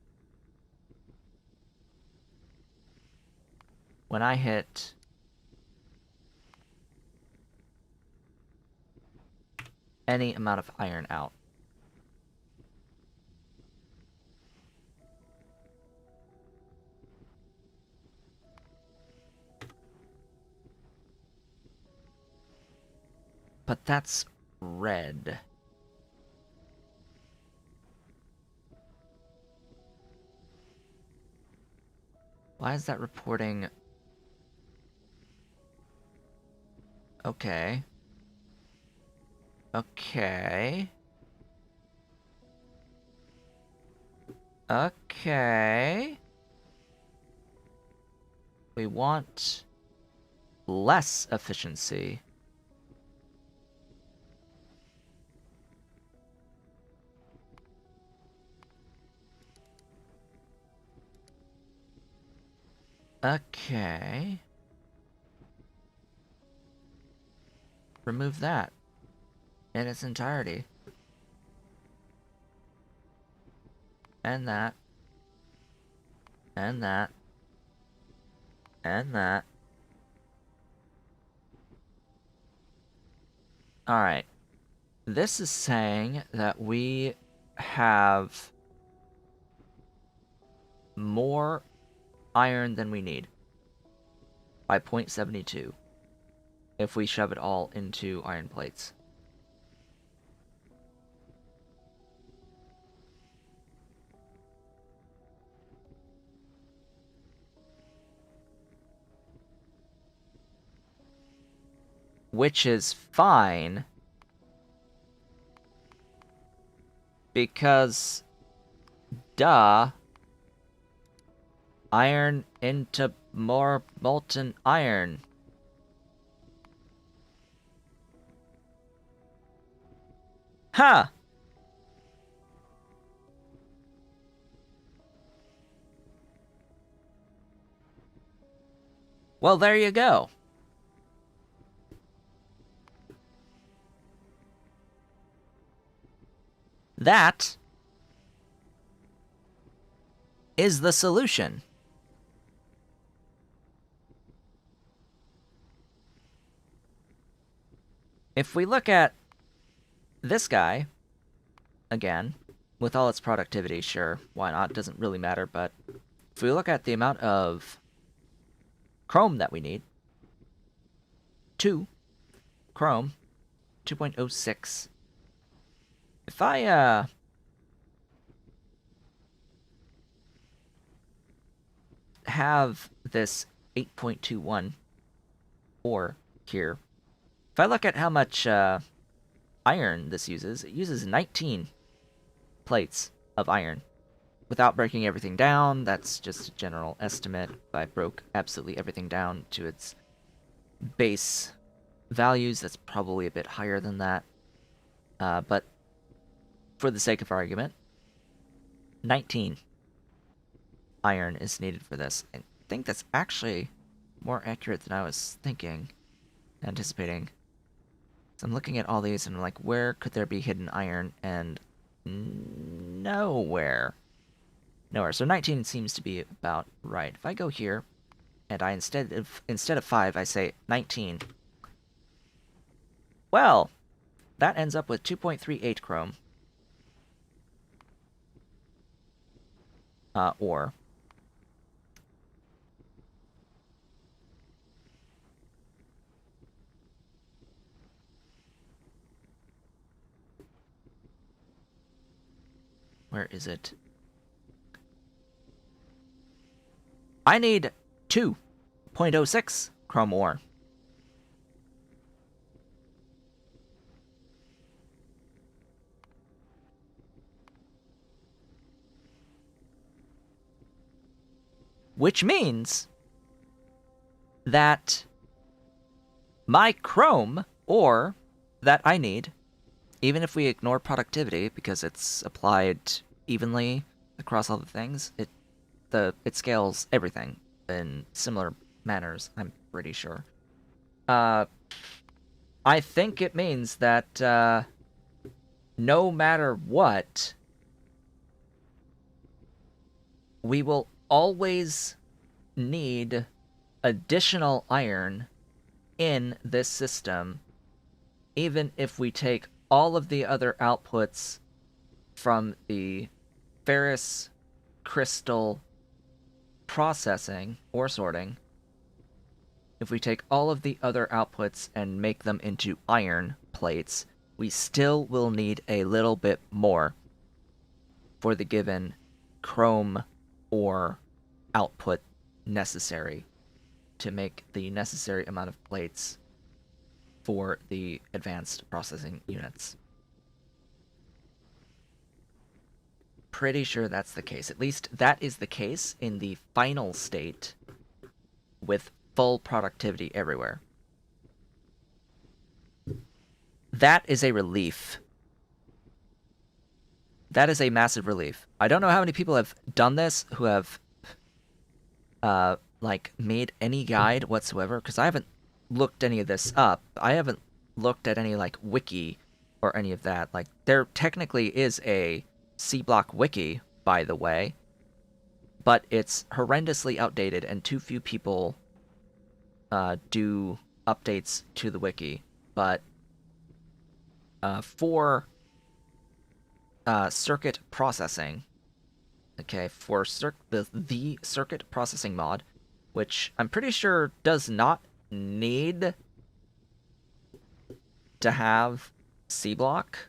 when I hit any amount of iron out. But that's red. Why is that reporting? Okay. Okay. Okay. We want less efficiency. Okay. Remove that in its entirety. And that. And that. And that. Alright. This is saying that we have more iron than we need by 0.72 if we shove it all into iron plates. Which is fine, because duh, iron into more molten iron. Huh! Well, there you go. That is the solution. If we look at this guy, again, with all its productivity, sure, why not? Doesn't really matter, but if we look at the amount of chrome that we need, 2 chrome, 2.06. If I, have this 8.21 ore here, if I look at how much, iron this uses, it uses 19 plates of iron. Without breaking everything down, that's just a general estimate. If I broke absolutely everything down to its base values, that's probably a bit higher than that. But for the sake of argument, 19 iron is needed for this. I think that's actually more accurate than I was anticipating. So I'm looking at all these and I'm like, where could there be hidden iron? And nowhere. Nowhere. So 19 seems to be about right. If I go here and I instead of 5, I say 19. Well, that ends up with 2.38 chrome. Ore. Where is it? I need 2.06 chrome ore. Which means that my chrome ore that I need, even if we ignore productivity because it's applied evenly across all the things, it scales everything in similar manners, I'm pretty sure. I think it means that no matter what, we will always need additional iron in this system, even if we take all of the other outputs from the ferrous crystal processing or sorting, if we take all of the other outputs and make them into iron plates, we still will need a little bit more for the given chrome ore output necessary to make the necessary amount of plates for the advanced processing units. Pretty sure that's the case. At least that is the case in the final state with full productivity everywhere. That is a relief. That is a massive relief. I don't know how many people have done this who have like made any guide whatsoever, because I haven't looked any of this up. I haven't looked at any like wiki or any of that. Like there technically is a Sea Block wiki, by the way, but it's horrendously outdated and too few people do updates to the wiki. But for circuit processing, okay, for the circuit processing mod, which I'm pretty sure does not need to have Sea Block.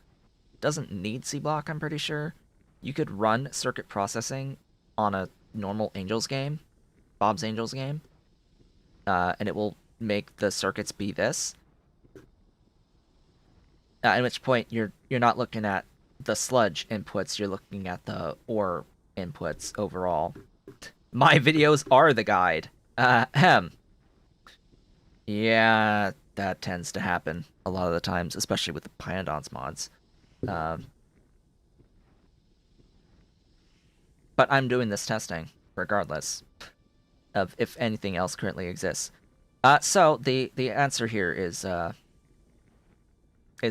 Doesn't need Sea Block, I'm pretty sure. You could run circuit processing on a normal Angels game, Bob's Angels game, and it will make the circuits be this. At which point you're not looking at the sludge inputs, you're looking at the ore inputs overall. My videos are the guide. Yeah, that tends to happen a lot of the times, especially with the Pyandons mods. But I'm doing this testing, regardless of if anything else currently exists. So the answer here is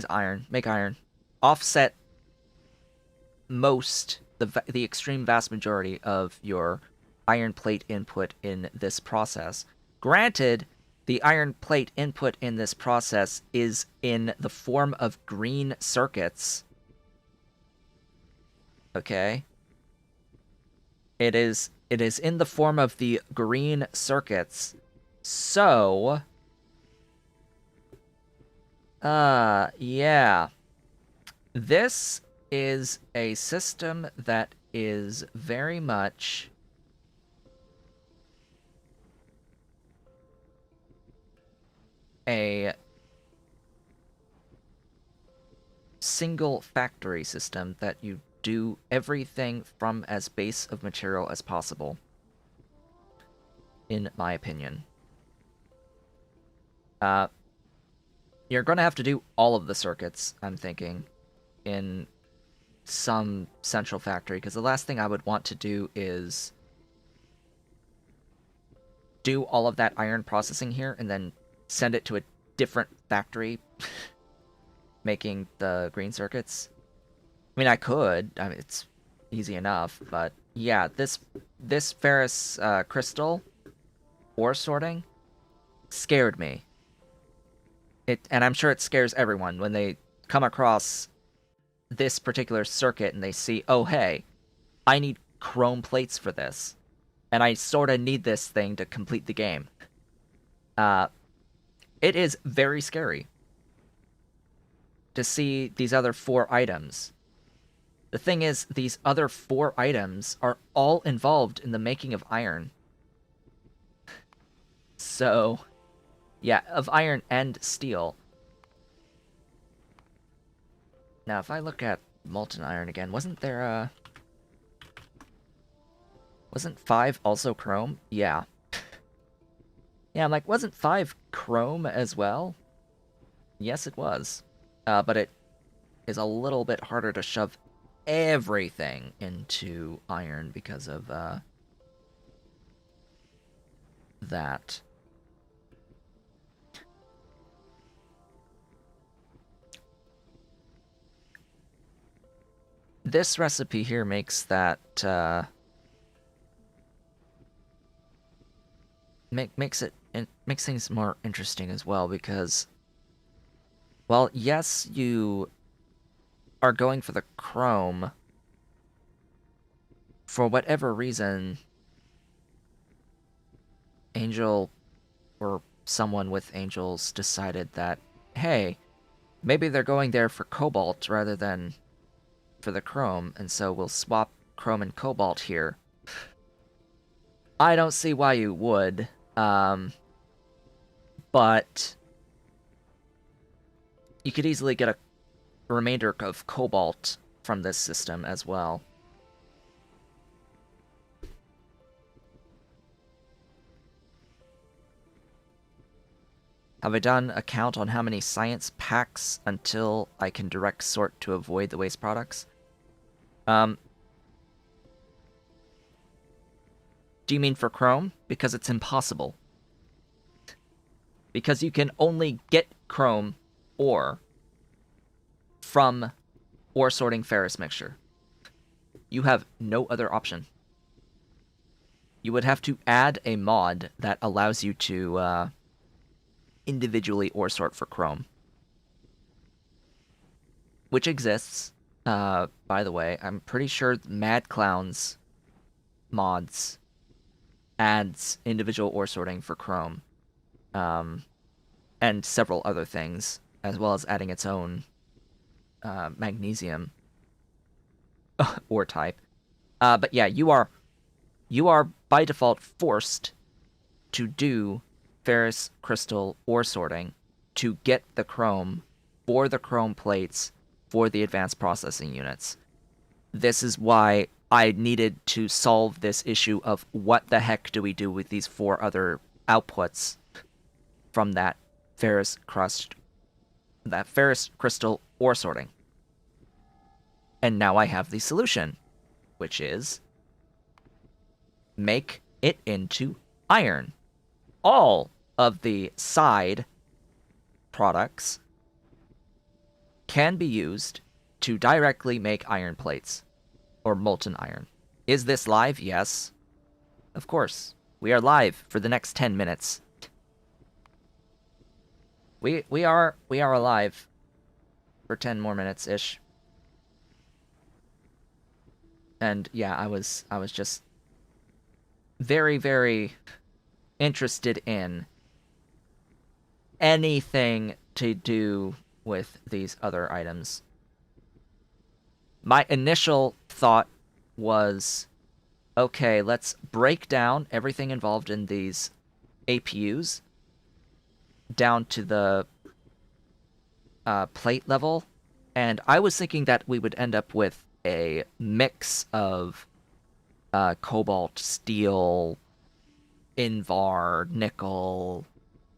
iron. Make iron. Offset the extreme vast majority of your iron plate input in this process. Granted, the iron plate input in this process is in the form of green circuits. Okay? It is in the form of the green circuits. So, yeah. This is a system that is very much a single factory system that you do everything from as base of material as possible, in my opinion. You're going to have to do all of the circuits, I'm thinking, in some central factory, because the last thing I would want to do is do all of that iron processing here and then send it to a different factory making the green circuits. I mean, I could. I mean, it's easy enough, but yeah, this ferrous crystal ore sorting scared me. And I'm sure it scares everyone when they come across this particular circuit and they see, oh hey, I need chrome plates for this, and I sort of need this thing to complete the game. It is very scary to see these other 4 items. The thing is, these other 4 items are all involved in the making of iron. So, yeah, of iron and steel. Now, if I look at molten iron again, wasn't 5 also chrome? Yeah. Yeah, I'm like, wasn't 5 chrome as well? Yes, it was. But it is a little bit harder to shove everything into iron because of that. This recipe here makes that makes things more interesting as well, because, well, yes, you are going for the chrome, for whatever reason, Angel or someone with Angels decided that, hey, maybe they're going there for cobalt rather than for the chrome, and so we'll swap chrome and cobalt here. I don't see why you would, but you could easily get a remainder of cobalt from this system as well. Have I done a count on how many science packs until I can direct sort to avoid the waste products? Do you mean for chrome? Because it's impossible. Because you can only get chrome ore from ore sorting ferrous mixture. You have no other option. You would have to add a mod that allows you to individually ore sort for chrome. Which exists, by the way. I'm pretty sure Mad Clown's mods adds individual ore sorting for chrome. And several other things, as well as adding its own magnesium ore type. But yeah, you are by default forced to do ferrous crystal ore sorting to get the chrome for the chrome plates for the advanced processing units. This is why I needed to solve this issue of what the heck do we do with these 4 other outputs from that ferrous crystal ore sorting. And now I have the solution, which is make it into iron. All of the side products can be used to directly make iron plates or molten iron. Is this live? Yes. Of course. We are live for the next 10 minutes. We are alive for 10 more minutes ish. And yeah, I was just very, very interested in anything to do with these other items. My initial thought was, okay, let's break down everything involved in these APUs down to the plate level, and I was thinking that we would end up with a mix of cobalt, steel, Invar, nickel,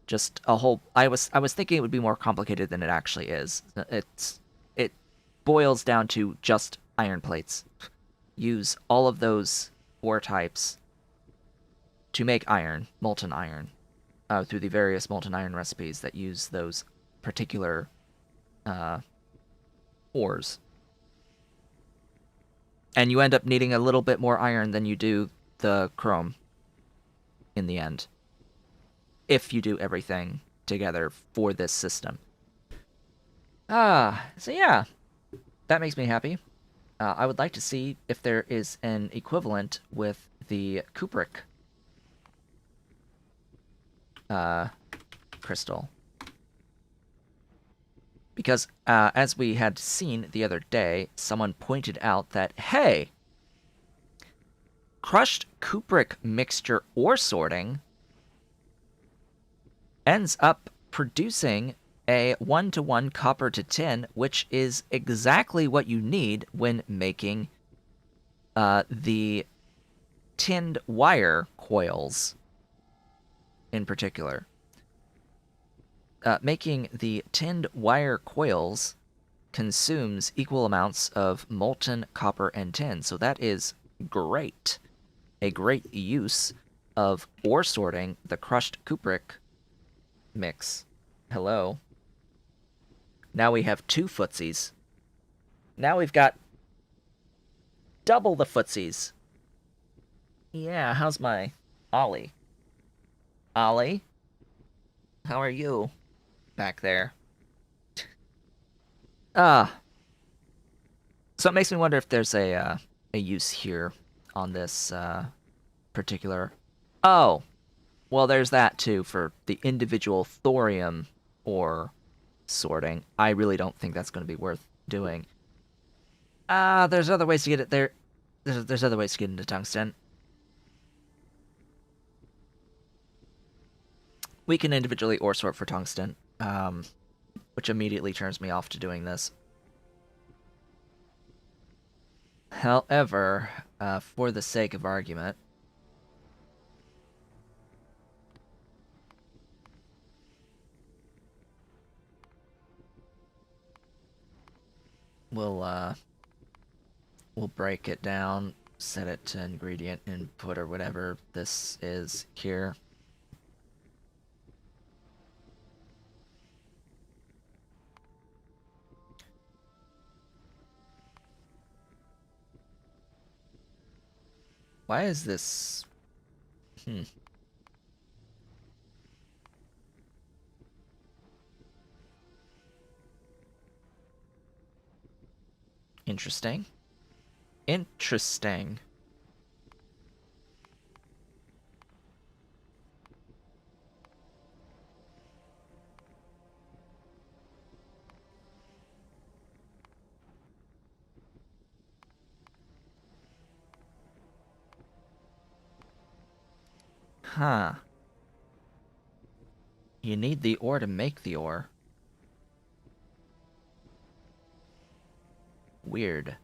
just a whole. I was thinking it would be more complicated than it actually is. It boils down to just iron plates. Use all of those ore types to make iron, molten iron, through the various molten iron recipes that use those particular ores. And you end up needing a little bit more iron than you do the chrome in the end, if you do everything together for this system. So yeah, that makes me happy. I would like to see if there is an equivalent with the cupric crystal. Because, as we had seen the other day, someone pointed out that, hey, crushed cupric mixture ore sorting ends up producing a 1-to-1 copper to tin, which is exactly what you need when making the tinned wire coils in particular. Making the tinned wire coils consumes equal amounts of molten copper and tin, so that is great. A great use of ore sorting the crushed cupric mix. Hello. Now we have 2 footsies. Now we've got double the footsies. Yeah, how's my Ollie? Ollie? How are you back there? So it makes me wonder if there's a use here on this particular. Oh, well, there's that too for the individual thorium ore sorting. I really don't think that's going to be worth doing. There's other ways to get it there. There's other ways to get into tungsten. We can individually ore sort for tungsten, which immediately turns me off to doing this. However, for the sake of argument, we'll break it down, set it to ingredient input or whatever this is here. Why is this? Interesting. Interesting. Huh. You need the ore to make the ore. Weird.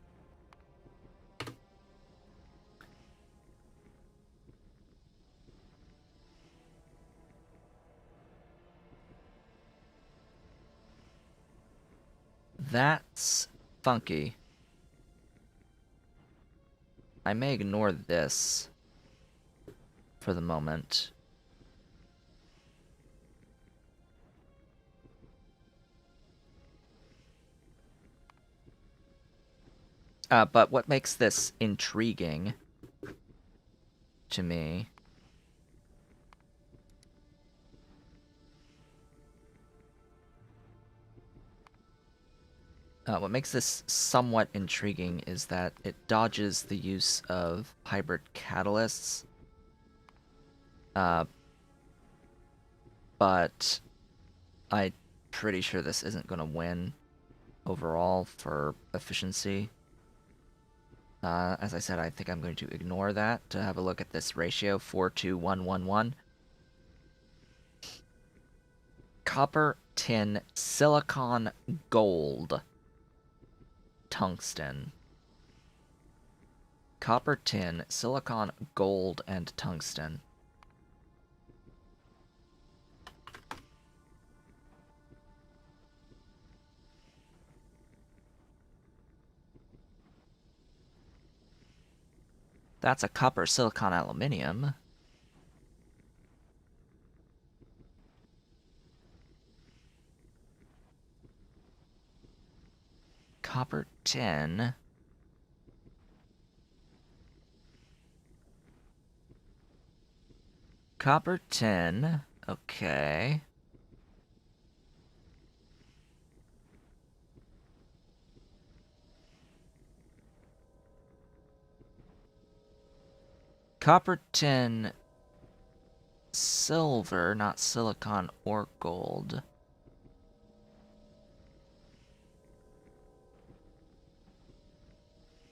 That's funky. I may ignore this for the moment. But what makes this intriguing to me what makes this somewhat intriguing is that it dodges the use of hybrid catalysts. But I'm pretty sure this isn't going to win overall for efficiency. As I said, I think I'm going to ignore that to have a look at this ratio, 4:1:1:1. Copper, tin, silicon, gold, tungsten. Copper, tin, silicon, gold, and tungsten. That's a copper, silicon, aluminium. Copper, tin. Copper, tin. Okay. Copper, tin, silver, not silicon or gold.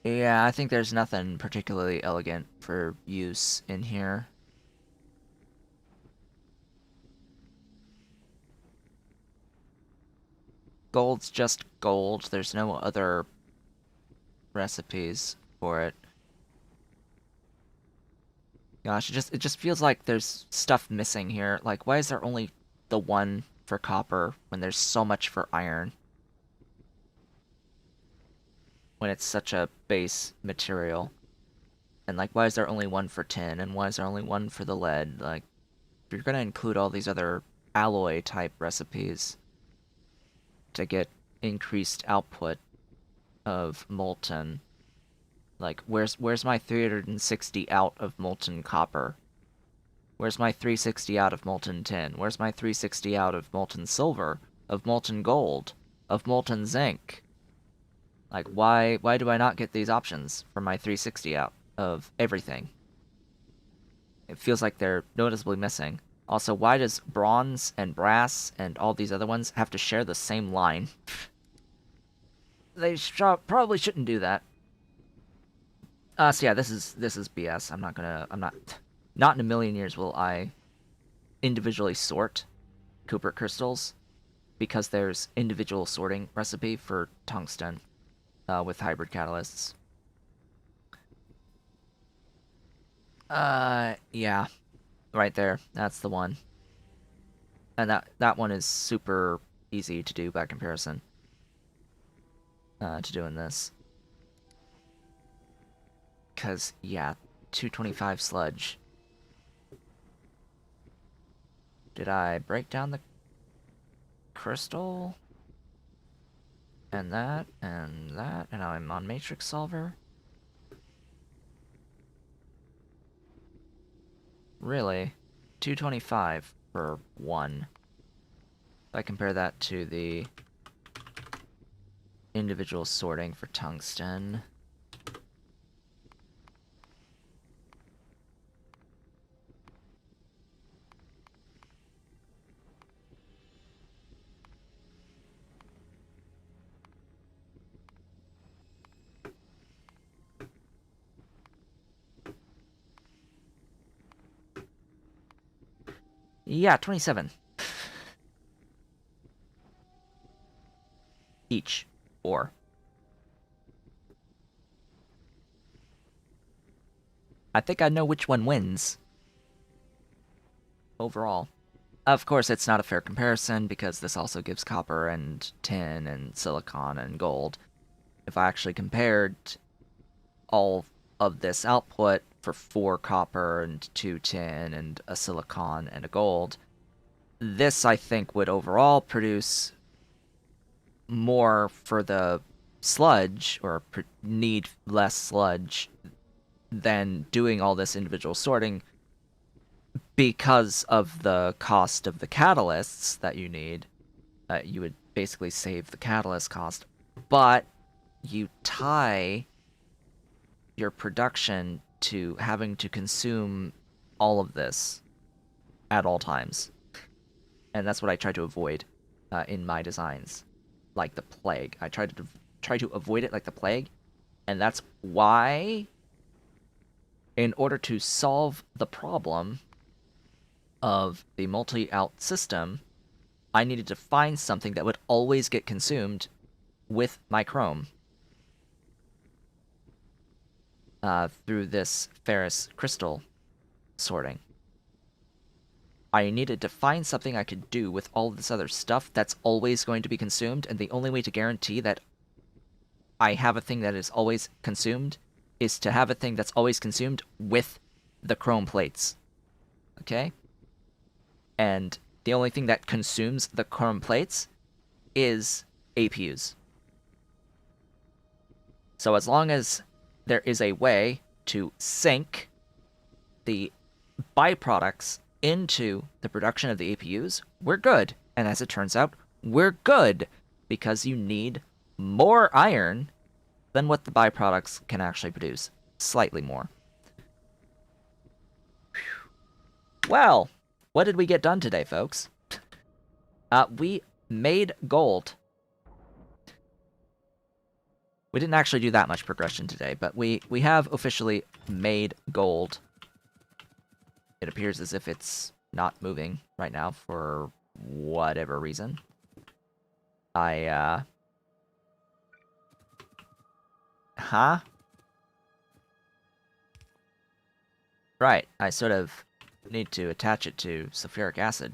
Yeah, I think there's nothing particularly elegant for use in here. Gold's just gold. There's no other recipes for it. Gosh, it just feels like there's stuff missing here. Like, why is there only the one for copper when there's so much for iron? When it's such a base material. And like, why is there only one for tin? And why is there only one for the lead? Like, if you're gonna include all these other alloy type recipes to get increased output of molten, like, where's my 360 out of molten copper? Where's my 360 out of molten tin? Where's my 360 out of molten silver? Of molten gold? Of molten zinc? Like, why do I not get these options from my 360 out of everything? It feels like they're noticeably missing. Also, why does bronze and brass and all these other ones have to share the same line? They probably shouldn't do that. So yeah, this is BS. Not in a million years will I individually sort Cooper crystals because there's individual sorting recipe for tungsten with hybrid catalysts. Yeah, right there. That's the one. And that one is super easy to do by comparison to doing this. Because, yeah, 225 sludge. Did I break down the crystal? And that, and that, and now I'm on Matrix Solver? Really? 225 for one. If I compare that to the individual sorting for tungsten. Yeah, 27. Each. Or. I think I know which one wins. Overall. Of course, it's not a fair comparison because this also gives copper and tin and silicon and gold. If I actually compared all of this output for 4 copper and 2 tin and a silicon and a gold, this I think would overall produce more for the sludge or need less sludge than doing all this individual sorting because of the cost of the catalysts that you need. You would basically save the catalyst cost, but you tie your production to having to consume all of this at all times. And that's what I try to avoid in my designs, like the plague. I try to avoid it like the plague, and that's why, in order to solve the problem of the multi-out system, I needed to find something that would always get consumed with my chrome through this ferrous crystal sorting. I needed to find something I could do with all this other stuff that's always going to be consumed, and the only way to guarantee that I have a thing that is always consumed is to have a thing that's always consumed with the chrome plates. Okay? And the only thing that consumes the chrome plates is APUs. So as long as there is a way to sync the byproducts into the production of the APUs, we're good. And as it turns out, we're good because you need more iron than what the byproducts can actually produce. Slightly more. Well, what did we get done today, folks? We made gold. We didn't actually do that much progression today, but we have officially made gold. It appears as if it's not moving right now for whatever reason. Huh? Right, I sort of need to attach it to sulfuric acid.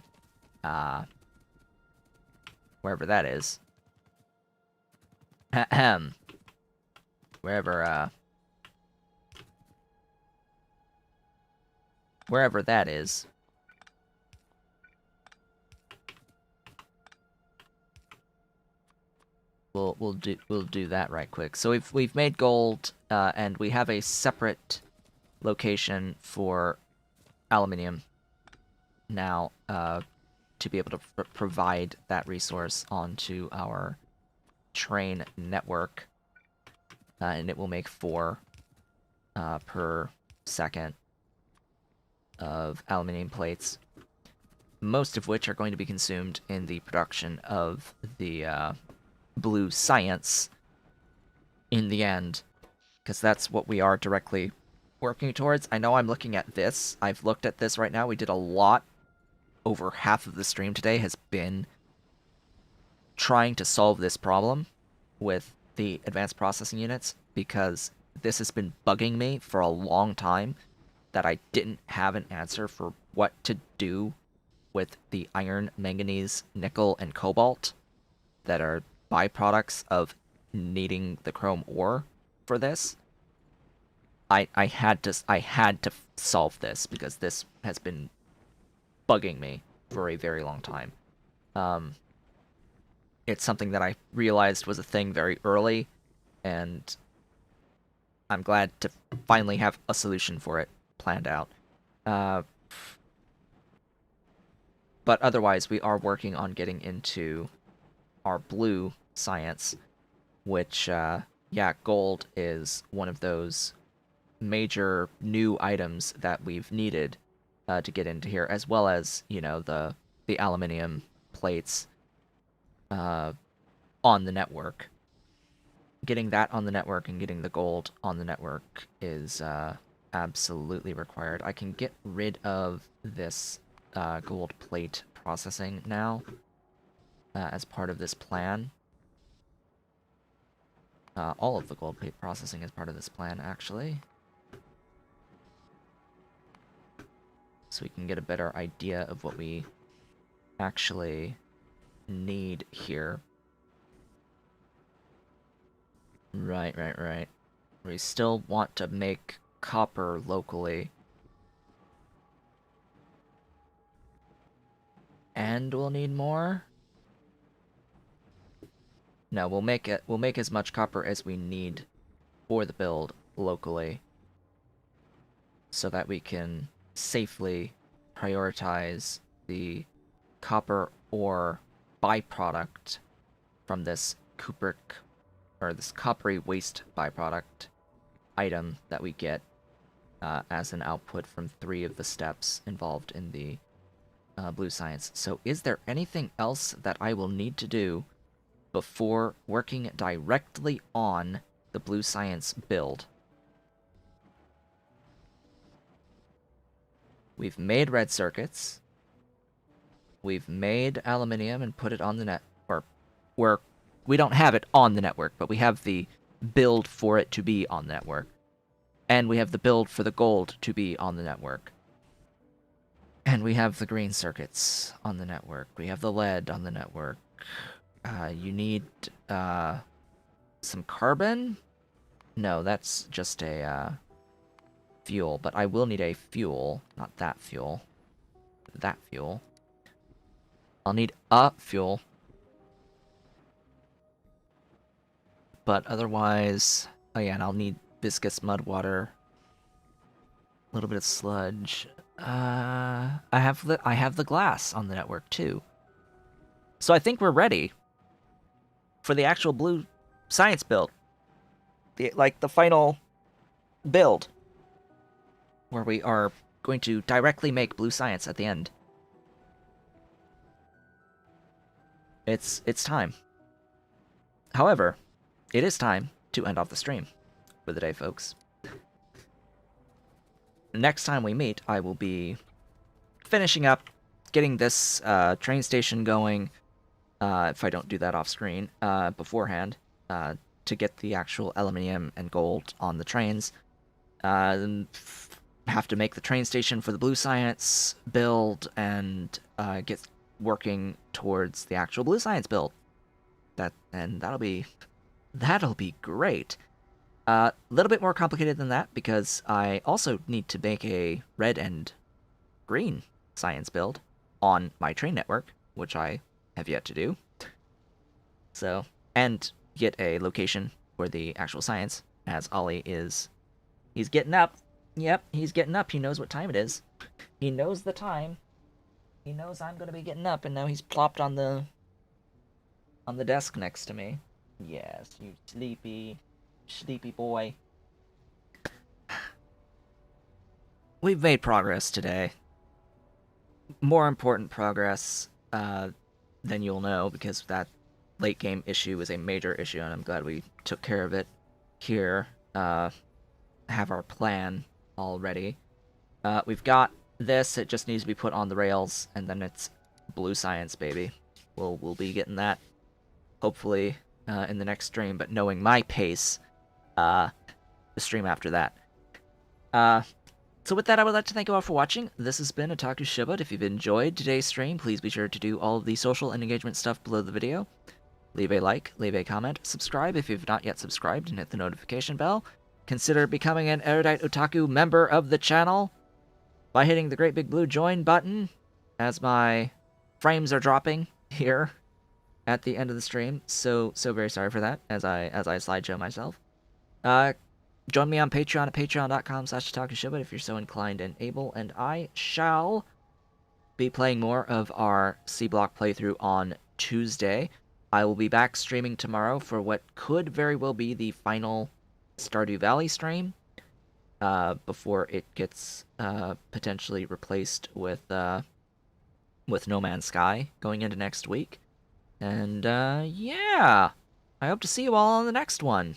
Wherever that is. Ahem. Wherever that is. We'll do that right quick. So we've made gold, and we have a separate location for aluminium now, to be able to provide that resource onto our train network. and it will make 4 per second of aluminium plates, most of which are going to be consumed in the production of the blue science in the end, because that's what we are directly working towards. I know I'm looking at this. I've looked at this right now. We did a lot. Over half of the stream today has been trying to solve this problem with the advanced processing units, because this has been bugging me for a long time that I didn't have an answer for what to do with the iron, manganese, nickel, and cobalt that are byproducts of needing the chrome ore for this. I had to solve this because this has been bugging me for a very long time. It's something that I realized was a thing very early, and I'm glad to finally have a solution for it planned out. But otherwise, we are working on getting into our blue science, which, yeah, gold is one of those major new items that we've needed to get into here, as well as, you know, the aluminium plates on the network. Getting that on the network and getting the gold on the network is absolutely required. I can get rid of this gold plate processing now as part of this plan. All of the gold plate processing is part of this plan, actually. So we can get a better idea of what we actually need here. Right. We still want to make copper locally. And we'll need more? No, we'll make as much copper as we need for the build locally, so that we can safely prioritize the copper ore byproduct from this cupric, or this coppery waste byproduct item that we get as an output from 3 of the steps involved in the blue science. So is there anything else that I will need to do before working directly on the blue science build? We've made red circuits. We've made aluminium and put it on the net, or we don't have it on the network, but we have the build for it to be on the network. And we have the build for the gold to be on the network. And we have the green circuits on the network. We have the lead on the network. You need some carbon? No, that's just a fuel, but I will need a fuel, not that fuel. That fuel. I'll need a fuel. But otherwise, oh yeah, and I'll need viscous mud water. A little bit of sludge. I have the glass on the network too. So I think we're ready for the actual blue science build. The final build, where we are going to directly make blue science at the end. It's time. However, it is time to end off the stream for the day, folks. Next time we meet, I will be finishing up getting this train station going, if I don't do that off screen beforehand, to get the actual aluminium and gold on the trains. Have to make the train station for the blue science build, and get working towards the actual blue science build. That'll be great. A little bit more complicated than that, because I also need to make a red and green science build on my train network, which I have yet to do. So, and get a location for the actual science, as Ollie he's getting up. Yep, he's getting up. He knows what time it is. He knows the time. He knows I'm gonna be getting up, and now he's plopped on the desk next to me. Yes, you sleepy sleepy boy. We've made progress today. More important progress than you'll know, because that late game issue is a major issue, and I'm glad we took care of it here. Have our plan already. We've got this. It just needs to be put on the rails, and then it's blue science, baby. We'll be getting that hopefully in the next stream. But knowing my pace, the stream after that. So with that, I would like to thank you all for watching. This has been Otaku Shibud. If you've enjoyed today's stream, please be sure to do all of the social and engagement stuff below the video. Leave a like, leave a comment, subscribe if you've not yet subscribed, and hit the notification bell. Consider becoming an Erudite Otaku member of the channel by hitting the great big blue join button, as my frames are dropping here at the end of the stream. So very sorry for that, as I slideshow myself. Join me on Patreon at patreon.com/otakushibud if you're so inclined and able, and I shall be playing more of our Sea Block playthrough on Tuesday. I will be back streaming tomorrow for what could very well be the final Stardew Valley stream, before it gets potentially replaced with No Man's Sky going into next week. And yeah, I hope to see you all on the next one.